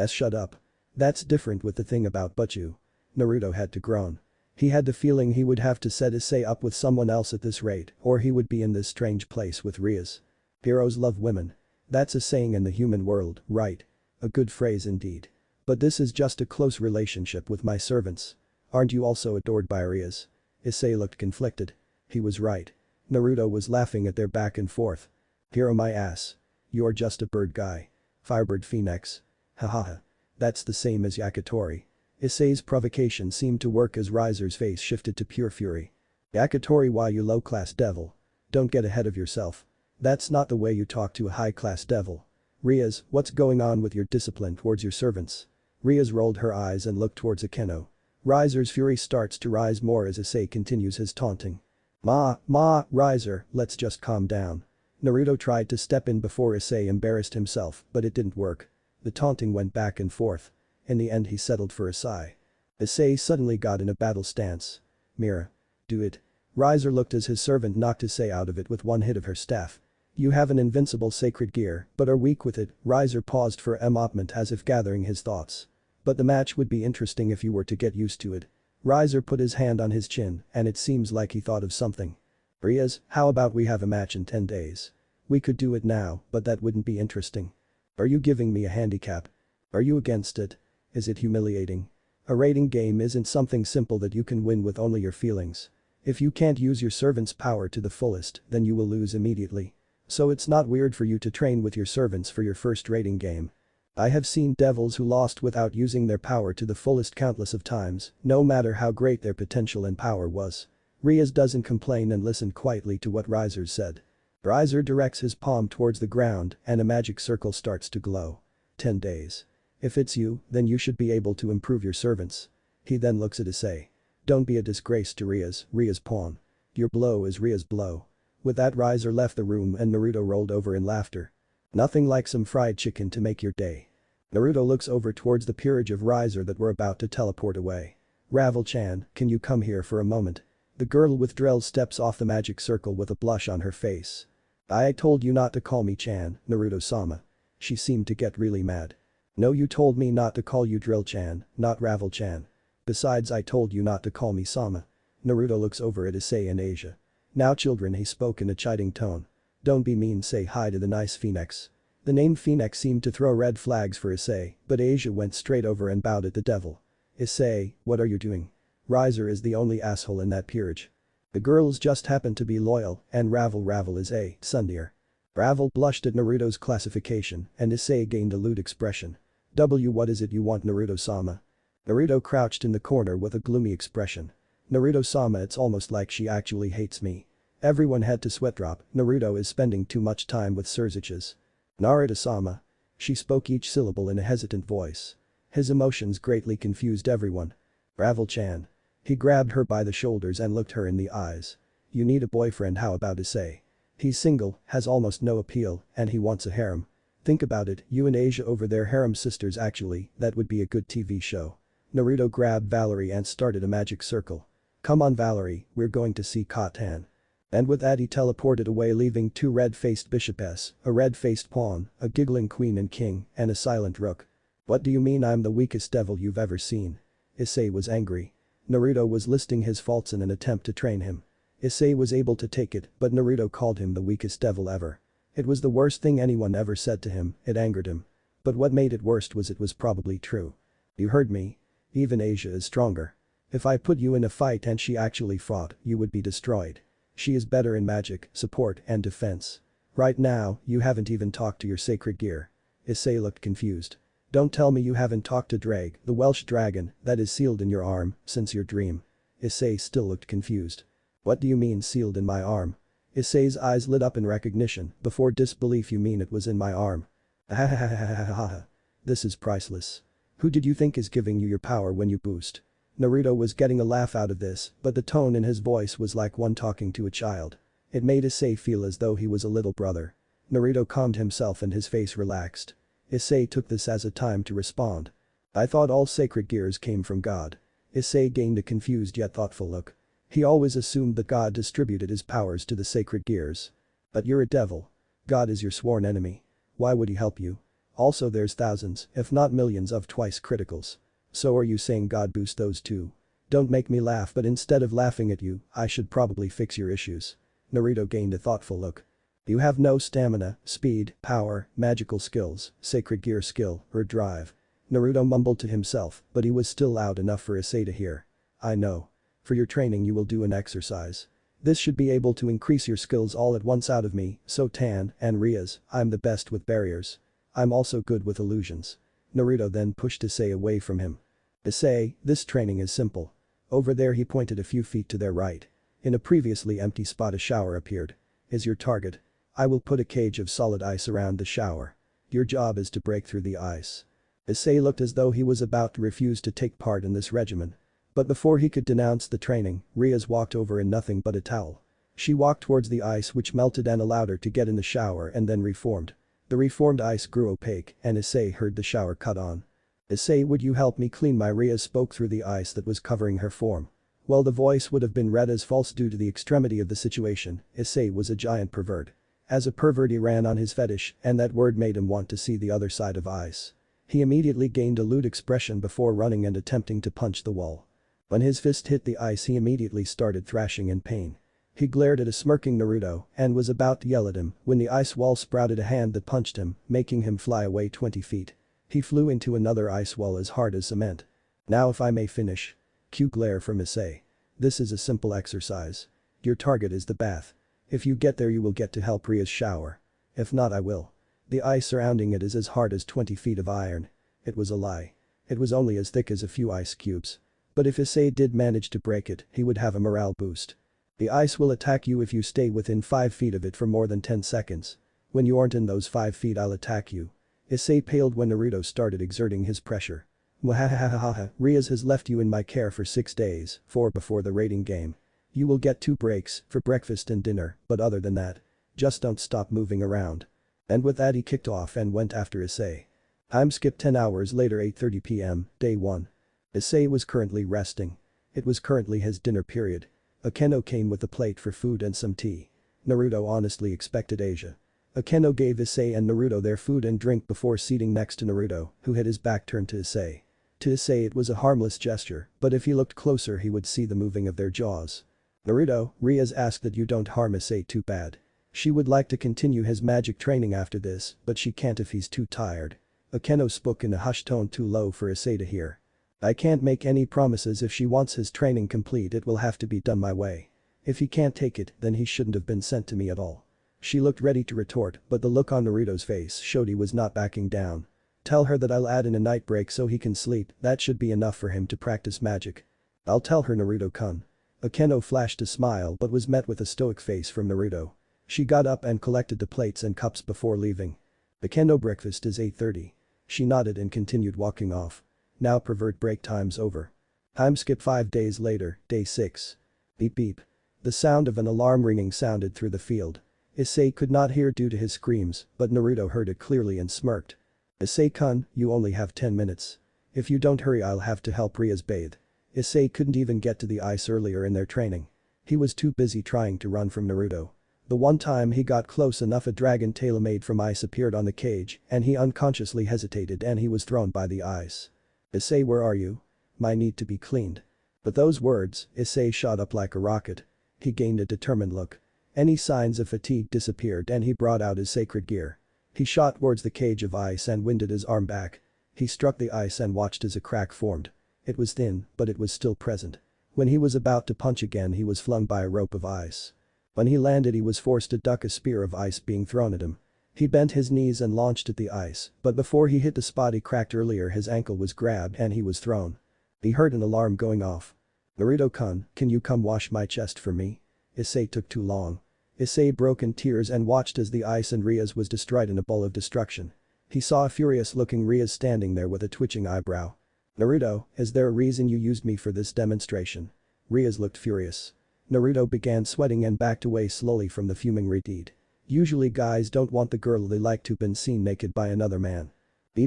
Shut up. That's different with the thing about Butchu." Naruto had to groan. He had the feeling he would have to set Issei up with someone else at this rate, or he would be in this strange place with Rias. "Heroes love women. That's a saying in the human world, right? A good phrase indeed. But this is just a close relationship with my servants. Aren't you also adored by Rias?" Issei looked conflicted. He was right. Naruto was laughing at their back and forth. "Hero my ass. You're just a bird guy. Firebird Phoenix. Hahaha. That's the same as Yakitori." Issei's provocation seemed to work as Riser's face shifted to pure fury. "Yakitori, why you low-class devil? Don't get ahead of yourself. That's not the way you talk to a high-class devil. Rias, what's going on with your discipline towards your servants?" Rias rolled her eyes and looked towards Akeno. Riser's fury starts to rise more as Issei continues his taunting. Riser, let's just calm down." Naruto tried to step in before Issei embarrassed himself, but it didn't work. The taunting went back and forth. In the end he settled for a sigh. Issei suddenly got in a battle stance. "Mira. Do it." Riser looked as his servant knocked Issei out of it with one hit of her staff. "You have an invincible sacred gear, but are weak with it." Riser paused for a moment as if gathering his thoughts. "But the match would be interesting if you were to get used to it." Riser put his hand on his chin, and it seems like he thought of something. "Rias, how about we have a match in 10 days? We could do it now, but that wouldn't be interesting. Are you giving me a handicap? Are you against it? Is it humiliating? A rating game isn't something simple that you can win with only your feelings. If you can't use your servant's power to the fullest, then you will lose immediately. So it's not weird for you to train with your servants for your first rating game. I have seen devils who lost without using their power to the fullest countless of times, no matter how great their potential and power was." Rias doesn't complain and listened quietly to what Riser said. Riser directs his palm towards the ground and a magic circle starts to glow. 10 days. If it's you, then you should be able to improve your servants. He then looks at Issei. "Don't be a disgrace to Rias' pawn. Your blow is Rias' blow." With that, Riser left the room and Naruto rolled over in laughter. Nothing like some fried chicken to make your day. Naruto looks over towards the peerage of Riser that were about to teleport away. "Ravel-chan, can you come here for a moment?" The girl with Drell steps off the magic circle with a blush on her face. "I told you not to call me Chan, Naruto-sama." She seemed to get really mad. "No, you told me not to call you Drill-chan, not Ravel-chan. Besides, I told you not to call me Sama." Naruto looks over at Issei and Asia. "Now children," he spoke in a chiding tone. "Don't be mean, say hi to the nice Phoenix." The name Phoenix seemed to throw red flags for Issei, but Asia went straight over and bowed at the devil. "Issei, what are you doing? Riser is the only asshole in that peerage. The girls just happen to be loyal and Ravel is a sundeer." Ravel blushed at Naruto's classification and Issei gained a lewd expression. What is it you want, Naruto-sama?" Naruto crouched in the corner with a gloomy expression. "Naruto-sama, it's almost like she actually hates me." Everyone had to sweat drop. Naruto is spending too much time with Surziches. "Naruto-sama." She spoke each syllable in a hesitant voice. His emotions greatly confused everyone. "Ravel-chan." He grabbed her by the shoulders and looked her in the eyes. "You need a boyfriend, how about Issei? He's single, has almost no appeal, and he wants a harem. Think about it, you and Asia over there, harem sisters, actually, that would be a good TV show." Naruto grabbed Valerie and started a magic circle. "Come on Valerie, we're going to see Katan." And with that he teleported away, leaving 2 red-faced bishopess, a red-faced pawn, a giggling queen and king, and a silent rook. "What do you mean I'm the weakest devil you've ever seen?" Issei was angry. Naruto was listing his faults in an attempt to train him. Issei was able to take it, but Naruto called him the weakest devil ever. It was the worst thing anyone ever said to him, it angered him. But what made it worst was it was probably true. "You heard me. Even Asia is stronger. If I put you in a fight and she actually fought, you would be destroyed. She is better in magic, support and defense. Right now, you haven't even talked to your sacred gear. Issei looked confused. Don't tell me you haven't talked to Drake, the Welsh dragon, that is sealed in your arm, since your dream. Issei still looked confused. What do you mean sealed in my arm? Issei's eyes lit up in recognition, before disbelief. You mean it was in my arm? Ahahahahaha. This is priceless. Who did you think is giving you your power when you boost? Naruto was getting a laugh out of this, but the tone in his voice was like one talking to a child. It made Issei feel as though he was a little brother. Naruto calmed himself and his face relaxed. Issei took this as a time to respond. I thought all sacred gears came from God. Issei gained a confused yet thoughtful look. He always assumed that God distributed his powers to the sacred gears. But you're a devil. God is your sworn enemy. Why would he help you? Also there's thousands, if not millions of twice criticals. So are you saying God boosts those too? Don't make me laugh, but instead of laughing at you, I should probably fix your issues. Naruto gained a thoughtful look. You have no stamina, speed, power, magical skills, sacred gear skill, or drive. Naruto mumbled to himself, but he was still loud enough for Issei to hear. I know. For your training you will do an exercise. This should be able to increase your skills all at once out of me, so Tan and Rias, I'm the best with barriers. I'm also good with illusions. Naruto then pushed Issei away from him. Issei, this training is simple. Over there, he pointed a few feet to their right. In a previously empty spot a shower appeared. Is your target? I will put a cage of solid ice around the shower. Your job is to break through the ice. Issei looked as though he was about to refuse to take part in this regimen. But before he could denounce the training, Rias walked over in nothing but a towel. She walked towards the ice, which melted and allowed her to get in the shower, and then reformed. The reformed ice grew opaque and Issei heard the shower cut on. Issei, would you help me clean my? Rias spoke through the ice that was covering her form. Well, the voice would have been read as false due to the extremity of the situation. Issei was a giant pervert. As a pervert he ran on his fetish, and that word made him want to see the other side of ice. He immediately gained a lewd expression before running and attempting to punch the wall. When his fist hit the ice he immediately started thrashing in pain. He glared at a smirking Naruto and was about to yell at him when the ice wall sprouted a hand that punched him, making him fly away 20 feet. He flew into another ice wall as hard as cement. Now if I may finish. Cue glare from Issei. This is a simple exercise. Your target is the bath. If you get there you will get to help Rias shower. If not I will. The ice surrounding it is as hard as 20 feet of iron. It was a lie. It was only as thick as a few ice cubes. But if Issei did manage to break it, he would have a morale boost. The ice will attack you if you stay within 5 feet of it for more than 10 seconds. When you aren't in those 5 feet I'll attack you. Issei paled when Naruto started exerting his pressure. Mwahahahaha, Rias has left you in my care for 6 days, 4 before the raiding game. You will get 2 breaks, for breakfast and dinner, but other than that, just don't stop moving around. And with that he kicked off and went after Issei. Time skip 10 hours later, 8:30 p.m, day 1. Issei was currently resting. It was currently his dinner period. Akeno came with a plate for food and some tea. Naruto honestly expected Asia. Akeno gave Issei and Naruto their food and drink before seating next to Naruto, who had his back turned to Issei. To Issei it was a harmless gesture, but if he looked closer he would see the moving of their jaws. Naruto, Rias asked that you don't harm Issei too bad. She would like to continue his magic training after this, but she can't if he's too tired. Akeno spoke in a hushed tone too low for Issei to hear. I can't make any promises. If she wants his training complete it will have to be done my way. If he can't take it, then he shouldn't have been sent to me at all. She looked ready to retort, but the look on Naruto's face showed he was not backing down. Tell her that I'll add in a night break so he can sleep, that should be enough for him to practice magic. I'll tell her, Naruto-kun. Akeno flashed a smile but was met with a stoic face from Naruto. She got up and collected the plates and cups before leaving. Akeno, breakfast is 8:30. She nodded and continued walking off. Now pervert break time's over. Time skip 5 days later, day 6. Beep beep. The sound of an alarm ringing sounded through the field. Issei could not hear due to his screams, but Naruto heard it clearly and smirked. Issei-kun, you only have 10 minutes. If you don't hurry I'll have to help Rias bathe. Issei couldn't even get to the ice earlier in their training. He was too busy trying to run from Naruto. The one time he got close enough a dragon tail made from ice appeared on the cage and he unconsciously hesitated and he was thrown by the ice. Issei, where are you? My need to be cleaned. But those words, Issei shot up like a rocket. He gained a determined look. Any signs of fatigue disappeared and he brought out his sacred gear. He shot towards the cage of ice and winded his arm back. He struck the ice and watched as a crack formed. It was thin, but it was still present. When he was about to punch again he was flung by a rope of ice. When he landed he was forced to duck a spear of ice being thrown at him. He bent his knees and launched at the ice, but before he hit the spot he cracked earlier his ankle was grabbed and he was thrown. He heard an alarm going off. "Naruto-kun, can you come wash my chest for me? Issei took too long." Issei broke in tears and watched as the ice and Rias was destroyed in a bowl of destruction. He saw a furious-looking Rias standing there with a twitching eyebrow. "Naruto, is there a reason you used me for this demonstration?" Rias looked furious. Naruto began sweating and backed away slowly from the fuming Redeed. Usually guys don't want the girl they like to been seen naked by another man.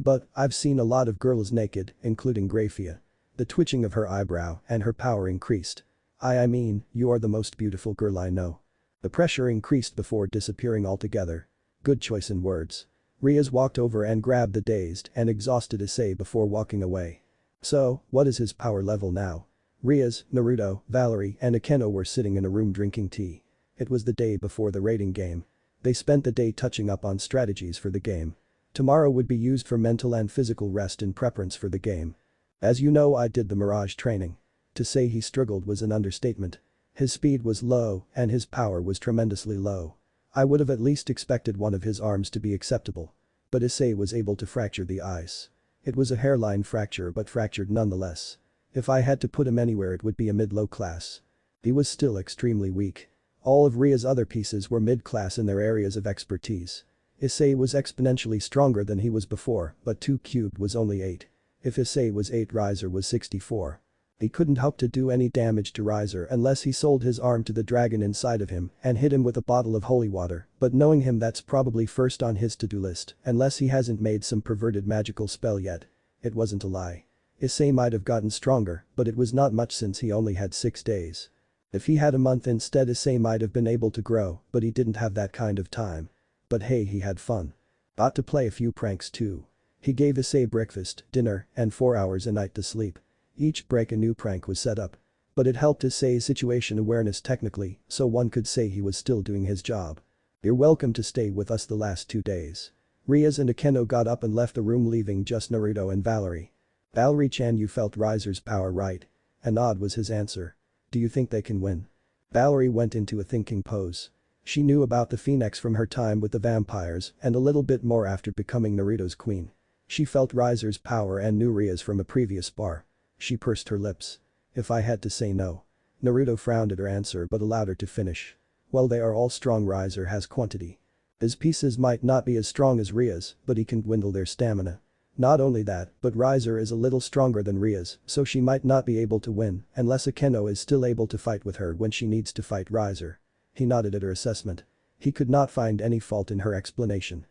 But I've seen a lot of girls naked, including Graphia. The twitching of her eyebrow and her power increased. I mean, you are the most beautiful girl I know." The pressure increased before disappearing altogether. Good choice in words. Rias walked over and grabbed the dazed and exhausted Issei before walking away. "So, what is his power level now?" Rias, Naruto, Valerie and Akeno were sitting in a room drinking tea. It was the day before the rating game. They spent the day touching up on strategies for the game. Tomorrow would be used for mental and physical rest in preference for the game. "As you know, I did the Mirage training." To say he struggled was an understatement. His speed was low and his power was tremendously low. I would have at least expected one of his arms to be acceptable. But Issei was able to fracture the ice. It was a hairline fracture but fractured nonetheless. If I had to put him anywhere it would be a mid-low class. He was still extremely weak. All of Ria's other pieces were mid-class in their areas of expertise. Issei was exponentially stronger than he was before, but 2 cubed was only 8. If Issei was 8, Riser was 64. He couldn't hope to do any damage to Riser unless he sold his arm to the dragon inside of him and hit him with a bottle of holy water, but knowing him that's probably first on his to-do list unless he hasn't made some perverted magical spell yet. It wasn't a lie. Issei might have gotten stronger, but it was not much since he only had 6 days. If he had a month instead Issei might have been able to grow, but he didn't have that kind of time. But hey, he had fun. Got to play a few pranks too. He gave Issei breakfast, dinner, and 4 hours a night to sleep. Each break a new prank was set up. But it helped Issei's situation awareness technically, so one could say he was still doing his job. "You're welcome to stay with us the last 2 days." Rias and Akeno got up and left the room leaving just Naruto and Valerie. "Valerie-chan, you felt Riser's power, right?" A nod was his answer. "Do you think they can win?" Valerie went into a thinking pose. She knew about the Phoenix from her time with the vampires and a little bit more after becoming Naruto's queen. She felt Riser's power and knew Rias from a previous bar. She pursed her lips. "If I had to say no." Naruto frowned at her answer but allowed her to finish. "Well, they are all strong. Riser has quantity. His pieces might not be as strong as Rias, but he can dwindle their stamina. Not only that, but Riser is a little stronger than Rias, so she might not be able to win unless Akeno is still able to fight with her when she needs to fight Riser." He nodded at her assessment. He could not find any fault in her explanation.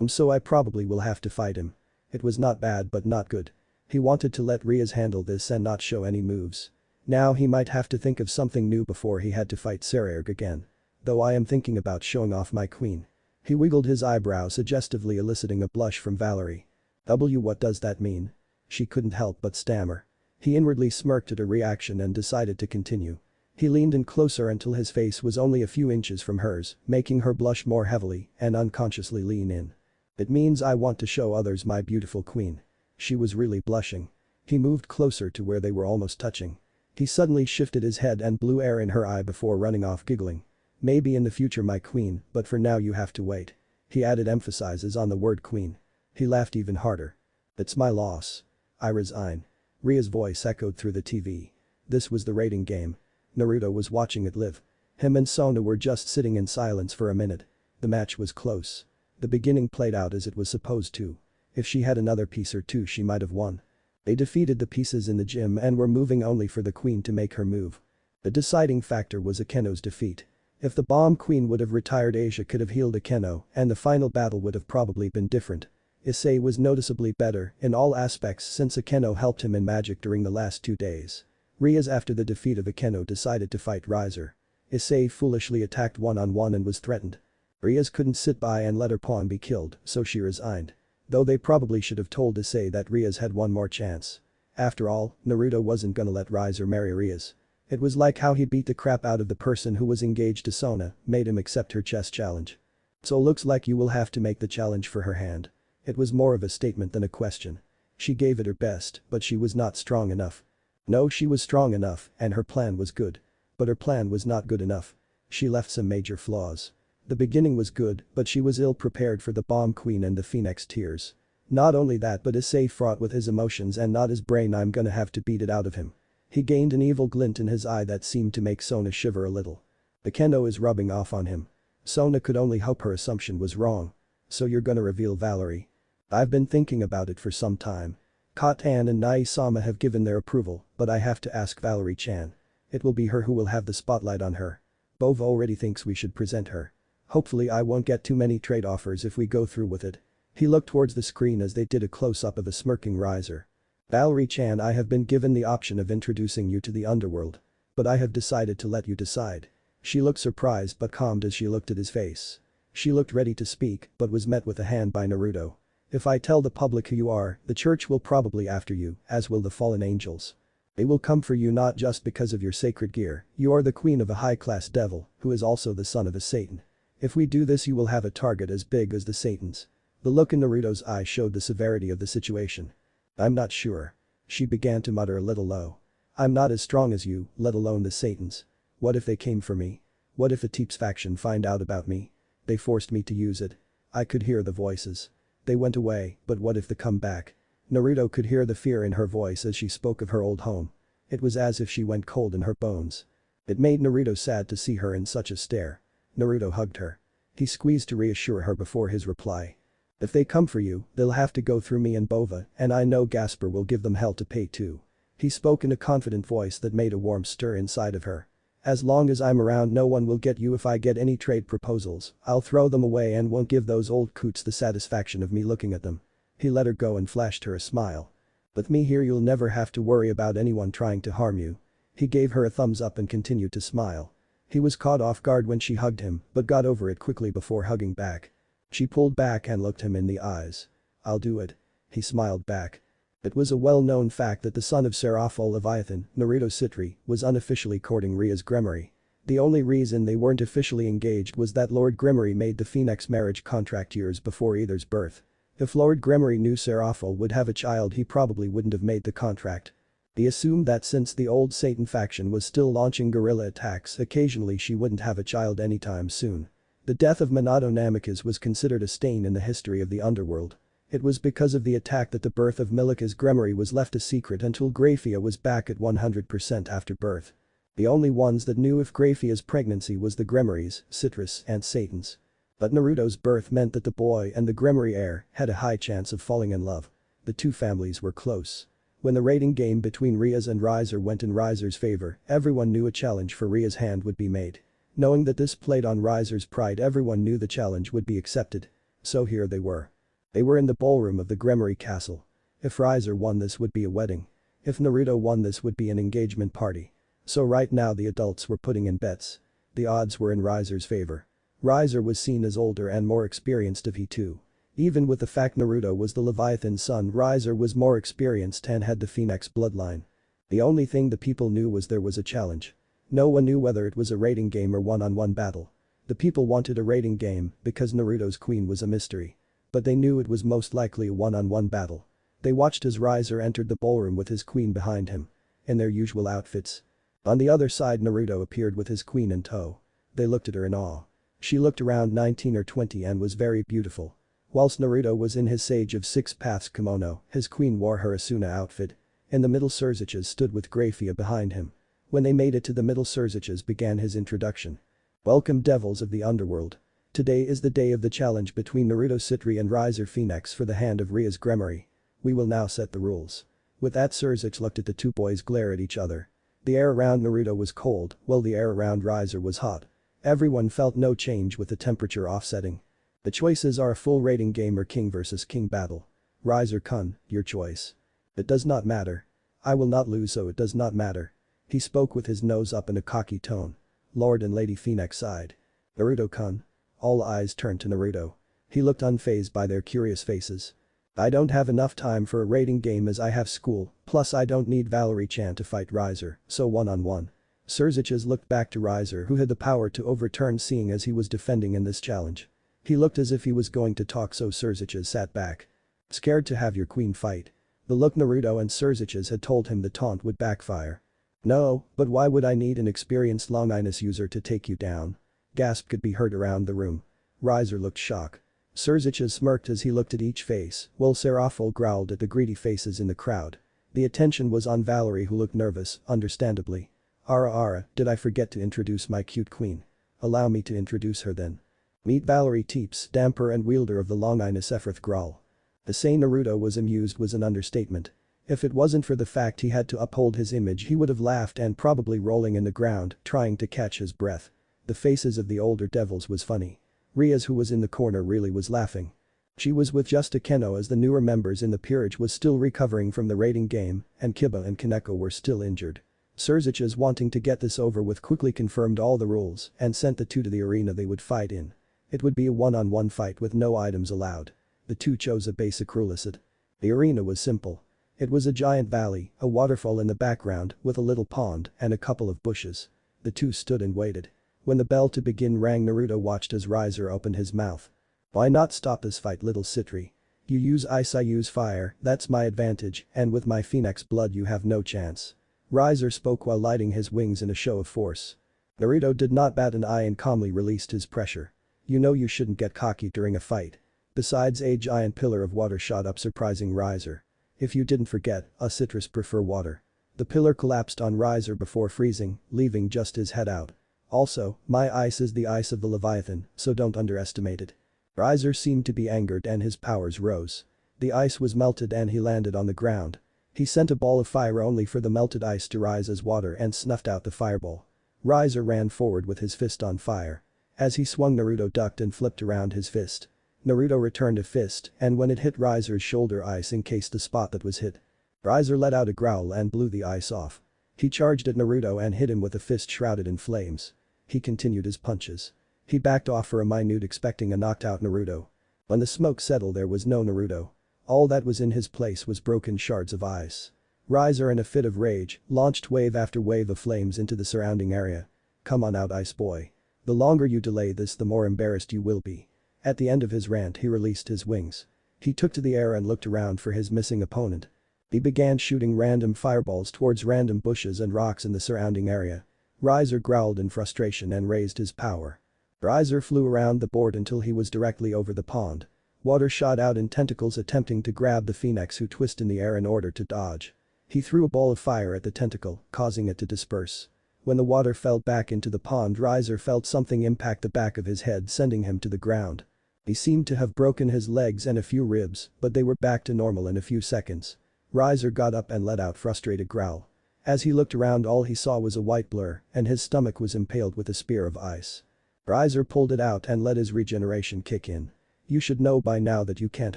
"So I probably will have to fight him." It was not bad but not good. He wanted to let Rias handle this and not show any moves. Now he might have to think of something new before he had to fight Sarerg again. "Though I am thinking about showing off my queen." He wiggled his eyebrow suggestively eliciting a blush from Valerie. What does that mean?" She couldn't help but stammer. He inwardly smirked at her reaction and decided to continue. He leaned in closer until his face was only a few inches from hers, making her blush more heavily and unconsciously lean in. "It means I want to show others my beautiful queen." She was really blushing. He moved closer to where they were almost touching. He suddenly shifted his head and blew air in her eye before running off giggling. "Maybe in the future, my queen, but for now you have to wait." He added emphasis on the word queen. He laughed even harder. "It's my loss. I resign." Ria's voice echoed through the TV. This was the rating game. Naruto was watching it live. Him and Sona were just sitting in silence for a minute. The match was close. The beginning played out as it was supposed to. If she had another piece or two she might have won. They defeated the pieces in the gym and were moving only for the queen to make her move. The deciding factor was Akeno's defeat. If the bomb queen would have retired, Asia could have healed Akeno and the final battle would have probably been different. Issei was noticeably better in all aspects since Akeno helped him in magic during the last 2 days. Rias after the defeat of Akeno decided to fight Riser. Issei foolishly attacked one-on-one and was threatened. Rias couldn't sit by and let her pawn be killed, so she resigned. Though they probably should have told Issei that Rias had one more chance. After all, Naruto wasn't gonna let Riser marry Rias. It was like how he beat the crap out of the person who was engaged to Sona, made him accept her chess challenge. "So looks like you will have to make the challenge for her hand." It was more of a statement than a question. She gave it her best, but she was not strong enough. No, she was strong enough and her plan was good. But her plan was not good enough. She left some major flaws. The beginning was good, but she was ill-prepared for the bomb queen and the phoenix tears. Not only that but Issei fraught with his emotions and not his brain. I'm gonna have to beat it out of him. He gained an evil glint in his eye that seemed to make Sona shiver a little. The kendo is rubbing off on him. Sona could only hope her assumption was wrong. So you're gonna reveal Valerie? I've been thinking about it for some time. Kotan and Nai-sama have given their approval, but I have to ask Valerie-chan. It will be her who will have the spotlight on her. Bova already thinks we should present her. Hopefully I won't get too many trade offers if we go through with it. He looked towards the screen as they did a close-up of a smirking Riser. Valerie-chan, I have been given the option of introducing you to the underworld. But I have decided to let you decide. She looked surprised but calmed as she looked at his face. She looked ready to speak but was met with a hand by Naruto. If I tell the public who you are, the church will probably after you, as will the fallen angels. They will come for you not just because of your sacred gear, you are the queen of a high-class devil, who is also the son of a Satan. If we do this you will have a target as big as the Satans. The look in Naruto's eye showed the severity of the situation. I'm not sure. She began to mutter a little low. I'm not as strong as you, let alone the Satans. What if they came for me? What if a Teeps faction find out about me? They forced me to use it. I could hear the voices. They went away, but what if they come back? Naruto could hear the fear in her voice as she spoke of her old home. It was as if she went cold in her bones. It made Naruto sad to see her in such a stare. Naruto hugged her. He squeezed to reassure her before his reply. If they come for you, they'll have to go through me and Bova, and I know Gasper will give them hell to pay too. He spoke in a confident voice that made a warm stir inside of her. As long as I'm around no one will get you. If I get any trade proposals, I'll throw them away and won't give those old coots the satisfaction of me looking at them. He let her go and flashed her a smile. With me here you'll never have to worry about anyone trying to harm you. He gave her a thumbs up and continued to smile. He was caught off guard when she hugged him, but got over it quickly before hugging back. She pulled back and looked him in the eyes. I'll do it. He smiled back. It was a well-known fact that the son of Seraphol Leviathan, Naruto Citri, was unofficially courting Rias Gremory. The only reason they weren't officially engaged was that Lord Gremory made the Phoenix marriage contract years before either's birth. If Lord Gremory knew Seraphol would have a child he probably wouldn't have made the contract. He assumed that since the old Satan faction was still launching guerrilla attacks occasionally she wouldn't have a child anytime soon. The death of Minato Namikaze was considered a stain in the history of the underworld. It was because of the attack that the birth of Milika's Gremory was left a secret until Graphia was back at 100% after birth. The only ones that knew if Graphia's pregnancy was the Gremorys, Citrus, and Satans. But Naruto's birth meant that the boy and the Gremory heir had a high chance of falling in love. The two families were close. When the rating game between Rias and Riser went in Riser's favor, everyone knew a challenge for Rias' hand would be made. Knowing that this played on Riser's pride, everyone knew the challenge would be accepted. So here they were. They were in the ballroom of the Gremory castle. If Riser won this would be a wedding. If Naruto won this would be an engagement party. So right now the adults were putting in bets. The odds were in Riser's favor. Riser was seen as older and more experienced of he two. Even with the fact Naruto was the Leviathan's son, Riser was more experienced and had the Phoenix bloodline. The only thing the people knew was there was a challenge. No one knew whether it was a rating game or one-on-one battle. The people wanted a rating game because Naruto's queen was a mystery. But they knew it was most likely a one-on-one battle. They watched as Riser entered the ballroom with his queen behind him. In their usual outfits. On the other side Naruto appeared with his queen in tow. They looked at her in awe. She looked around 19 or 20 and was very beautiful. Whilst Naruto was in his Sage of Six Paths kimono, his queen wore her Asuna outfit. In the middle Surziches stood with Graphia behind him. When they made it to the middle Surziches began his introduction. Welcome devils of the underworld. Today is the day of the challenge between Naruto Citri and Riser Phoenix for the hand of Rias Gremory. We will now set the rules. With that Surzich looked at the two boys glare at each other. The air around Naruto was cold, while the air around Riser was hot. Everyone felt no change with the temperature offsetting. The choices are a full rating game or king versus king battle. Riser-kun, your choice. It does not matter. I will not lose so it does not matter. He spoke with his nose up in a cocky tone. Lord and Lady Phoenix sighed. Naruto-kun. All eyes turned to Naruto. He looked unfazed by their curious faces. I don't have enough time for a rating game as I have school, plus I don't need Valerie-chan to fight Riser, so one-on-one. Surziches looked back to Riser who had the power to overturn seeing as he was defending in this challenge. He looked as if he was going to talk so Surziches sat back. Scared to have your queen fight. The look Naruto and Surziches had told him the taunt would backfire. No, but why would I need an experienced Longinus user to take you down? Gasp could be heard around the room. Riser looked shocked. Serziches smirked as he looked at each face, while Serafol growled at the greedy faces in the crowd. The attention was on Valerie, who looked nervous, understandably. Ara, did I forget to introduce my cute queen? Allow me to introduce her then. Meet Valerie Teeps, damper and wielder of the Longinus Ephrath Grawl. To say Naruto was amused was an understatement. If it wasn't for the fact he had to uphold his image, he would have laughed and probably rolling in the ground, trying to catch his breath. The faces of the older devils was funny. Rias, who was in the corner, really was laughing. She was with just Akeno as the newer members in the peerage was still recovering from the raiding game, and Kiba and Kaneko were still injured. Serziches, wanting to get this over with, quickly confirmed all the rules and sent the two to the arena they would fight in. It would be a one-on-one fight with no items allowed. The two chose a basic rule set. The arena was simple. It was a giant valley, a waterfall in the background with a little pond and a couple of bushes. The two stood and waited. When the bell to begin rang, Naruto watched as Riser opened his mouth. Why not stop this fight, little Citri? You use ice, I use fire, that's my advantage, and with my phoenix blood you have no chance. Riser spoke while lighting his wings in a show of force. Naruto did not bat an eye and calmly released his pressure. You know you shouldn't get cocky during a fight. Besides, a giant pillar of water shot up, surprising Riser. If you didn't forget, us citrus prefer water. The pillar collapsed on Riser before freezing, leaving just his head out. Also, my ice is the ice of the Leviathan, so don't underestimate it. Riser seemed to be angered and his powers rose. The ice was melted and he landed on the ground. He sent a ball of fire only for the melted ice to rise as water and snuffed out the fireball. Riser ran forward with his fist on fire. As he swung, Naruto ducked and flipped around his fist. Naruto returned a fist, and when it hit Riser's shoulder, ice encased the spot that was hit. Riser let out a growl and blew the ice off. He charged at Naruto and hit him with a fist shrouded in flames. He continued his punches. He backed off for a minute, expecting a knocked out Naruto. When the smoke settled, there was no Naruto. All that was in his place was broken shards of ice. Riser, in a fit of rage, launched wave after wave of flames into the surrounding area. Come on out, ice boy. The longer you delay this, the more embarrassed you will be. At the end of his rant, he released his wings. He took to the air and looked around for his missing opponent. He began shooting random fireballs towards random bushes and rocks in the surrounding area. Riser growled in frustration and raised his power. Riser flew around the board until he was directly over the pond. Water shot out in tentacles attempting to grab the phoenix, who twisted in the air in order to dodge. He threw a ball of fire at the tentacle, causing it to disperse. When the water fell back into the pond, Riser felt something impact the back of his head, sending him to the ground. He seemed to have broken his legs and a few ribs, but they were back to normal in a few seconds. Riser got up and let out a frustrated growl. As he looked around, all he saw was a white blur, and his stomach was impaled with a spear of ice. Riser pulled it out and let his regeneration kick in. You should know by now that you can't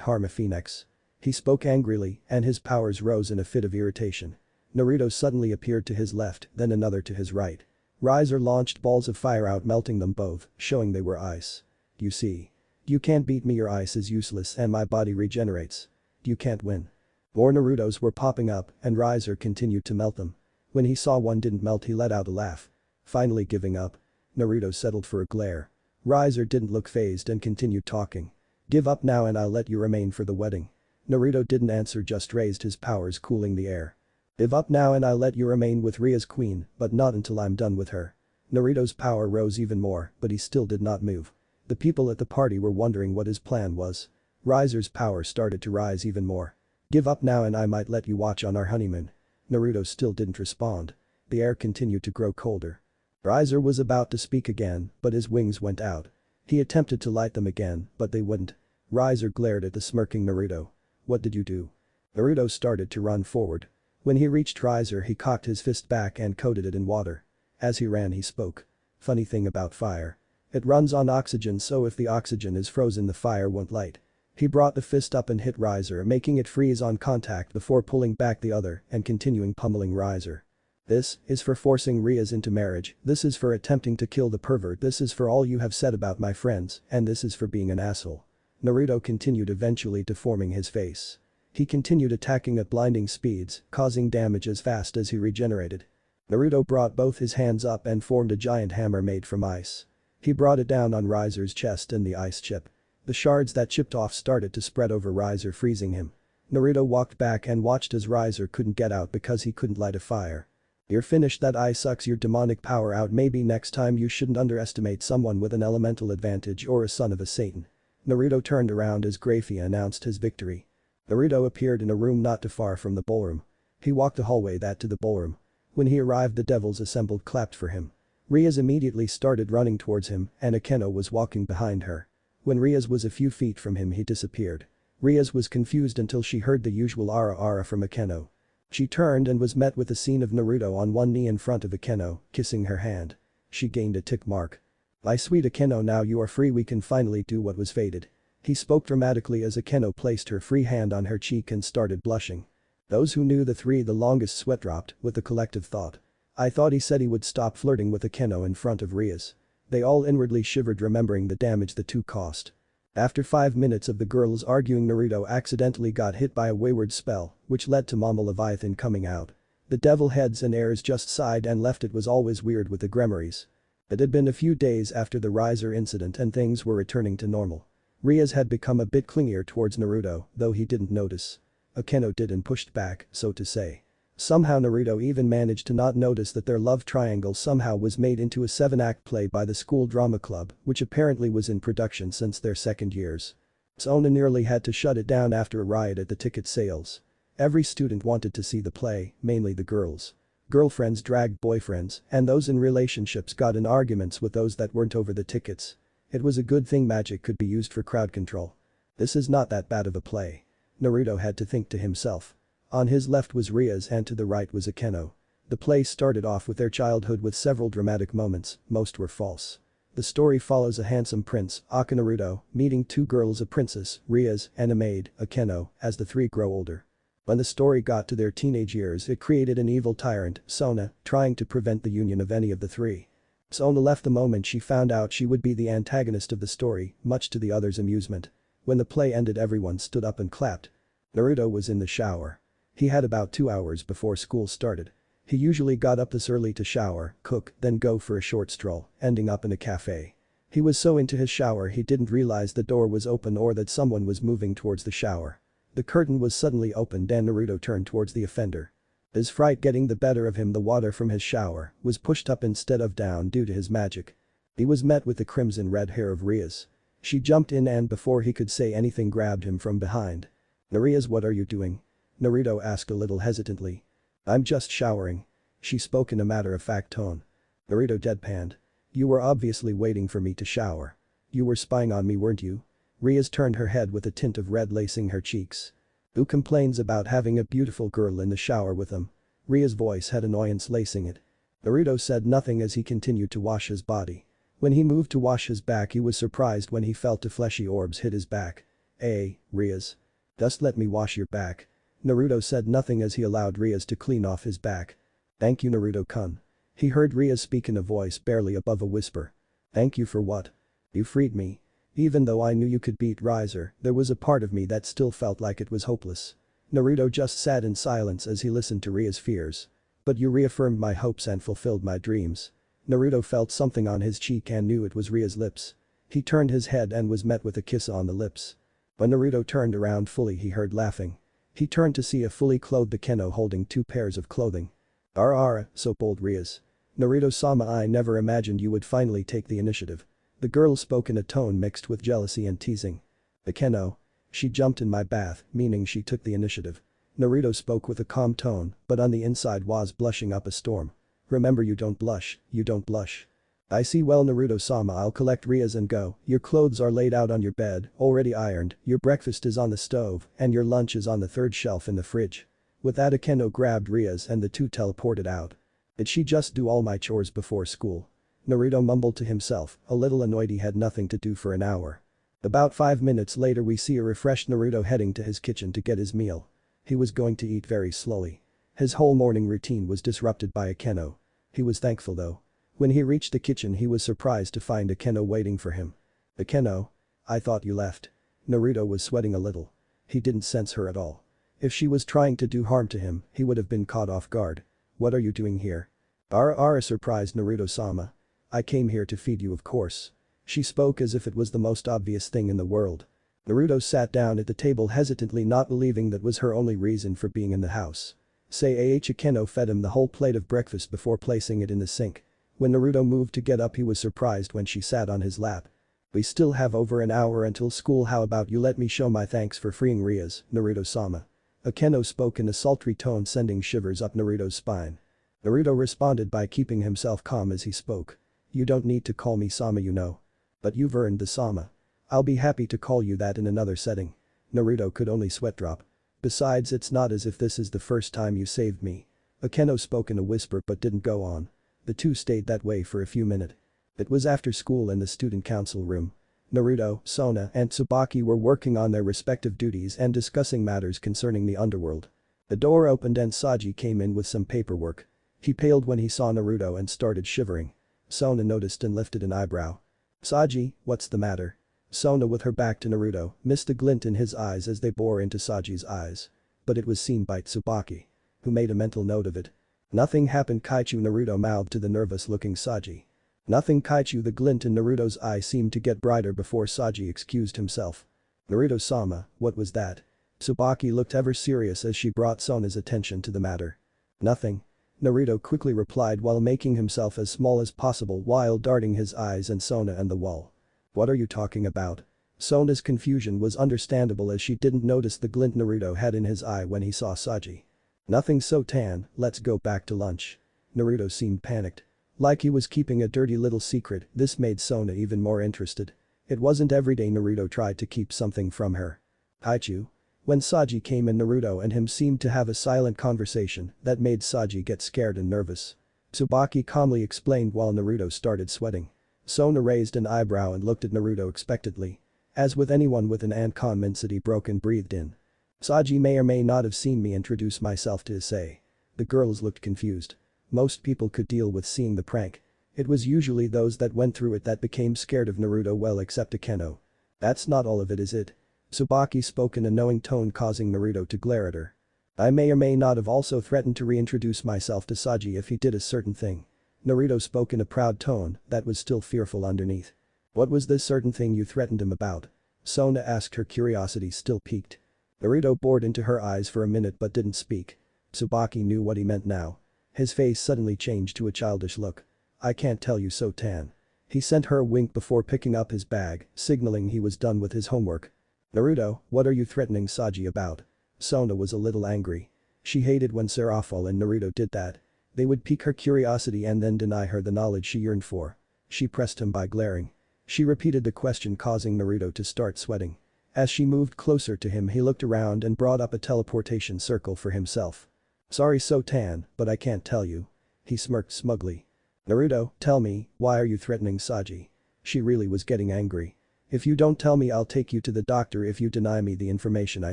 harm a phoenix. He spoke angrily, and his powers rose in a fit of irritation. Naruto suddenly appeared to his left, then another to his right. Riser launched balls of fire out, melting them both, showing they were ice. You see. You can't beat me, your ice is useless and my body regenerates. You can't win. More Narutos were popping up, and Riser continued to melt them. When he saw one didn't melt, he let out a laugh. Finally giving up. Naruto settled for a glare. Riser didn't look fazed and continued talking. Give up now and I'll let you remain for the wedding. Naruto didn't answer, just raised his powers, cooling the air. Give up now and I'll let you remain with Ria's queen, but not until I'm done with her. Naruto's power rose even more, but he still did not move. The people at the party were wondering what his plan was. Riser's power started to rise even more. Give up now and I might let you watch on our honeymoon. Naruto still didn't respond. The air continued to grow colder. Riser was about to speak again, but his wings went out. He attempted to light them again, but they wouldn't. Riser glared at the smirking Naruto. What did you do? Naruto started to run forward. When he reached Riser, he cocked his fist back and coated it in water. As he ran, he spoke. Funny thing about fire. It runs on oxygen, so if the oxygen is frozen, the fire won't light. He brought the fist up and hit Riser, making it freeze on contact before pulling back the other and continuing pummeling Riser. This is for forcing Rias into marriage, this is for attempting to kill the pervert, this is for all you have said about my friends, and this is for being an asshole. Naruto continued, eventually deforming his face. He continued attacking at blinding speeds, causing damage as fast as he regenerated. Naruto brought both his hands up and formed a giant hammer made from ice. He brought it down on Riser's chest and the ice chip. The shards that chipped off started to spread over Riser, freezing him. Naruto walked back and watched as Riser couldn't get out because he couldn't light a fire. You're finished. That eye sucks your demonic power out. Maybe next time you shouldn't underestimate someone with an elemental advantage or a son of a Satan. Naruto turned around as Grafia announced his victory. Naruto appeared in a room not too far from the ballroom. He walked the hallway that to the ballroom. When he arrived, the devils assembled clapped for him. Rias immediately started running towards him and Akeno was walking behind her. When Rias was a few feet from him, he disappeared. Rias was confused until she heard the usual ara ara from Akeno. She turned and was met with a scene of Naruto on one knee in front of Akeno, kissing her hand. She gained a tick mark. "My sweet Akeno, now you are free. We can finally do what was fated." He spoke dramatically as Akeno placed her free hand on her cheek and started blushing. Those who knew the longest sweat dropped with the collective thought. I thought he said he would stop flirting with Akeno in front of Rias. They all inwardly shivered, remembering the damage the two caused. After 5 minutes of the girls arguing, Naruto accidentally got hit by a wayward spell, which led to Mama Leviathan coming out. The devil heads and heirs just sighed and left. It was always weird with the Gremories. It had been a few days after the Riser incident and things were returning to normal. Rias had become a bit clingier towards Naruto, though he didn't notice. Akeno did and pushed back, so to say. Somehow Naruto even managed to not notice that their love triangle somehow was made into a 7-act play by the school drama club, which apparently was in production since their second years. Sona nearly had to shut it down after a riot at the ticket sales. Every student wanted to see the play, mainly the girls. Girlfriends dragged boyfriends, and those in relationships got in arguments with those that weren't over the tickets. It was a good thing magic could be used for crowd control. This is not that bad of a play. Naruto had to think to himself. On his left was Rias and to the right was Akeno. The play started off with their childhood with several dramatic moments, most were false. The story follows a handsome prince, Naruto, meeting two girls, a princess, Rias, and a maid, Akeno, as the three grow older. When the story got to their teenage years, it created an evil tyrant, Sona, trying to prevent the union of any of the three. Sona left the moment she found out she would be the antagonist of the story, much to the others' amusement. When the play ended, everyone stood up and clapped. Naruto was in the shower. He had about 2 hours before school started. He usually got up this early to shower, cook, then go for a short stroll, ending up in a cafe. He was so into his shower he didn't realize the door was open or that someone was moving towards the shower. The curtain was suddenly opened and Naruto turned towards the offender. His fright getting the better of him, the water from his shower was pushed up instead of down due to his magic. He was met with the crimson red hair of Rias. She jumped in and before he could say anything grabbed him from behind. "Rias, what are you doing?" Naruto asked a little hesitantly. "I'm just showering." She spoke in a matter-of-fact tone. Naruto deadpanned. "You were obviously waiting for me to shower. You were spying on me, weren't you?" Rias turned her head with a tint of red lacing her cheeks. "Who complains about having a beautiful girl in the shower with him?" Rias' voice had annoyance lacing it. Naruto said nothing as he continued to wash his body. When he moved to wash his back, he was surprised when he felt the fleshy orbs hit his back. "Hey, Rias. Just let me wash your back." Naruto said nothing as he allowed Rias to clean off his back. "Thank you, Naruto-kun." He heard Rias speak in a voice barely above a whisper. "Thank you for what?" "You freed me. Even though I knew you could beat Riser, there was a part of me that still felt like it was hopeless." Naruto just sat in silence as he listened to Rias' fears. "But you reaffirmed my hopes and fulfilled my dreams." Naruto felt something on his cheek and knew it was Rias' lips. He turned his head and was met with a kiss on the lips. When Naruto turned around fully, he heard laughing. He turned to see a fully clothed Akeno holding 2 pairs of clothing. "Ara, so bold, Rias. Naruto-sama, I never imagined you would finally take the initiative." The girl spoke in a tone mixed with jealousy and teasing. "Akeno. She jumped in my bath, meaning she took the initiative." Naruto spoke with a calm tone, but on the inside was blushing up a storm. "Remember, you don't blush, you don't blush." "I see. Well, Naruto-sama, I'll collect Rias and go. Your clothes are laid out on your bed, already ironed, your breakfast is on the stove, and your lunch is on the 3rd shelf in the fridge." With that, Akeno grabbed Rias and the two teleported out. "Did she just do all my chores before school?" Naruto mumbled to himself, a little annoyed he had nothing to do for an hour. About 5 minutes later, we see a refreshed Naruto heading to his kitchen to get his meal. He was going to eat very slowly. His whole morning routine was disrupted by Akeno. He was thankful though. When he reached the kitchen, he was surprised to find Akeno waiting for him. "Akeno? I thought you left." Naruto was sweating a little. He didn't sense her at all. If she was trying to do harm to him, he would have been caught off guard. "What are you doing here?" Ara, surprised Naruto-sama. "I came here to feed you, of course." She spoke as if it was the most obvious thing in the world. Naruto sat down at the table hesitantly, not believing that was her only reason for being in the house. Akeno fed him the whole plate of breakfast before placing it in the sink. When Naruto moved to get up he was surprised when she sat on his lap. We still have over an hour until school, how about you let me show my thanks for freeing Rias, Naruto-sama. Akeno spoke in a sultry tone sending shivers up Naruto's spine. Naruto responded by keeping himself calm as he spoke. You don't need to call me Sama, you know. But you've earned the Sama. I'll be happy to call you that in another setting. Naruto could only sweat drop. Besides, it's not as if this is the first time you saved me. Akeno spoke in a whisper but didn't go on. The two stayed that way for a few minutes. It was after school in the student council room. Naruto, Sona, and Tsubaki were working on their respective duties and discussing matters concerning the underworld. The door opened and Saji came in with some paperwork. He paled when he saw Naruto and started shivering. Sona noticed and lifted an eyebrow. Saji, what's the matter? Sona, with her back to Naruto, missed a glint in his eyes as they bore into Saji's eyes. But it was seen by Tsubaki, who made a mental note of it. Nothing happened, Kaichu, Naruto mouthed to the nervous-looking Saji. Nothing, Kaichu. The glint in Naruto's eye seemed to get brighter before Saji excused himself. Naruto-sama, what was that? Tsubaki looked ever serious as she brought Sona's attention to the matter. Nothing. Naruto quickly replied while making himself as small as possible while darting his eyes and Sona and the wall. What are you talking about? Sona's confusion was understandable as she didn't notice the glint Naruto had in his eye when he saw Saji. Nothing, so Tan, let's go back to lunch. Naruto seemed panicked. Like he was keeping a dirty little secret, this made Sona even more interested. It wasn't every day Naruto tried to keep something from her. Kaichu. When Saji came in, Naruto and him seemed to have a silent conversation that made Saji get scared and nervous. Tsubaki calmly explained while Naruto started sweating. Sona raised an eyebrow and looked at Naruto expectantly. As with anyone with an unconscious, he broke and breathed in. Saji may or may not have seen me introduce myself to Issei. The girls looked confused. Most people could deal with seeing the prank. It was usually those that went through it that became scared of Naruto, well, except Akeno. That's not all of it, is it? Tsubaki spoke in a knowing tone, causing Naruto to glare at her. I may or may not have also threatened to reintroduce myself to Saji if he did a certain thing. Naruto spoke in a proud tone that was still fearful underneath. What was this certain thing you threatened him about? Sona asked, her curiosity still piqued. Naruto bored into her eyes for a minute but didn't speak. Tsubaki knew what he meant now. His face suddenly changed to a childish look. I can't tell you, so Tan. He sent her a wink before picking up his bag, signaling he was done with his homework. Naruto, what are you threatening Saji about? Sona was a little angry. She hated when Serafal and Naruto did that. They would pique her curiosity and then deny her the knowledge she yearned for. She pressed him by glaring. She repeated the question, causing Naruto to start sweating. As she moved closer to him, he looked around and brought up a teleportation circle for himself. Sorry, so Tan, but I can't tell you. He smirked smugly. Naruto, tell me, why are you threatening Saji? She really was getting angry. If you don't tell me, I'll take you to the doctor if you deny me the information I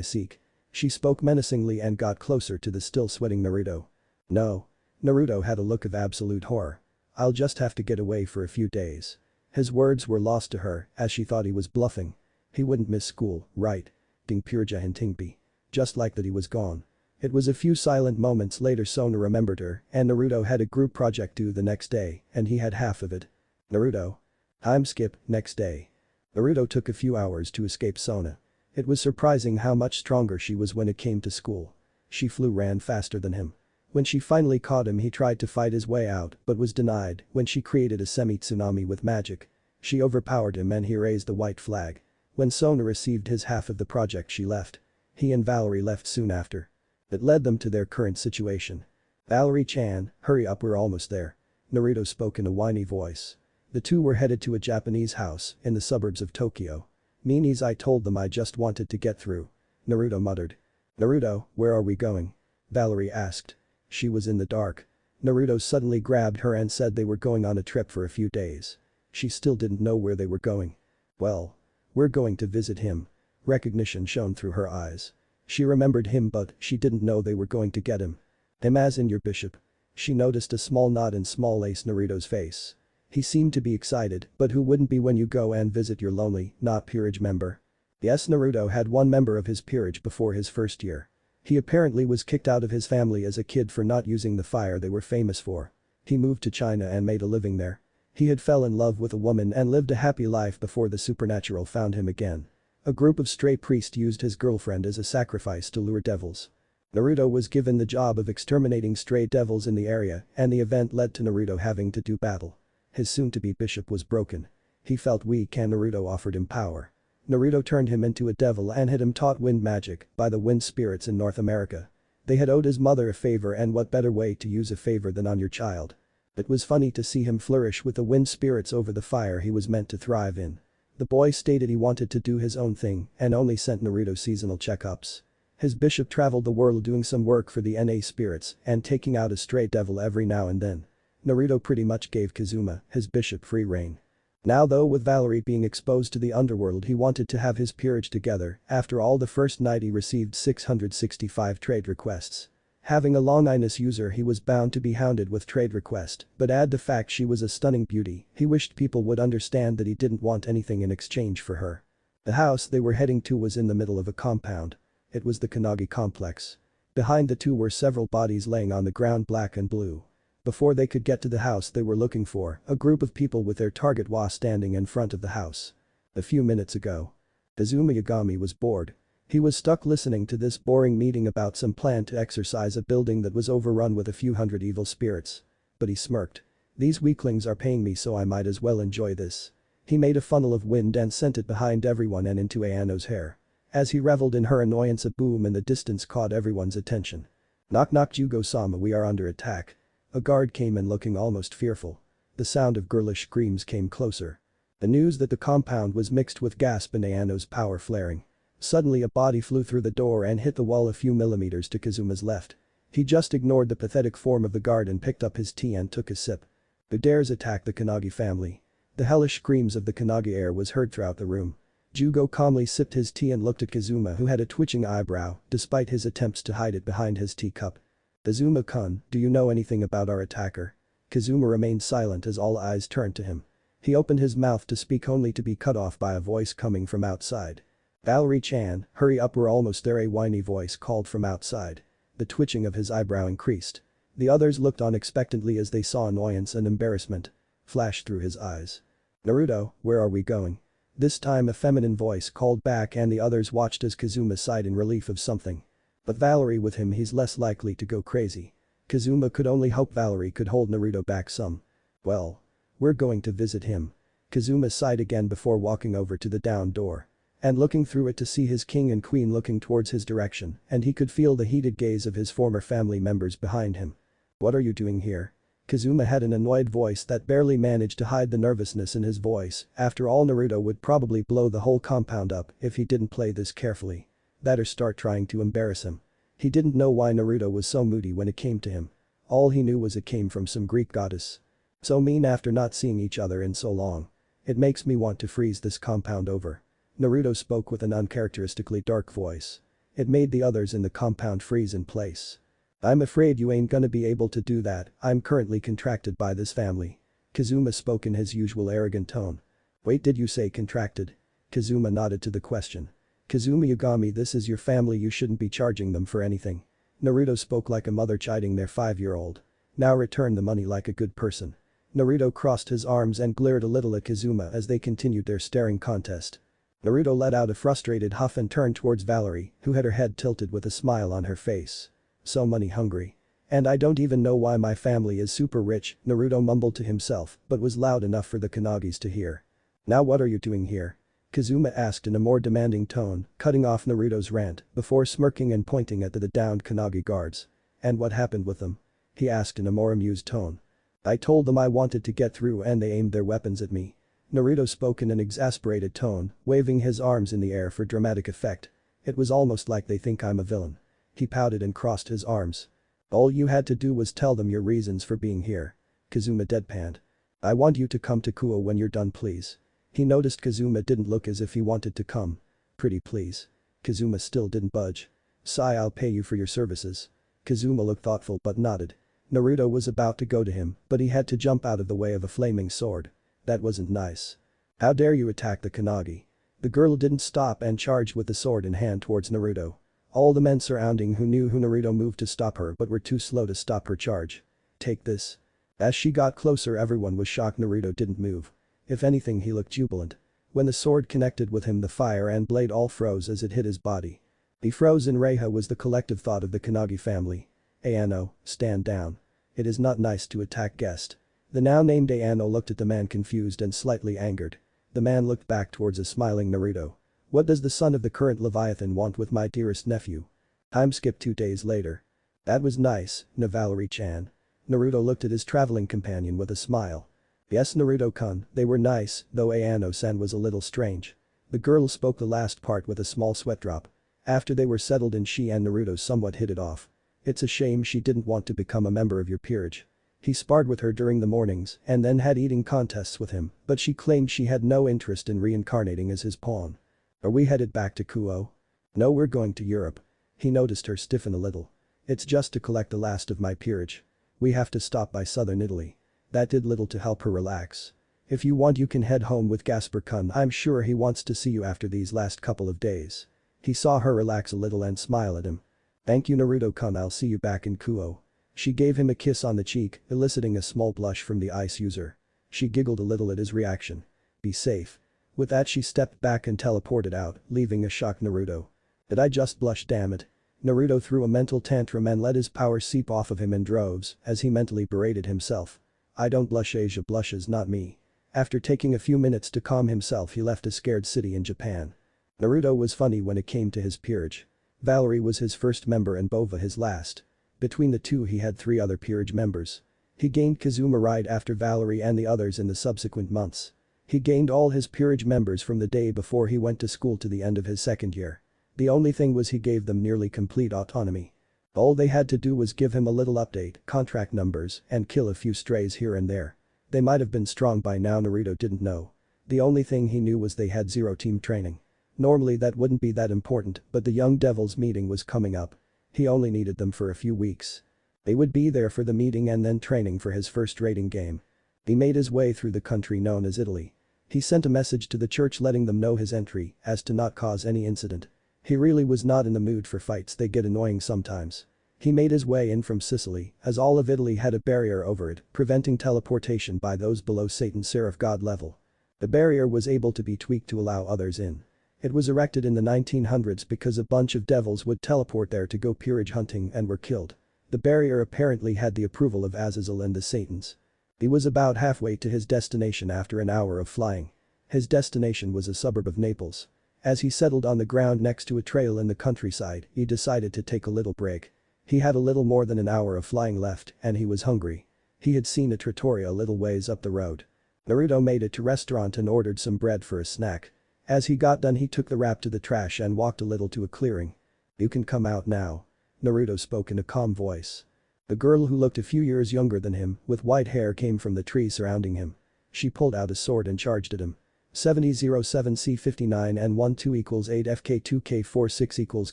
seek. She spoke menacingly and got closer to the still sweating Naruto. No. Naruto had a look of absolute horror. I'll just have to get away for a few days. His words were lost to her as she thought he was bluffing. He wouldn't miss school, right? Ding Purja and Tingpi. Just like that he was gone. It was a few silent moments later Sona remembered her and Naruto had a group project due the next day and he had half of it. Naruto. Time skip, next day. Naruto took a few hours to escape Sona. It was surprising how much stronger she was when it came to school. She ran faster than him. When she finally caught him, he tried to fight his way out but was denied when she created a semi-tsunami with magic. She overpowered him and he raised the white flag. When Sona received his half of the project, she left. He and Valerie left soon after. It led them to their current situation. Valerie-chan, hurry up, we're almost there. Naruto spoke in a whiny voice. The two were headed to a Japanese house in the suburbs of Tokyo. Meanies, I told them I just wanted to get through. Naruto muttered. Naruto, where are we going? Valerie asked. She was in the dark. Naruto suddenly grabbed her and said they were going on a trip for a few days. She still didn't know where they were going. Well. We're going to visit him. Recognition shone through her eyes. She remembered him but she didn't know they were going to get him. Him as in your bishop. She noticed a small nod in small lace Naruto's face. He seemed to be excited, but who wouldn't be when you go and visit your lonely, not peerage member? Yes, Naruto had one member of his peerage before his first year. He apparently was kicked out of his family as a kid for not using the fire they were famous for. He moved to China and made a living there. He had fell in love with a woman and lived a happy life before the supernatural found him again. A group of stray priests used his girlfriend as a sacrifice to lure devils. Naruto was given the job of exterminating stray devils in the area, and the event led to Naruto having to do battle. His soon-to-be bishop was broken. He felt weak and Naruto offered him power. Naruto turned him into a devil and had him taught wind magic by the wind spirits in North America. They had owed his mother a favor, and what better way to use a favor than on your child. It was funny to see him flourish with the wind spirits over the fire he was meant to thrive in. The boy stated he wanted to do his own thing and only sent Naruto seasonal checkups. His bishop traveled the world doing some work for the NA spirits and taking out a stray devil every now and then. Naruto pretty much gave Kazuma, his bishop, free rein. Now though, with Valerie being exposed to the underworld, he wanted to have his peerage together. After all, the first night he received 665 trade requests. Having a Long Inus user, he was bound to be hounded with trade request, but add the fact she was a stunning beauty, he wished people would understand that he didn't want anything in exchange for her. The house they were heading to was in the middle of a compound. It was the Kanagi complex. Behind the two were several bodies laying on the ground, black and blue. Before they could get to the house they were looking for, a group of people with their target was standing in front of the house. A few minutes ago. Azuma Yagami was bored. He was stuck listening to this boring meeting about some plan to exorcise a building that was overrun with a few hundred evil spirits. But he smirked. These weaklings are paying me, so I might as well enjoy this. He made a funnel of wind and sent it behind everyone and into Ayano's hair. As he reveled in her annoyance, a boom in the distance caught everyone's attention. Knock knock, Jugo-sama, we are under attack. A guard came in looking almost fearful. The sound of girlish screams came closer. The news that the compound was mixed with gasp and Ayano's power flaring. Suddenly a body flew through the door and hit the wall a few millimeters to Kazuma's left. He just ignored the pathetic form of the guard and picked up his tea and took a sip. Who dares attack the Kanagi family? The hellish screams of the Kanagi heir was heard throughout the room. Jugo calmly sipped his tea and looked at Kazuma, who had a twitching eyebrow despite his attempts to hide it behind his teacup. Kazuma-kun, do you know anything about our attacker? Kazuma remained silent as all eyes turned to him. He opened his mouth to speak only to be cut off by a voice coming from outside. Valerie-chan, hurry up, we're almost there, a whiny voice called from outside. The twitching of his eyebrow increased. The others looked on expectantly as they saw annoyance and embarrassment flash through his eyes. Naruto, where are we going? This time a feminine voice called back and the others watched as Kazuma sighed in relief of something. But Valerie with him, he's less likely to go crazy. Kazuma could only hope Valerie could hold Naruto back some. Well. We're going to visit him. Kazuma sighed again before walking over to the down door. And looking through it to see his king and queen looking towards his direction, and he could feel the heated gaze of his former family members behind him. What are you doing here? Kazuma had an annoyed voice that barely managed to hide the nervousness in his voice. After all, Naruto would probably blow the whole compound up if he didn't play this carefully. That or start trying to embarrass him. He didn't know why Naruto was so moody when it came to him. All he knew was it came from some Greek goddess. So mean after not seeing each other in so long. It makes me want to freeze this compound over. Naruto spoke with an uncharacteristically dark voice. It made the others in the compound freeze in place. I'm afraid you ain't gonna be able to do that, I'm currently contracted by this family. Kazuma spoke in his usual arrogant tone. Wait, did you say contracted? Kazuma nodded to the question. Kazuma Yagami, this is your family, you shouldn't be charging them for anything. Naruto spoke like a mother chiding their 5-year-old. Now return the money like a good person. Naruto crossed his arms and glared a little at Kazuma as they continued their staring contest. Naruto let out a frustrated huff and turned towards Valerie, who had her head tilted with a smile on her face. So money hungry. And I don't even know why my family is super rich, Naruto mumbled to himself but was loud enough for the Kanagis to hear. Now what are you doing here? Kazuma asked in a more demanding tone, cutting off Naruto's rant before smirking and pointing at the downed Kanagi guards. And what happened with them? He asked in a more amused tone. I told them I wanted to get through and they aimed their weapons at me. Naruto spoke in an exasperated tone, waving his arms in the air for dramatic effect. It was almost like they think I'm a villain. He pouted and crossed his arms. All you had to do was tell them your reasons for being here. Kazuma deadpanned. I want you to come to Kuo when you're done, please. He noticed Kazuma didn't look as if he wanted to come. Pretty please. Kazuma still didn't budge. Sigh, I'll pay you for your services. Kazuma looked thoughtful but nodded. Naruto was about to go to him, but he had to jump out of the way of a flaming sword. That wasn't nice. How dare you attack the Kanagi? The girl didn't stop and charged with the sword in hand towards Naruto. All the men surrounding who knew who Naruto moved to stop her but were too slow to stop her charge. Take this. As she got closer, everyone was shocked Naruto didn't move. If anything, he looked jubilant. When the sword connected with him, the fire and blade all froze as it hit his body. The frozen Reiha was the collective thought of the Kanagi family. Ayano, stand down. It is not nice to attack guest. The now named Ayano looked at the man confused and slightly angered. The man looked back towards a smiling Naruto. What does the son of the current Leviathan want with my dearest nephew? Time skip 2 days later. That was nice, Valerie-chan. Naruto looked at his traveling companion with a smile. Yes, Naruto-kun, they were nice, though Ayano-san was a little strange. The girl spoke the last part with a small sweat drop. After they were settled in, she and Naruto somewhat hit it off. It's a shame she didn't want to become a member of your peerage. He sparred with her during the mornings and then had eating contests with him, but she claimed she had no interest in reincarnating as his pawn. Are we headed back to Kuo? No, we're going to Europe. He noticed her stiffen a little. It's just to collect the last of my peerage. We have to stop by southern Italy. That did little to help her relax. If you want you can head home with Gasper-kun, I'm sure he wants to see you after these last couple of days. He saw her relax a little and smile at him. Thank you Naruto-kun, I'll see you back in Kuo. She gave him a kiss on the cheek, eliciting a small blush from the ice user. She giggled a little at his reaction. Be safe. With that she stepped back and teleported out, leaving a shocked Naruto. Did I just blush, damn it? Naruto threw a mental tantrum and let his power seep off of him in droves as he mentally berated himself. I don't blush, Asia blushes, not me. After taking a few minutes to calm himself, he left a scared city in Japan. Naruto was funny when it came to his peerage. Valerie was his first member and Bova his last. Between the two he had 3 other peerage members. He gained Kazuma right after Valerie and the others in the subsequent months. He gained all his peerage members from the day before he went to school to the end of his second year. The only thing was he gave them nearly complete autonomy. All they had to do was give him a little update, contract numbers, and kill a few strays here and there. They might have been strong by now, Naruto didn't know. The only thing he knew was they had 0 team training. Normally that wouldn't be that important, but the young devils meeting was coming up. He only needed them for a few weeks. They would be there for the meeting and then training for his first raiding game. He made his way through the country known as Italy. He sent a message to the church letting them know his entry as to not cause any incident. He really was not in the mood for fights, they get annoying sometimes. He made his way in from Sicily, as all of Italy had a barrier over it, preventing teleportation by those below Satan Seraph God level. The barrier was able to be tweaked to allow others in. It was erected in the 1900s because a bunch of devils would teleport there to go peerage hunting and were killed. The barrier apparently had the approval of Azazel and the Satans. He was about halfway to his destination after an hour of flying. His destination was a suburb of Naples. As he settled on the ground next to a trail in the countryside, he decided to take a little break. He had a little more than an hour of flying left and he was hungry. He had seen a trattoria a little ways up the road. Naruto made it to restaurant and ordered some bread for a snack. As he got done he took the wrap to the trash and walked a little to a clearing. You can come out now. Naruto spoke in a calm voice. The girl who looked a few years younger than him, with white hair, came from the tree surrounding him. She pulled out a sword and charged at him. 7007C59 and 12 equals 8 FK2K46 equals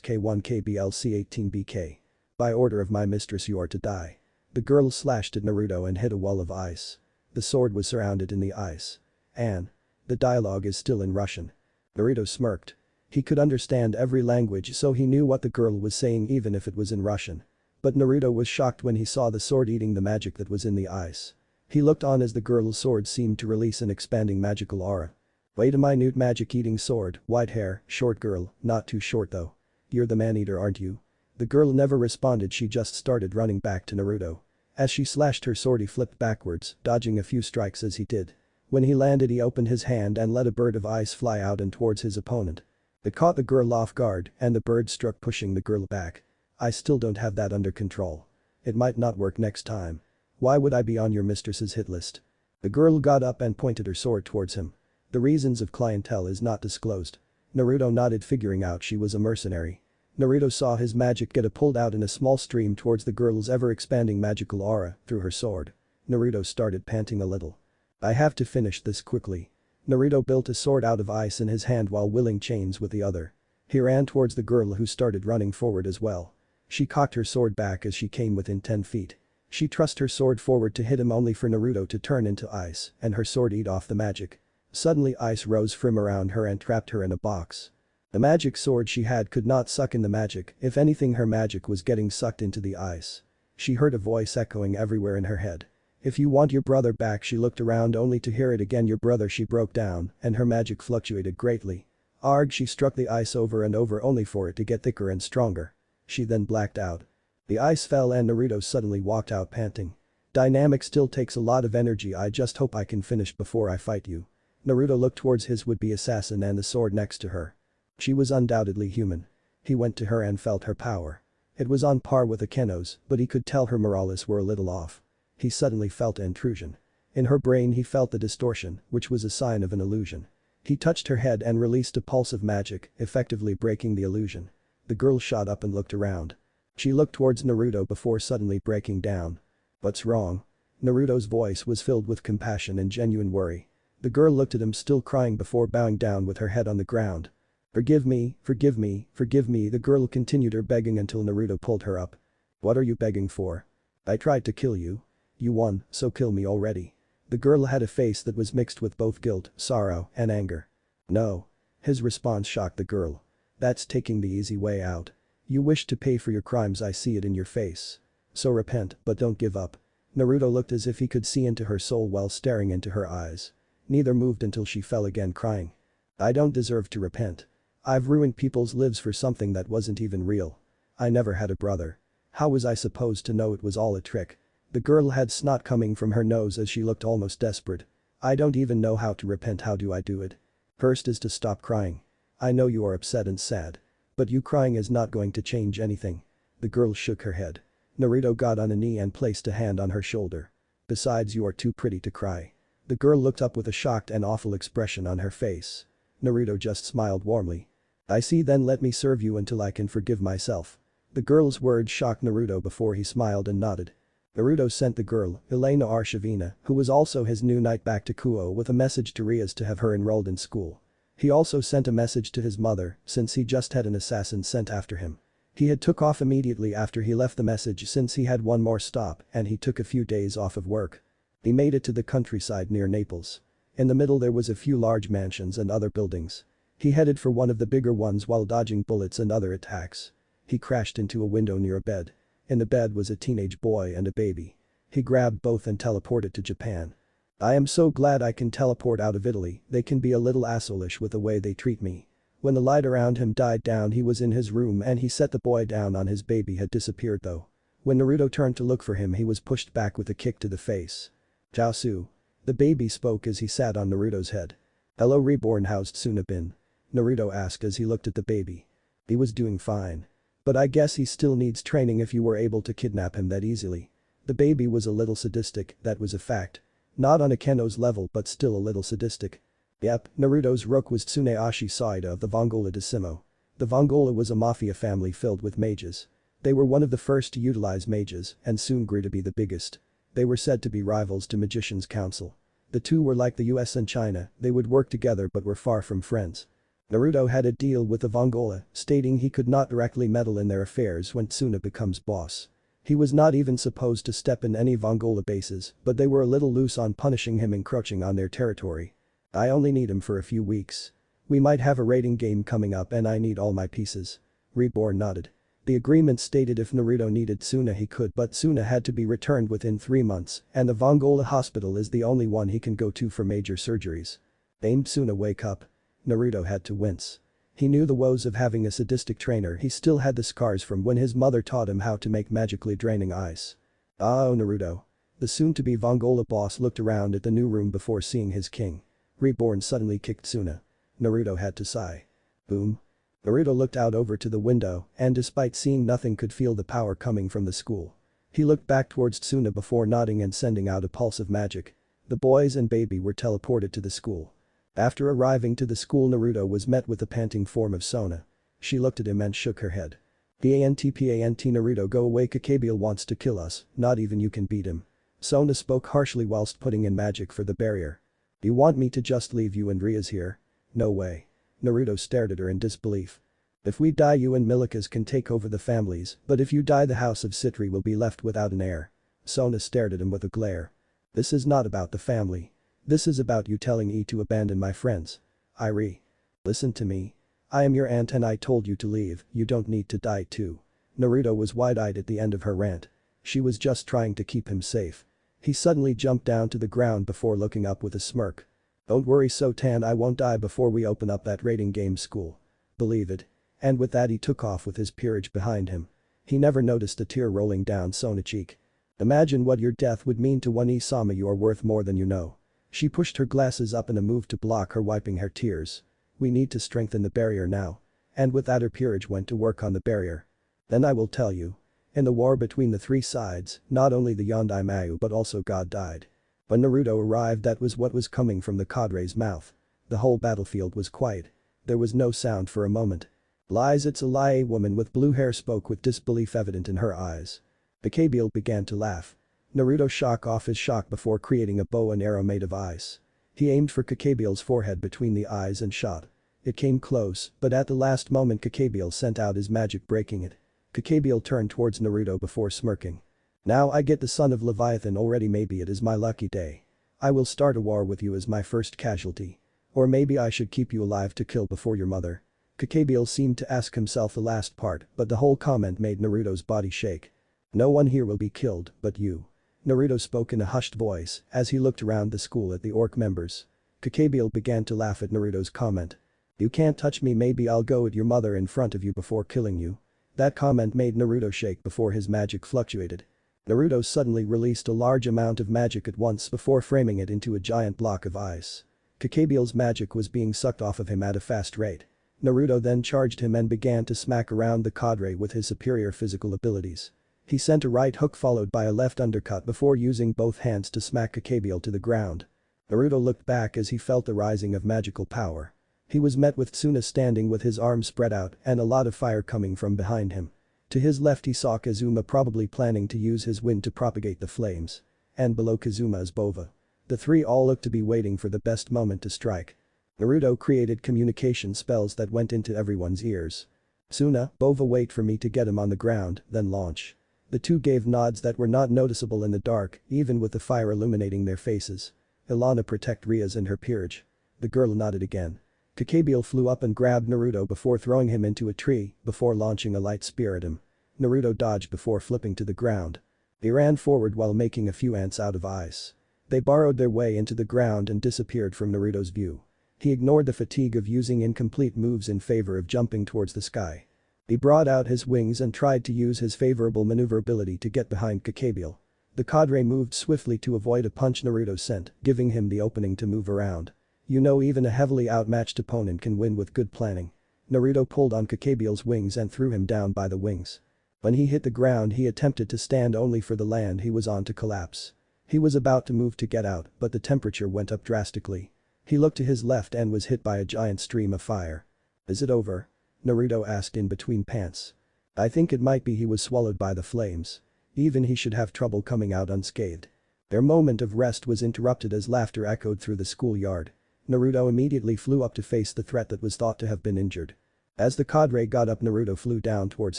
K1KBLC18BK. By order of my mistress you are to die. The girl slashed at Naruto and hit a wall of ice. The sword was surrounded in the ice. And the dialogue is still in Russian. Naruto smirked. He could understand every language so he knew what the girl was saying even if it was in Russian. But Naruto was shocked when he saw the sword eating the magic that was in the ice. He looked on as the girl's sword seemed to release an expanding magical aura. Wait, a minute magic-eating sword, white hair, short girl, not too short though. You're the man-eater, aren't you? The girl never responded, she just started running back to Naruto. As she slashed her sword he flipped backwards, dodging a few strikes as he did. When he landed he opened his hand and let a bird of ice fly out and towards his opponent. It caught the girl off guard and the bird struck, pushing the girl back. I still don't have that under control. It might not work next time. Why would I be on your mistress's hit list? The girl got up and pointed her sword towards him. The reasons of clientele is not disclosed. Naruto nodded, figuring out she was a mercenary. Naruto saw his magic get pulled out in a small stream towards the girl's ever-expanding magical aura through her sword. Naruto started panting a little. I have to finish this quickly. Naruto built a sword out of ice in his hand while willing chains with the other. He ran towards the girl who started running forward as well. She cocked her sword back as she came within 10 feet. She thrust her sword forward to hit him only for Naruto to turn into ice and her sword eat off the magic. Suddenly ice rose from around her and trapped her in a box. The magic sword she had could not suck in the magic, if anything her magic was getting sucked into the ice. She heard a voice echoing everywhere in her head. If you want your brother back, she looked around only to hear it again, your brother. She broke down and her magic fluctuated greatly. Arg, she struck the ice over and over only for it to get thicker and stronger. She then blacked out. The ice fell and Naruto suddenly walked out panting. Dynamic still takes a lot of energy, I just hope I can finish before I fight you. Naruto looked towards his would-be assassin and the sword next to her. She was undoubtedly human. He went to her and felt her power. It was on par with Akeno's, but he could tell her morales were a little off. He suddenly felt intrusion. In her brain he felt the distortion, which was a sign of an illusion. He touched her head and released a pulse of magic, effectively breaking the illusion. The girl shot up and looked around. She looked towards Naruto before suddenly breaking down. What's wrong? Naruto's voice was filled with compassion and genuine worry. The girl looked at him still crying before bowing down with her head on the ground. Forgive me, forgive me, forgive me, the girl continued her begging until Naruto pulled her up. What are you begging for? I tried to kill you. You won, so kill me already. The girl had a face that was mixed with both guilt, sorrow, and anger. No. His response shocked the girl. That's taking the easy way out. You wish to pay for your crimes, I see it in your face. So repent, but don't give up. Naruto looked as if he could see into her soul while staring into her eyes. Neither moved until she fell again crying. I don't deserve to repent. I've ruined people's lives for something that wasn't even real. I never had a brother. How was I supposed to know it was all a trick? The girl had snot coming from her nose as she looked almost desperate. I don't even know how to repent, how do I do it? First is to stop crying. I know you are upset and sad. But you crying is not going to change anything. The girl shook her head. Naruto got on a knee and placed a hand on her shoulder. Besides, you are too pretty to cry. The girl looked up with a shocked and awful expression on her face. Naruto just smiled warmly. I see, then let me serve you until I can forgive myself. The girl's words shocked Naruto before he smiled and nodded. Naruto sent the girl, Elena Arshavina, who was also his new knight, back to Kuo with a message to Rias to have her enrolled in school. He also sent a message to his mother, since he just had an assassin sent after him. He had took off immediately after he left the message since he had one more stop and he took a few days off of work. He made it to the countryside near Naples. In the middle there was a few large mansions and other buildings. He headed for one of the bigger ones while dodging bullets and other attacks. He crashed into a window near a bed. In the bed was a teenage boy and a baby. He grabbed both and teleported to Japan. I am so glad I can teleport out of Italy, they can be a little assholeish with the way they treat me. When the light around him died down, he was in his room and he set the boy down on his baby had disappeared though. When Naruto turned to look for him, he was pushed back with a kick to the face. Chaosu. The baby spoke as he sat on Naruto's head. Hello reborn, how's Tsuna been? Naruto asked as he looked at the baby. He was doing fine. But I guess he still needs training if you were able to kidnap him that easily. The baby was a little sadistic, that was a fact. Not on Akeno's level but still a little sadistic. Yep, Naruto's rook was Tsuneashi Saida of the Vongola Decimo. The Vongola was a mafia family filled with mages. They were one of the first to utilize mages and soon grew to be the biggest. They were said to be rivals to Magician's Council. The two were like the US and China, they would work together but were far from friends. Naruto had a deal with the Vongola, stating he could not directly meddle in their affairs when Tsuna becomes boss. He was not even supposed to step in any Vongola bases, but they were a little loose on punishing him encroaching on their territory. I only need him for a few weeks. We might have a raiding game coming up and I need all my pieces. Reborn nodded. The agreement stated if Naruto needed Tsuna he could, but Tsuna had to be returned within 3 months and the Vongola hospital is the only one he can go to for major surgeries. Aimed Tsuna wake up. Naruto had to wince. He knew the woes of having a sadistic trainer, he still had the scars from when his mother taught him how to make magically draining ice. Oh Naruto. The soon-to-be Vongola boss looked around at the new room before seeing his king. Reborn suddenly kicked Tsuna. Naruto had to sigh. Boom. Naruto looked out over to the window and despite seeing nothing could feel the power coming from the school. He looked back towards Tsuna before nodding and sending out a pulse of magic. The boys and baby were teleported to the school. After arriving to the school, Naruto was met with the panting form of Sona. She looked at him and shook her head. Pant Naruto, go away, Kakabiel wants to kill us, not even you can beat him. Sona spoke harshly whilst putting in magic for the barrier. You want me to just leave you and Rias here? No way. Naruto stared at her in disbelief. If we die you and Milikas can take over the families, but if you die the house of Citri will be left without an heir. Sona stared at him with a glare. This is not about the family. This is about you telling E to abandon my friends. Irie. Listen to me. I am your aunt and I told you to leave, you don't need to die too. Naruto was wide-eyed at the end of her rant. She was just trying to keep him safe. He suddenly jumped down to the ground before looking up with a smirk. Don't worry Sotan, I won't die before we open up that raiding game school. Believe it. And with that he took off with his peerage behind him. He never noticed a tear rolling down Sona's cheek. Imagine what your death would mean to one Isama, you are worth more than you know. She pushed her glasses up in a move to block her wiping her tears. We need to strengthen the barrier now. And with that her peerage went to work on the barrier. Then I will tell you. In the war between the three sides, not only the Yondai Mayu but also God died. When Naruto arrived, that was what was coming from the cadre's mouth. The whole battlefield was quiet. There was no sound for a moment. Lies, it's a lie, a woman with blue hair spoke with disbelief evident in her eyes. Bakabiel began to laugh. Naruto shook off his shock before creating a bow and arrow made of ice. He aimed for Kakabiel's forehead between the eyes and shot. It came close, but at the last moment Kakabiel sent out his magic, breaking it. Kakabiel turned towards Naruto before smirking. Now I get the son of Leviathan already, maybe it is my lucky day. I will start a war with you as my first casualty. Or maybe I should keep you alive to kill before your mother. Kakabiel seemed to ask himself the last part, but the whole comment made Naruto's body shake. No one here will be killed, but you. Naruto spoke in a hushed voice as he looked around the school at the orc members. Kakabiel began to laugh at Naruto's comment. You can't touch me, maybe I'll go at your mother in front of you before killing you. That comment made Naruto shake before his magic fluctuated. Naruto suddenly released a large amount of magic at once before framing it into a giant block of ice. Kakabiel's magic was being sucked off of him at a fast rate. Naruto then charged him and began to smack around the cadre with his superior physical abilities. He sent a right hook followed by a left undercut before using both hands to smack Kakabiel to the ground. Naruto looked back as he felt the rising of magical power. He was met with Tsuna standing with his arms spread out and a lot of fire coming from behind him. To his left he saw Kazuma probably planning to use his wind to propagate the flames. And below Kazuma is Bova. The three all looked to be waiting for the best moment to strike. Naruto created communication spells that went into everyone's ears. Tsuna, Bova, wait for me to get him on the ground, then launch. The two gave nods that were not noticeable in the dark, even with the fire illuminating their faces. Ilana, protect Rias and her peerage. The girl nodded again. Kakabiel flew up and grabbed Naruto before throwing him into a tree, before launching a light spear at him. Naruto dodged before flipping to the ground. They ran forward while making a few ants out of ice. They burrowed their way into the ground and disappeared from Naruto's view. He ignored the fatigue of using incomplete moves in favor of jumping towards the sky. He brought out his wings and tried to use his favorable maneuverability to get behind Kakabiel. The cadre moved swiftly to avoid a punch Naruto sent, giving him the opening to move around. You know, even a heavily outmatched opponent can win with good planning. Naruto pulled on Kakabiel's wings and threw him down by the wings. When he hit the ground he attempted to stand only for the land he was on to collapse. He was about to move to get out, but the temperature went up drastically. He looked to his left and was hit by a giant stream of fire. Is it over? Naruto asked in between pants. I think it might be. He was swallowed by the flames. Even he should have trouble coming out unscathed. Their moment of rest was interrupted as laughter echoed through the schoolyard. Naruto immediately flew up to face the threat that was thought to have been injured. As the cadre got up, Naruto flew down towards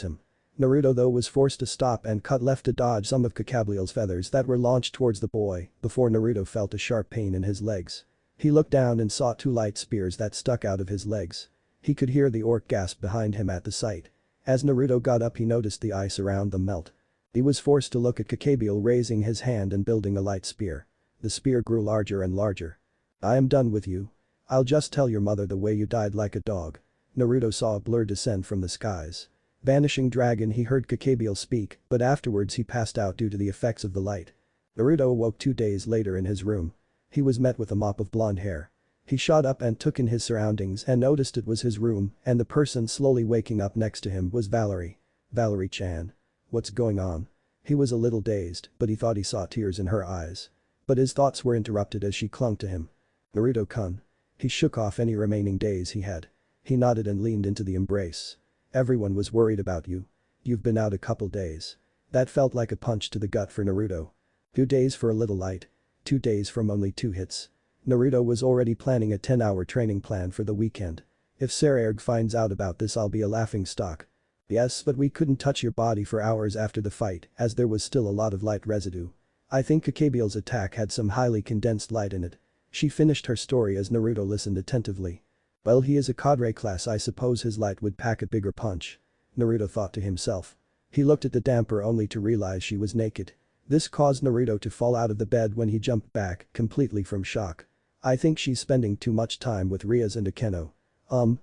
him. Naruto though was forced to stop and cut left to dodge some of Kakabiel's feathers that were launched towards the boy before Naruto felt a sharp pain in his legs. He looked down and saw two light spears that stuck out of his legs. He could hear the orc gasp behind him at the sight. As Naruto got up he noticed the ice around them melt. He was forced to look at Kakabiel raising his hand and building a light spear. The spear grew larger and larger. I am done with you. I'll just tell your mother the way you died like a dog. Naruto saw a blur descend from the skies. Vanishing dragon, he heard Kakabiel speak, but afterwards he passed out due to the effects of the light. Naruto awoke 2 days later in his room. He was met with a mop of blonde hair. He shot up and took in his surroundings and noticed it was his room, and the person slowly waking up next to him was Valerie. Valerie-chan. What's going on? He was a little dazed, but he thought he saw tears in her eyes. But his thoughts were interrupted as she clung to him. Naruto-kun. He shook off any remaining days he had. He nodded and leaned into the embrace. Everyone was worried about you. You've been out a couple days. That felt like a punch to the gut for Naruto. 2 days for a little light. 2 days from only 2 hits. Naruto was already planning a 10-hour training plan for the weekend. If Sarerg finds out about this, I'll be a laughingstock. Yes, but we couldn't touch your body for hours after the fight as there was still a lot of light residue. I think Kakabiel's attack had some highly condensed light in it. She finished her story as Naruto listened attentively. Well, he is a cadre class, I suppose his light would pack a bigger punch. Naruto thought to himself. He looked at the damper only to realize she was naked. This caused Naruto to fall out of the bed when he jumped back, completely from shock. I think she's spending too much time with Rias and Akeno.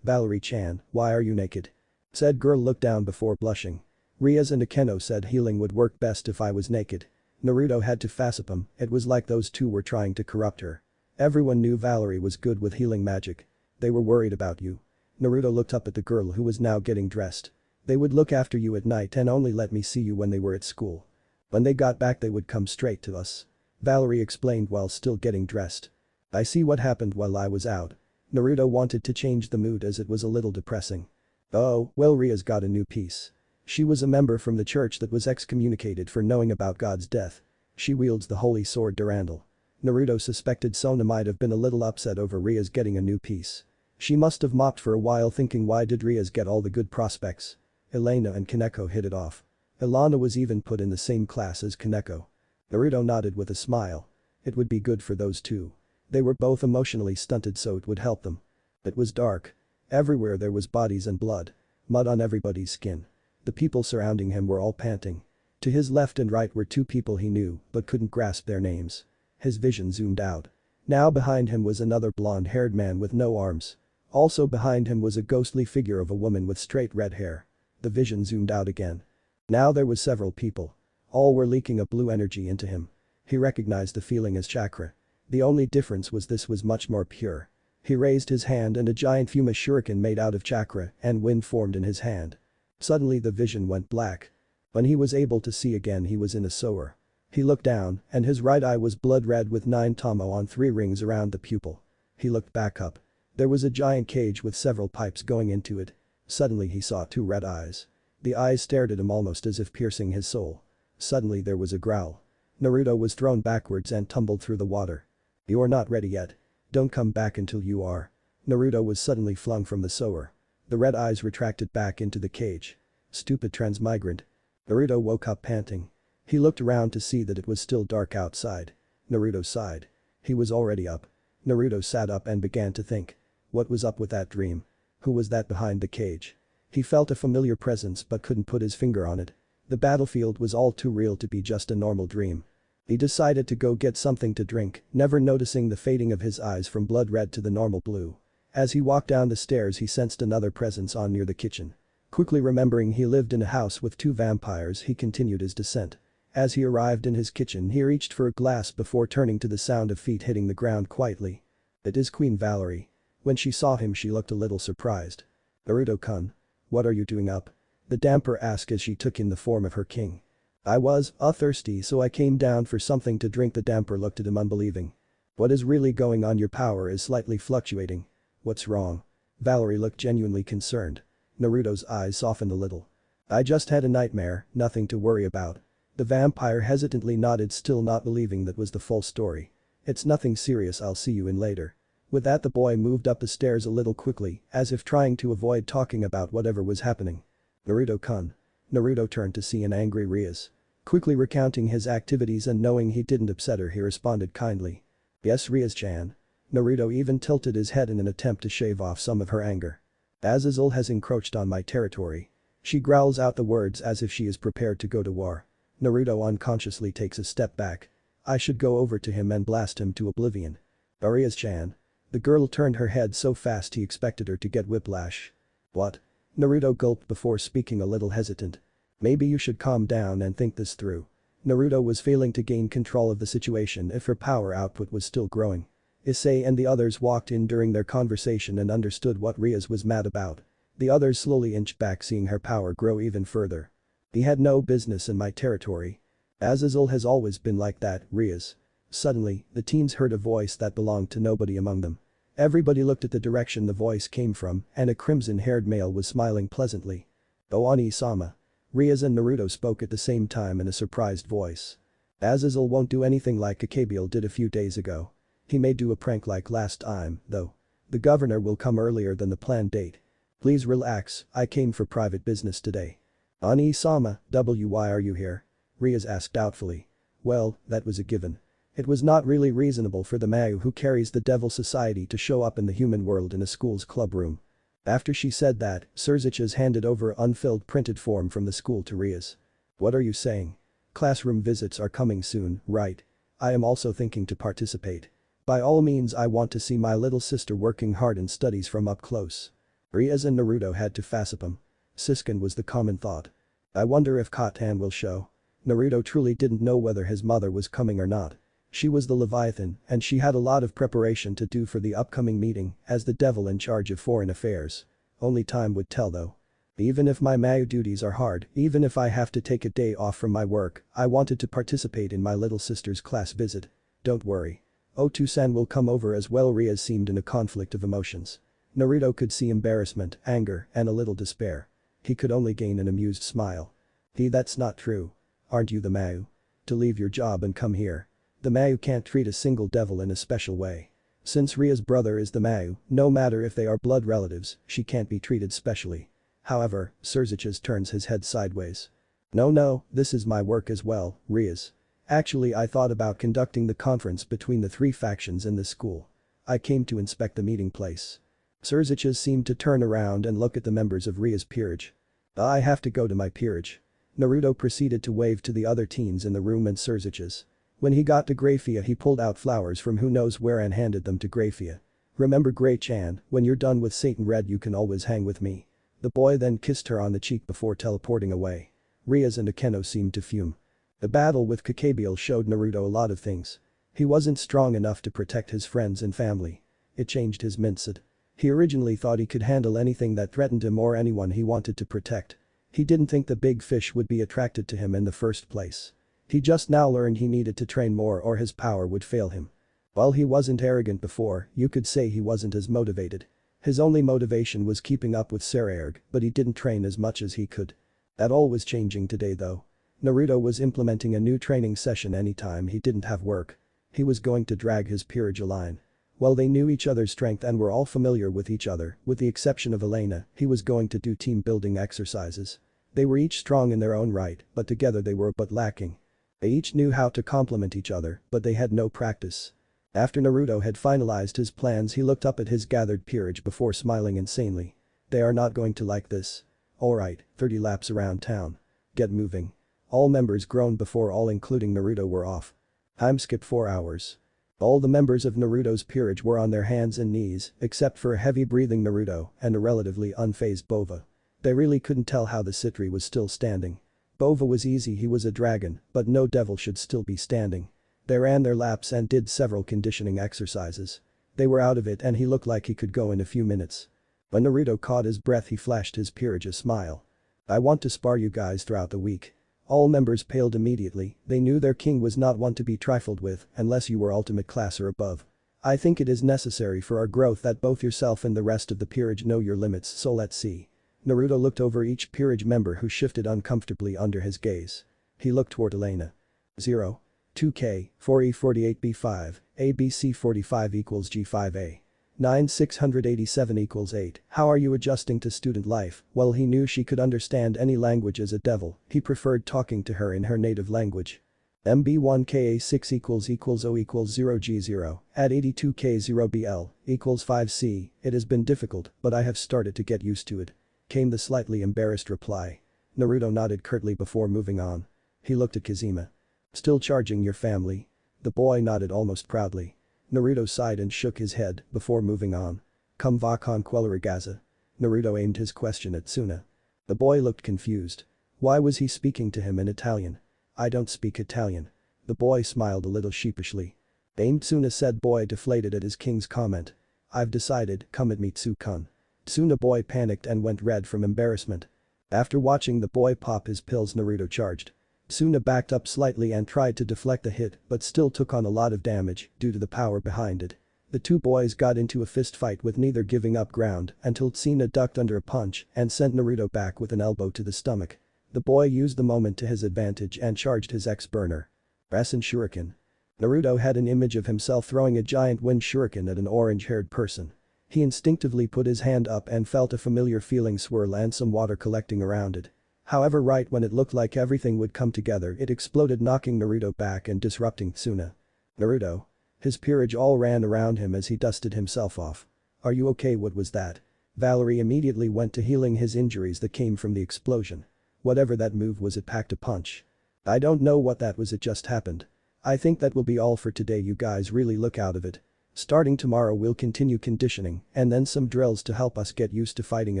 Valerie-chan, why are you naked? Said girl looked down before blushing. Rias and Akeno said healing would work best if I was naked. Naruto had to faceap him, it was like those two were trying to corrupt her. Everyone knew Valerie was good with healing magic. They were worried about you. Naruto looked up at the girl who was now getting dressed. They would look after you at night and only let me see you when they were at school. When they got back they would come straight to us. Valerie explained while still getting dressed. I see what happened while I was out. Naruto wanted to change the mood as it was a little depressing. Oh, well Ria's got a new piece. She was a member from the church that was excommunicated for knowing about God's death. She wields the holy sword Durandal. Naruto suspected Sona might have been a little upset over Rias getting a new piece. She must have mopped for a while thinking why did Rias get all the good prospects. Elena and Kaneko hit it off. Ilana was even put in the same class as Kaneko. Naruto nodded with a smile. It would be good for those two. They were both emotionally stunted so it would help them. It was dark. Everywhere there was bodies and blood. Mud on everybody's skin. The people surrounding him were all panting. To his left and right were two people he knew but couldn't grasp their names. His vision zoomed out. Now behind him was another blonde-haired man with no arms. Also behind him was a ghostly figure of a woman with straight red hair. The vision zoomed out again. Now there was several people. All were leaking a blue energy into him. He recognized the feeling as chakra. The only difference was this was much more pure. He raised his hand and a giant Fuma shuriken made out of chakra and wind formed in his hand. Suddenly the vision went black. When he was able to see again he was in a sewer. He looked down and his right eye was blood red with 9 tomo on 3 rings around the pupil. He looked back up. There was a giant cage with several pipes going into it. Suddenly he saw 2 red eyes. The eyes stared at him almost as if piercing his soul. Suddenly there was a growl. Naruto was thrown backwards and tumbled through the water. You're not ready yet. Don't come back until you are. Naruto was suddenly flung from the sewer. The red eyes retracted back into the cage. Stupid transmigrant. Naruto woke up panting. He looked around to see that it was still dark outside. Naruto sighed. He was already up. Naruto sat up and began to think. What was up with that dream? Who was that behind the cage? He felt a familiar presence but couldn't put his finger on it. The battlefield was all too real to be just a normal dream. He decided to go get something to drink, never noticing the fading of his eyes from blood red to the normal blue. As he walked down the stairs he sensed another presence on near the kitchen. Quickly remembering he lived in a house with 2 vampires he continued his descent. As he arrived in his kitchen he reached for a glass before turning to the sound of feet hitting the ground quietly. It is Queen Valerie. When she saw him she looked a little surprised. Naruto-kun. What are you doing up? The damper asked as she took in the form of her king. I was thirsty so I came down for something to drink. The damper looked at him unbelieving. What is really going on? Your power is slightly fluctuating. What's wrong? Valerie looked genuinely concerned. Naruto's eyes softened a little. I just had a nightmare, nothing to worry about. The vampire hesitantly nodded, still not believing that was the full story. It's nothing serious, I'll see you in later. With that the boy moved up the stairs a little quickly, as if trying to avoid talking about whatever was happening. Naruto-kun. Naruto turned to see an angry Rias. Quickly recounting his activities and knowing he didn't upset her he responded kindly. Yes Rias-chan. Naruto even tilted his head in an attempt to shave off some of her anger. Azazel has encroached on my territory. She growls out the words as if she is prepared to go to war. Naruto unconsciously takes a step back. I should go over to him and blast him to oblivion. Rias-chan. The girl turned her head so fast he expected her to get whiplash. What? Naruto gulped before speaking, a little hesitant. Maybe you should calm down and think this through. Naruto was failing to gain control of the situation if her power output was still growing. Issei and the others walked in during their conversation and understood what Rias was mad about. The others slowly inched back seeing her power grow even further. He had no business in my territory. Azazel has always been like that, Rias. Suddenly, the teens heard a voice that belonged to nobody among them. Everybody looked at the direction the voice came from and a crimson-haired male was smiling pleasantly. Oh Ani-sama. Rias and Naruto spoke at the same time in a surprised voice. Azazel won't do anything like Akabiel did a few days ago. He may do a prank like last time, though. The governor will come earlier than the planned date. Please relax, I came for private business today. Ani-sama, why are you here? Rias asked doubtfully. Well, that was a given. It was not really reasonable for the Mayu who carries the Devil Society to show up in the human world in a school's club room. After she said that, Surzichas handed over an unfilled printed form from the school to Rias. What are you saying? Classroom visits are coming soon, right? I am also thinking to participate. By all means I want to see my little sister working hard in studies from up close. Rias and Naruto had to facepalm. Siskin was the common thought. I wonder if Kotan will show. Naruto truly didn't know whether his mother was coming or not. She was the Leviathan and she had a lot of preparation to do for the upcoming meeting as the devil in charge of foreign affairs. Only time would tell though. Even if my Mayu duties are hard, even if I have to take a day off from my work, I wanted to participate in my little sister's class visit. Don't worry. Otu-san will come over as well. Rias seemed in a conflict of emotions. Naruto could see embarrassment, anger, and a little despair. He could only gain an amused smile. That's not true. Aren't you the Mayu? To leave your job and come here. The Mayu can't treat a single devil in a special way. Since Ria's brother is the Mayu, no matter if they are blood relatives, she can't be treated specially. However, Surziches turns his head sideways. No, this is my work as well, Rias. Actually I thought about conducting the conference between the three factions in this school. I came to inspect the meeting place. Surziches seemed to turn around and look at the members of Ria's peerage. I have to go to my peerage. Naruto proceeded to wave to the other teens in the room and Surziches. When he got to Grafia he pulled out flowers from who knows where and handed them to Grafia. Remember Gray-chan, when you're done with Satan Red you can always hang with me. The boy then kissed her on the cheek before teleporting away. Rias and Akeno seemed to fume. The battle with Kakabiel showed Naruto a lot of things. He wasn't strong enough to protect his friends and family. It changed his mindset. He originally thought he could handle anything that threatened him or anyone he wanted to protect. He didn't think the big fish would be attracted to him in the first place. He just now learned he needed to train more or his power would fail him. While he wasn't arrogant before, you could say he wasn't as motivated. His only motivation was keeping up with Saraerg, but he didn't train as much as he could. That all was changing today though. Naruto was implementing a new training session anytime he didn't have work. He was going to drag his peerage a line. While they knew each other's strength and were all familiar with each other, with the exception of Elena, he was going to do team building exercises. They were each strong in their own right, but together they were but lacking. They each knew how to complement each other, but they had no practice. After Naruto had finalized his plans he looked up at his gathered peerage before smiling insanely. They are not going to like this. Alright, 30 laps around town. Get moving. All members groaned before all including Naruto were off. Time skipped 4 hours. All the members of Naruto's peerage were on their hands and knees, except for a heavy-breathing Naruto and a relatively unfazed Bova. They really couldn't tell how the Citri was still standing. Bova was easy, he was a dragon, but no devil should still be standing. They ran their laps and did several conditioning exercises. They were out of it and he looked like he could go in a few minutes. When Naruto caught his breath he flashed his peerage a smile. I want to spar you guys throughout the week. All members paled immediately, they knew their king was not one to be trifled with unless you were ultimate class or above. I think it is necessary for our growth that both yourself and the rest of the peerage know your limits, so let's see. Naruto looked over each peerage member who shifted uncomfortably under his gaze. He looked toward Elena. 0. 2K, 4E48B5, ABC45 equals G5A. 9687 equals 8. How are you adjusting to student life? Well, he knew she could understand any language as a devil, he preferred talking to her in her native language. MB1KA6 equals O equals 0G0, add 82K0BL, equals 5C, it has been difficult, but I have started to get used to it. Came the slightly embarrassed reply. Naruto nodded curtly before moving on. He looked at Kazima. Still charging your family? The boy nodded almost proudly. Naruto sighed and shook his head before moving on. Come va con quella ragazza? Naruto aimed his question at Tsuna. The boy looked confused. Why was he speaking to him in Italian? I don't speak Italian. The boy smiled a little sheepishly. Aimed Tsuna said boy deflated at his king's comment. I've decided, come at me Tsu-kun. Tsuna boy panicked and went red from embarrassment. After watching the boy pop his pills Naruto charged. Tsuna backed up slightly and tried to deflect the hit but still took on a lot of damage due to the power behind it. The two boys got into a fist fight with neither giving up ground until Tsuna ducked under a punch and sent Naruto back with an elbow to the stomach. The boy used the moment to his advantage and charged his ex-burner. Rasen Shuriken. Naruto had an image of himself throwing a giant wind shuriken at an orange-haired person. He instinctively put his hand up and felt a familiar feeling swirl and some water collecting around it. However, right when it looked like everything would come together it exploded, knocking Naruto back and disrupting Tsuna. Naruto. His peerage all ran around him as he dusted himself off. Are you okay? What was that? Valerie immediately went to healing his injuries that came from the explosion. Whatever that move was, it packed a punch. I don't know what that was, it just happened. I think that will be all for today, you guys really look out of it. Starting tomorrow we'll continue conditioning and then some drills to help us get used to fighting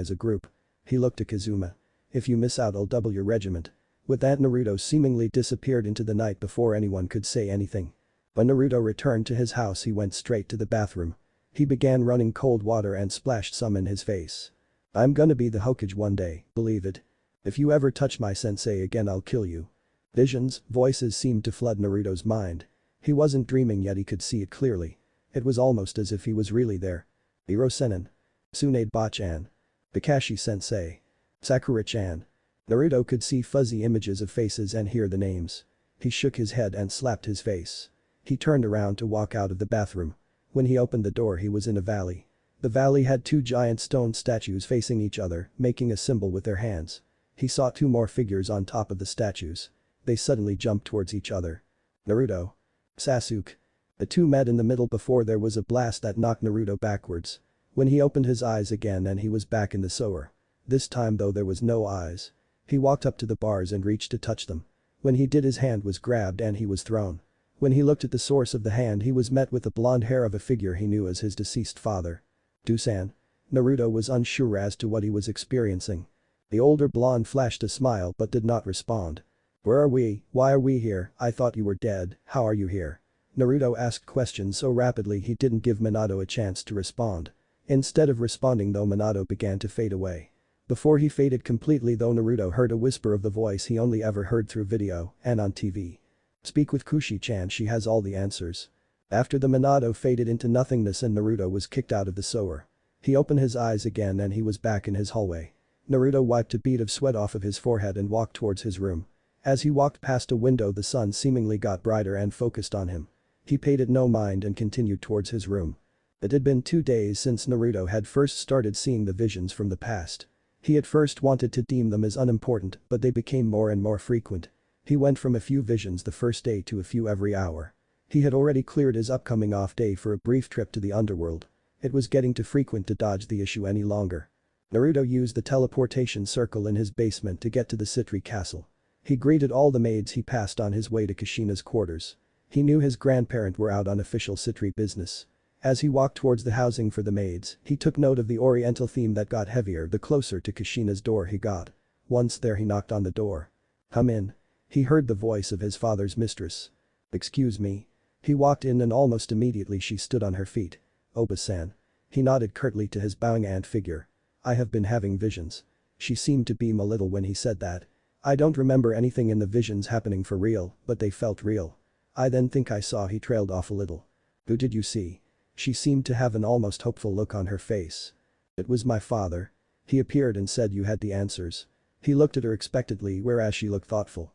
as a group. He looked at Kazuma. If you miss out I'll double your regiment. With that Naruto seemingly disappeared into the night before anyone could say anything. When Naruto returned to his house he went straight to the bathroom. He began running cold water and splashed some in his face. I'm gonna be the Hokage one day, believe it. If you ever touch my sensei again I'll kill you. Visions, voices seemed to flood Naruto's mind. He wasn't dreaming yet he could see it clearly. It was almost as if he was really there. Hiro-senin. Tsunade-ba-chan. Kakashi-sensei. Sakura-chan. Naruto could see fuzzy images of faces and hear the names. He shook his head and slapped his face. He turned around to walk out of the bathroom. When he opened the door he was in a valley. The valley had two giant stone statues facing each other, making a symbol with their hands. He saw two more figures on top of the statues. They suddenly jumped towards each other. Naruto. Sasuke. The two met in the middle before there was a blast that knocked Naruto backwards. When he opened his eyes again and he was back in the sewer. This time though there was no eyes. He walked up to the bars and reached to touch them. When he did his hand was grabbed and he was thrown. When he looked at the source of the hand he was met with the blonde hair of a figure he knew as his deceased father. Dusan. Naruto was unsure as to what he was experiencing. The older blonde flashed a smile but did not respond. Where are we? Why are we here? I thought you were dead, how are you here? Naruto asked questions so rapidly he didn't give Minato a chance to respond. Instead of responding though Minato began to fade away. Before he faded completely though Naruto heard a whisper of the voice he only ever heard through video and on TV. Speak with Kushi-chan, she has all the answers. After the Minato faded into nothingness and Naruto was kicked out of the sewer. He opened his eyes again and he was back in his hallway. Naruto wiped a bead of sweat off of his forehead and walked towards his room. As he walked past a window the sun seemingly got brighter and focused on him. He paid it no mind and continued towards his room. It had been 2 days since Naruto had first started seeing the visions from the past. He at first wanted to deem them as unimportant but they became more and more frequent. He went from a few visions the first day to a few every hour. He had already cleared his upcoming off day for a brief trip to the underworld. It was getting too frequent to dodge the issue any longer. Naruto used the teleportation circle in his basement to get to the Citri castle. He greeted all the maids he passed on his way to Kushina's quarters. He knew his grandparent were out on official Citri business. As he walked towards the housing for the maids, he took note of the oriental theme that got heavier the closer to Kushina's door he got. Once there he knocked on the door. Come in. He heard the voice of his father's mistress. Excuse me. He walked in and almost immediately she stood on her feet. Oba-san. He nodded curtly to his bowing aunt figure. I have been having visions. She seemed to beam a little when he said that. I don't remember anything in the visions happening for real, but they felt real. I then think I saw he trailed off a little. Who did you see? She seemed to have an almost hopeful look on her face. It was my father. He appeared and said you had the answers. He looked at her expectantly whereas she looked thoughtful.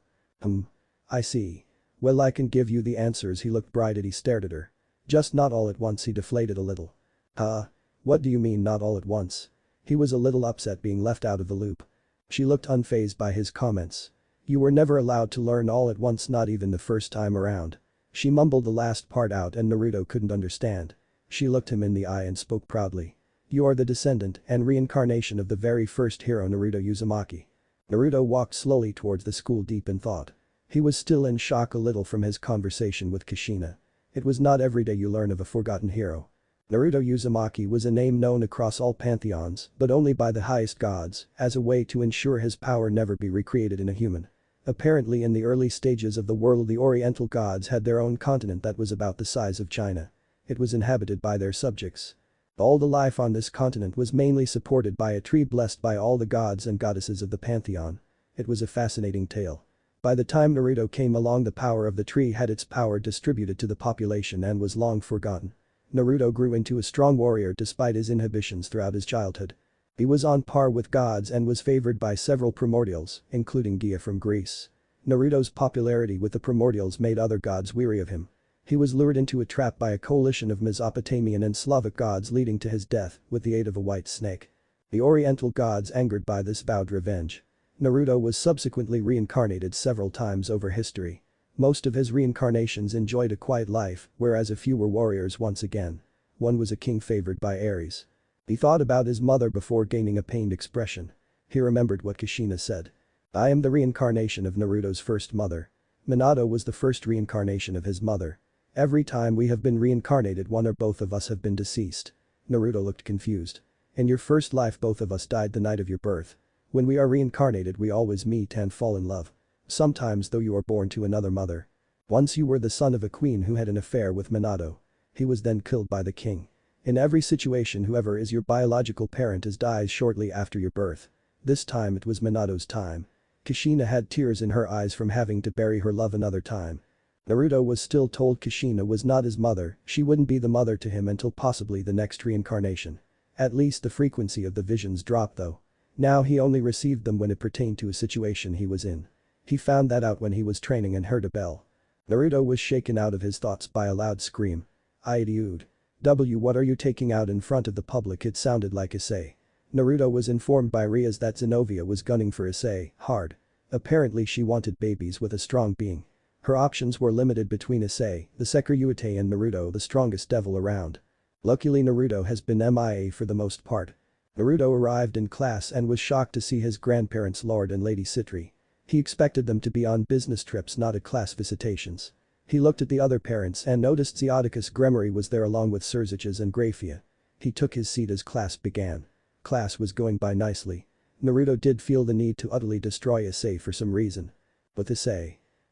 I see. Well I can give you the answers he looked bright and he stared at her. Just not all at once he deflated a little. Huh? What do you mean not all at once? He was a little upset being left out of the loop. She looked unfazed by his comments. You were never allowed to learn all at once not even the first time around. She mumbled the last part out and Naruto couldn't understand. She looked him in the eye and spoke proudly. You are the descendant and reincarnation of the very first hero Naruto Uzumaki. Naruto walked slowly towards the school deep in thought. He was still in shock a little from his conversation with Kushina. It was not every day you learn of a forgotten hero. Naruto Uzumaki was a name known across all pantheons but only by the highest gods as a way to ensure his power never be recreated in a human. Apparently in the early stages of the world the Oriental gods had their own continent that was about the size of China. It was inhabited by their subjects. All the life on this continent was mainly supported by a tree blessed by all the gods and goddesses of the pantheon. It was a fascinating tale. By the time Naruto came along the power of the tree had its power distributed to the population and was long forgotten. Naruto grew into a strong warrior despite his inhibitions throughout his childhood. He was on par with gods and was favored by several primordials, including Gaia from Greece. Naruto's popularity with the primordials made other gods weary of him. He was lured into a trap by a coalition of Mesopotamian and Slavic gods leading to his death with the aid of a white snake. The Oriental gods angered by this vowed revenge. Naruto was subsequently reincarnated several times over history. Most of his reincarnations enjoyed a quiet life, whereas a few were warriors once again. One was a king favored by Ares. He thought about his mother before gaining a pained expression. He remembered what Kushina said. I am the reincarnation of Naruto's first mother. Minato was the first reincarnation of his mother. Every time we have been reincarnated, one or both of us have been deceased. Naruto looked confused. In your first life both of us died the night of your birth. When we are reincarnated we always meet and fall in love. Sometimes though you are born to another mother. Once you were the son of a queen who had an affair with Minato. He was then killed by the king. In every situation whoever is your biological parent dies shortly after your birth. This time it was Minato's time. Kushina had tears in her eyes from having to bury her love another time. Naruto was still told Kushina was not his mother, she wouldn't be the mother to him until possibly the next reincarnation. At least the frequency of the visions dropped though. Now he only received them when it pertained to a situation he was in. He found that out when he was training and heard a bell. Naruto was shaken out of his thoughts by a loud scream. Dude. What are you taking out in front of the public? It sounded like Issei. Naruto was informed by Rias that Zenobia was gunning for Issei hard. Apparently she wanted babies with a strong being. Her options were limited between Issei, the Sekiryu and Naruto, the strongest devil around. Luckily Naruto has been MIA for the most part. Naruto arrived in class and was shocked to see his grandparents Lord and Lady Citri. He expected them to be on business trips, not at class visitations. He looked at the other parents and noticed Zeodicus Gremory was there along with Surziches and Graphia. He took his seat as class began. Class was going by nicely. Naruto did feel the need to utterly destroy Issei for some reason. But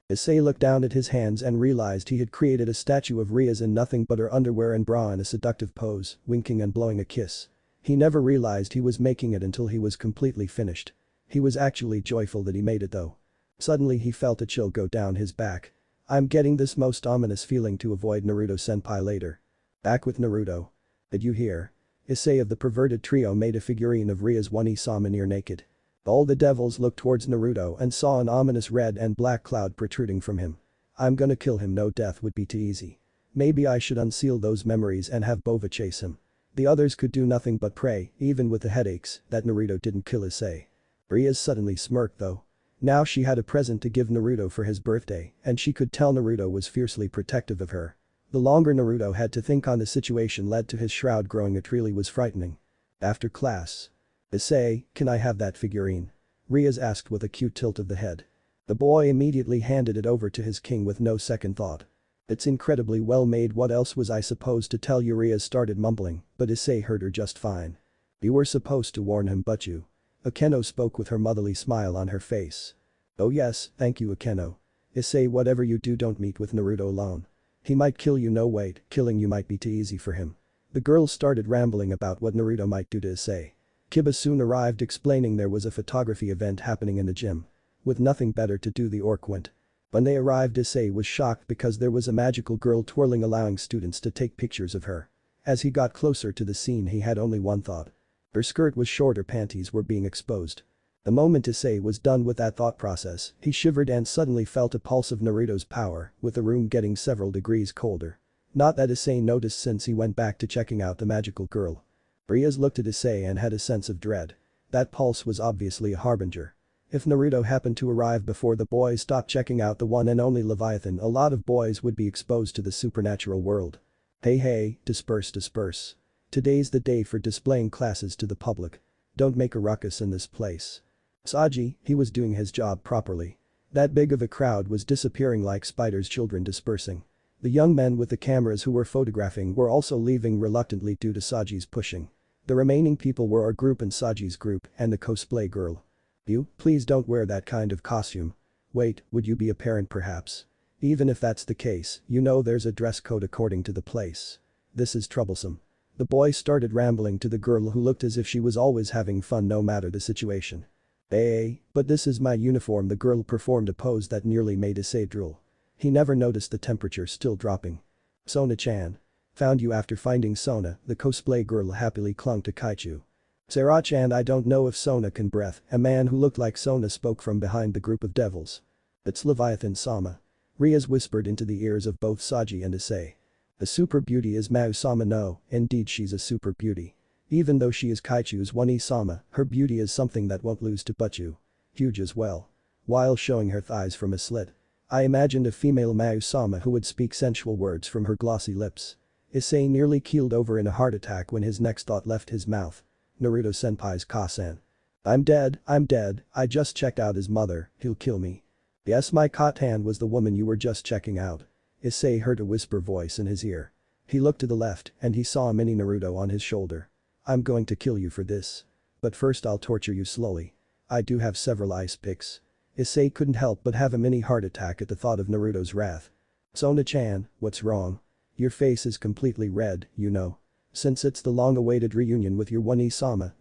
Issei looked down at his hands and realized he had created a statue of Rias in nothing but her underwear and bra in a seductive pose, winking and blowing a kiss. He never realized he was making it until he was completely finished. He was actually joyful that he made it though. Suddenly he felt a chill go down his back. I'm getting this most ominous feeling to avoid Naruto-senpai later. Back with Naruto. Did you hear? Issei of the perverted trio made a figurine of Rias One-Sama near naked. All the devils looked towards Naruto and saw an ominous red and black cloud protruding from him. I'm gonna kill him, no, death would be too easy. Maybe I should unseal those memories and have Bova chase him. The others could do nothing but pray, even with the headaches, that Naruto didn't kill Issei. Rias suddenly smirked though. Now she had a present to give Naruto for his birthday and she could tell Naruto was fiercely protective of her. The longer Naruto had to think on the situation led to his shroud growing. It really was frightening. After class. Issei, can I have that figurine? Rias asked with a cute tilt of the head. The boy immediately handed it over to his king with no second thought. It's incredibly well made, what else was I supposed to tell you? Rias started mumbling, but Issei heard her just fine. You were supposed to warn him, but you. Akeno spoke with her motherly smile on her face. Oh yes, thank you Akeno. Issei, whatever you do, don't meet with Naruto alone. He might kill you. No wait, killing you might be too easy for him. The girls started rambling about what Naruto might do to Issei. Kiba soon arrived explaining there was a photography event happening in the gym. With nothing better to do the orc went. When they arrived Issei was shocked because there was a magical girl twirling, allowing students to take pictures of her. As he got closer to the scene he had only one thought. Her skirt was short, her panties were being exposed. The moment Issei was done with that thought process, he shivered and suddenly felt a pulse of Naruto's power, with the room getting several degrees colder. Not that Issei noticed since he went back to checking out the magical girl. Rias looked at Issei and had a sense of dread. That pulse was obviously a harbinger. If Naruto happened to arrive before the boys stopped checking out the one and only Leviathan, a lot of boys would be exposed to the supernatural world. Hey, disperse. Today's the day for displaying classes to the public. Don't make a ruckus in this place. Saji, he was doing his job properly. That big of a crowd was disappearing like spiders, children dispersing. The young men with the cameras who were photographing were also leaving reluctantly due to Saji's pushing. The remaining people were our group and Saji's group and the cosplay girl. You, please don't wear that kind of costume. Wait, would you be a parent perhaps? Even if that's the case, you know there's a dress code according to the place. This is troublesome. The boy started rambling to the girl who looked as if she was always having fun no matter the situation. Hey, but this is my uniform. The girl performed a pose that nearly made Issei drool. He never noticed the temperature still dropping. Sona-chan. Found you after finding Sona, the cosplay girl happily clung to Kaichu. Sarah-chan, I don't know if Sona can breath. A man who looked like Sona spoke from behind the group of devils. It's Leviathan-sama. Rias whispered into the ears of both Saji and Issei. The super beauty is Mao-sama. No, indeed she's a super beauty. Even though she is Kaichu's One-sama, her beauty is something that won't lose to Butchu. Huge as well. While showing her thighs from a slit. I imagined a female Mao-sama who would speak sensual words from her glossy lips. Issei nearly keeled over in a heart attack when his next thought left his mouth. Naruto-senpai's Ka-san. I'm dead, I just checked out his mother, he'll kill me. Yes, my Ka-tan was the woman you were just checking out. Issei heard a whisper voice in his ear. He looked to the left and he saw a mini Naruto on his shoulder. I'm going to kill you for this. But first I'll torture you slowly. I do have several ice picks. Issei couldn't help but have a mini heart attack at the thought of Naruto's wrath. Sona-chan, what's wrong? Your face is completely red, you know. Since it's the long-awaited reunion with your One-sama,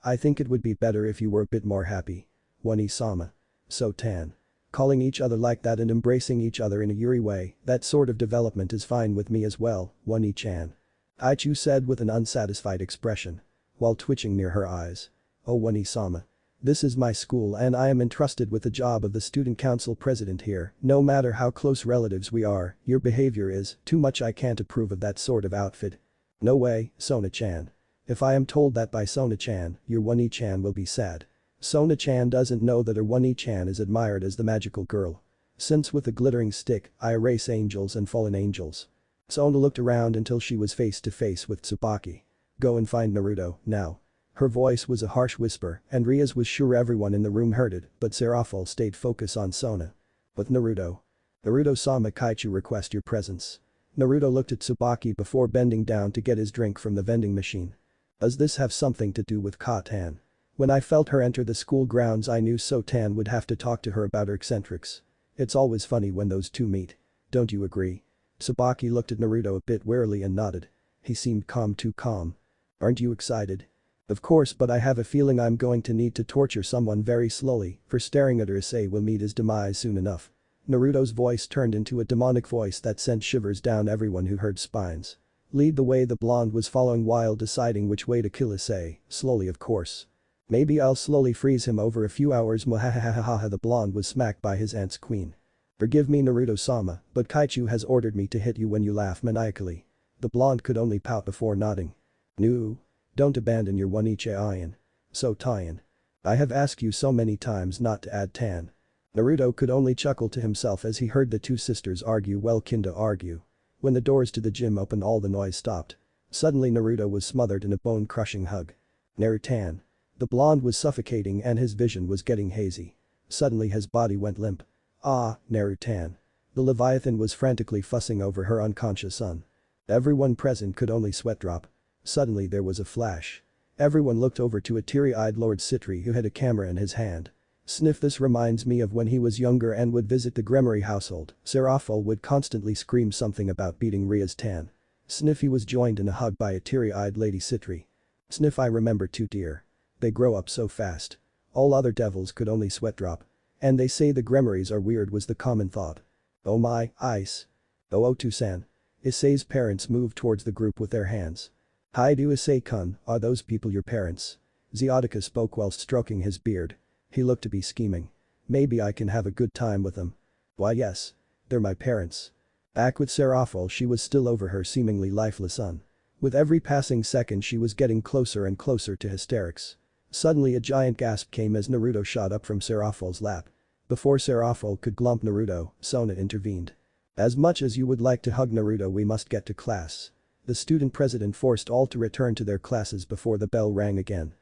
I think it would be better if you were a bit more happy. One-sama. So tan. Calling each other like that and embracing each other in a Yuri way, that sort of development is fine with me as well, One-chan. Aichu said with an unsatisfied expression. While twitching near her eyes. Oh One-sama. This is my school and I am entrusted with the job of the student council president here, no matter how close relatives we are, your behavior is too much. I can't approve of that sort of outfit. No way, Sona-chan. If I am told that by Sona-chan, your One-chan will be sad. Sona-chan doesn't know that her One-chan is admired as the magical girl. Since with the glittering stick, I erase angels and fallen angels. Sona looked around until she was face to face with Tsubaki. Go and find Naruto, now. Her voice was a harsh whisper and Rias was sure everyone in the room heard it, but Serafal stayed focused on Sona. But Naruto. Naruto-sama, Kaichu request your presence. Naruto looked at Tsubaki before bending down to get his drink from the vending machine. Does this have something to do with Ka-tan? When I felt her enter the school grounds I knew So-tan would have to talk to her about her eccentrics. It's always funny when those two meet. Don't you agree? Tsubaki looked at Naruto a bit warily and nodded. He seemed calm, too calm. Aren't you excited? Of course, but I have a feeling I'm going to need to torture someone very slowly, for staring at her Issei will meet his demise soon enough. Naruto's voice turned into a demonic voice that sent shivers down everyone who heard spines. Lead the way, the blonde was following while deciding which way to kill Issei, slowly of course. Maybe I'll slowly freeze him over a few hours, mwahahaha. The blonde was smacked by his aunt's queen. Forgive me Naruto-sama, but Kaichu has ordered me to hit you when you laugh maniacally. The blonde could only pout before nodding. No. Don't abandon your One-chan. So Taiyan. I have asked you so many times not to add tan. Naruto could only chuckle to himself as he heard the two sisters argue. Well, kinda argue. When the doors to the gym opened all the noise stopped. Suddenly Naruto was smothered in a bone-crushing hug. Narutan. The blonde was suffocating and his vision was getting hazy. Suddenly his body went limp. Ah, Narutan. The Leviathan was frantically fussing over her unconscious son. Everyone present could only sweat drop. Suddenly there was a flash. Everyone looked over to a teary-eyed Lord Citri who had a camera in his hand. Sniff, this reminds me of when he was younger and would visit the Gremory household. Serafal would constantly scream something about beating Rias tan. Sniff, he was joined in a hug by a teary-eyed Lady Citri. Sniff, I remember too, dear. They grow up so fast. All other devils could only sweat drop. And they say the Gremorys are weird was the common thought. Oh my, ice. Oh Otu-san. Issei's parents moved towards the group with their hands. Hi do Issei-kun, are those people your parents? Zyodaka spoke whilst stroking his beard. He looked to be scheming. Maybe I can have a good time with them. Why yes. They're my parents. Back with Serafal, she was still over her seemingly lifeless son. With every passing second she was getting closer and closer to hysterics. Suddenly a giant gasp came as Naruto shot up from Serafal's lap. Before Serafal could glump Naruto, Sona intervened. As much as you would like to hug Naruto, we must get to class. The student president forced all to return to their classes before the bell rang again.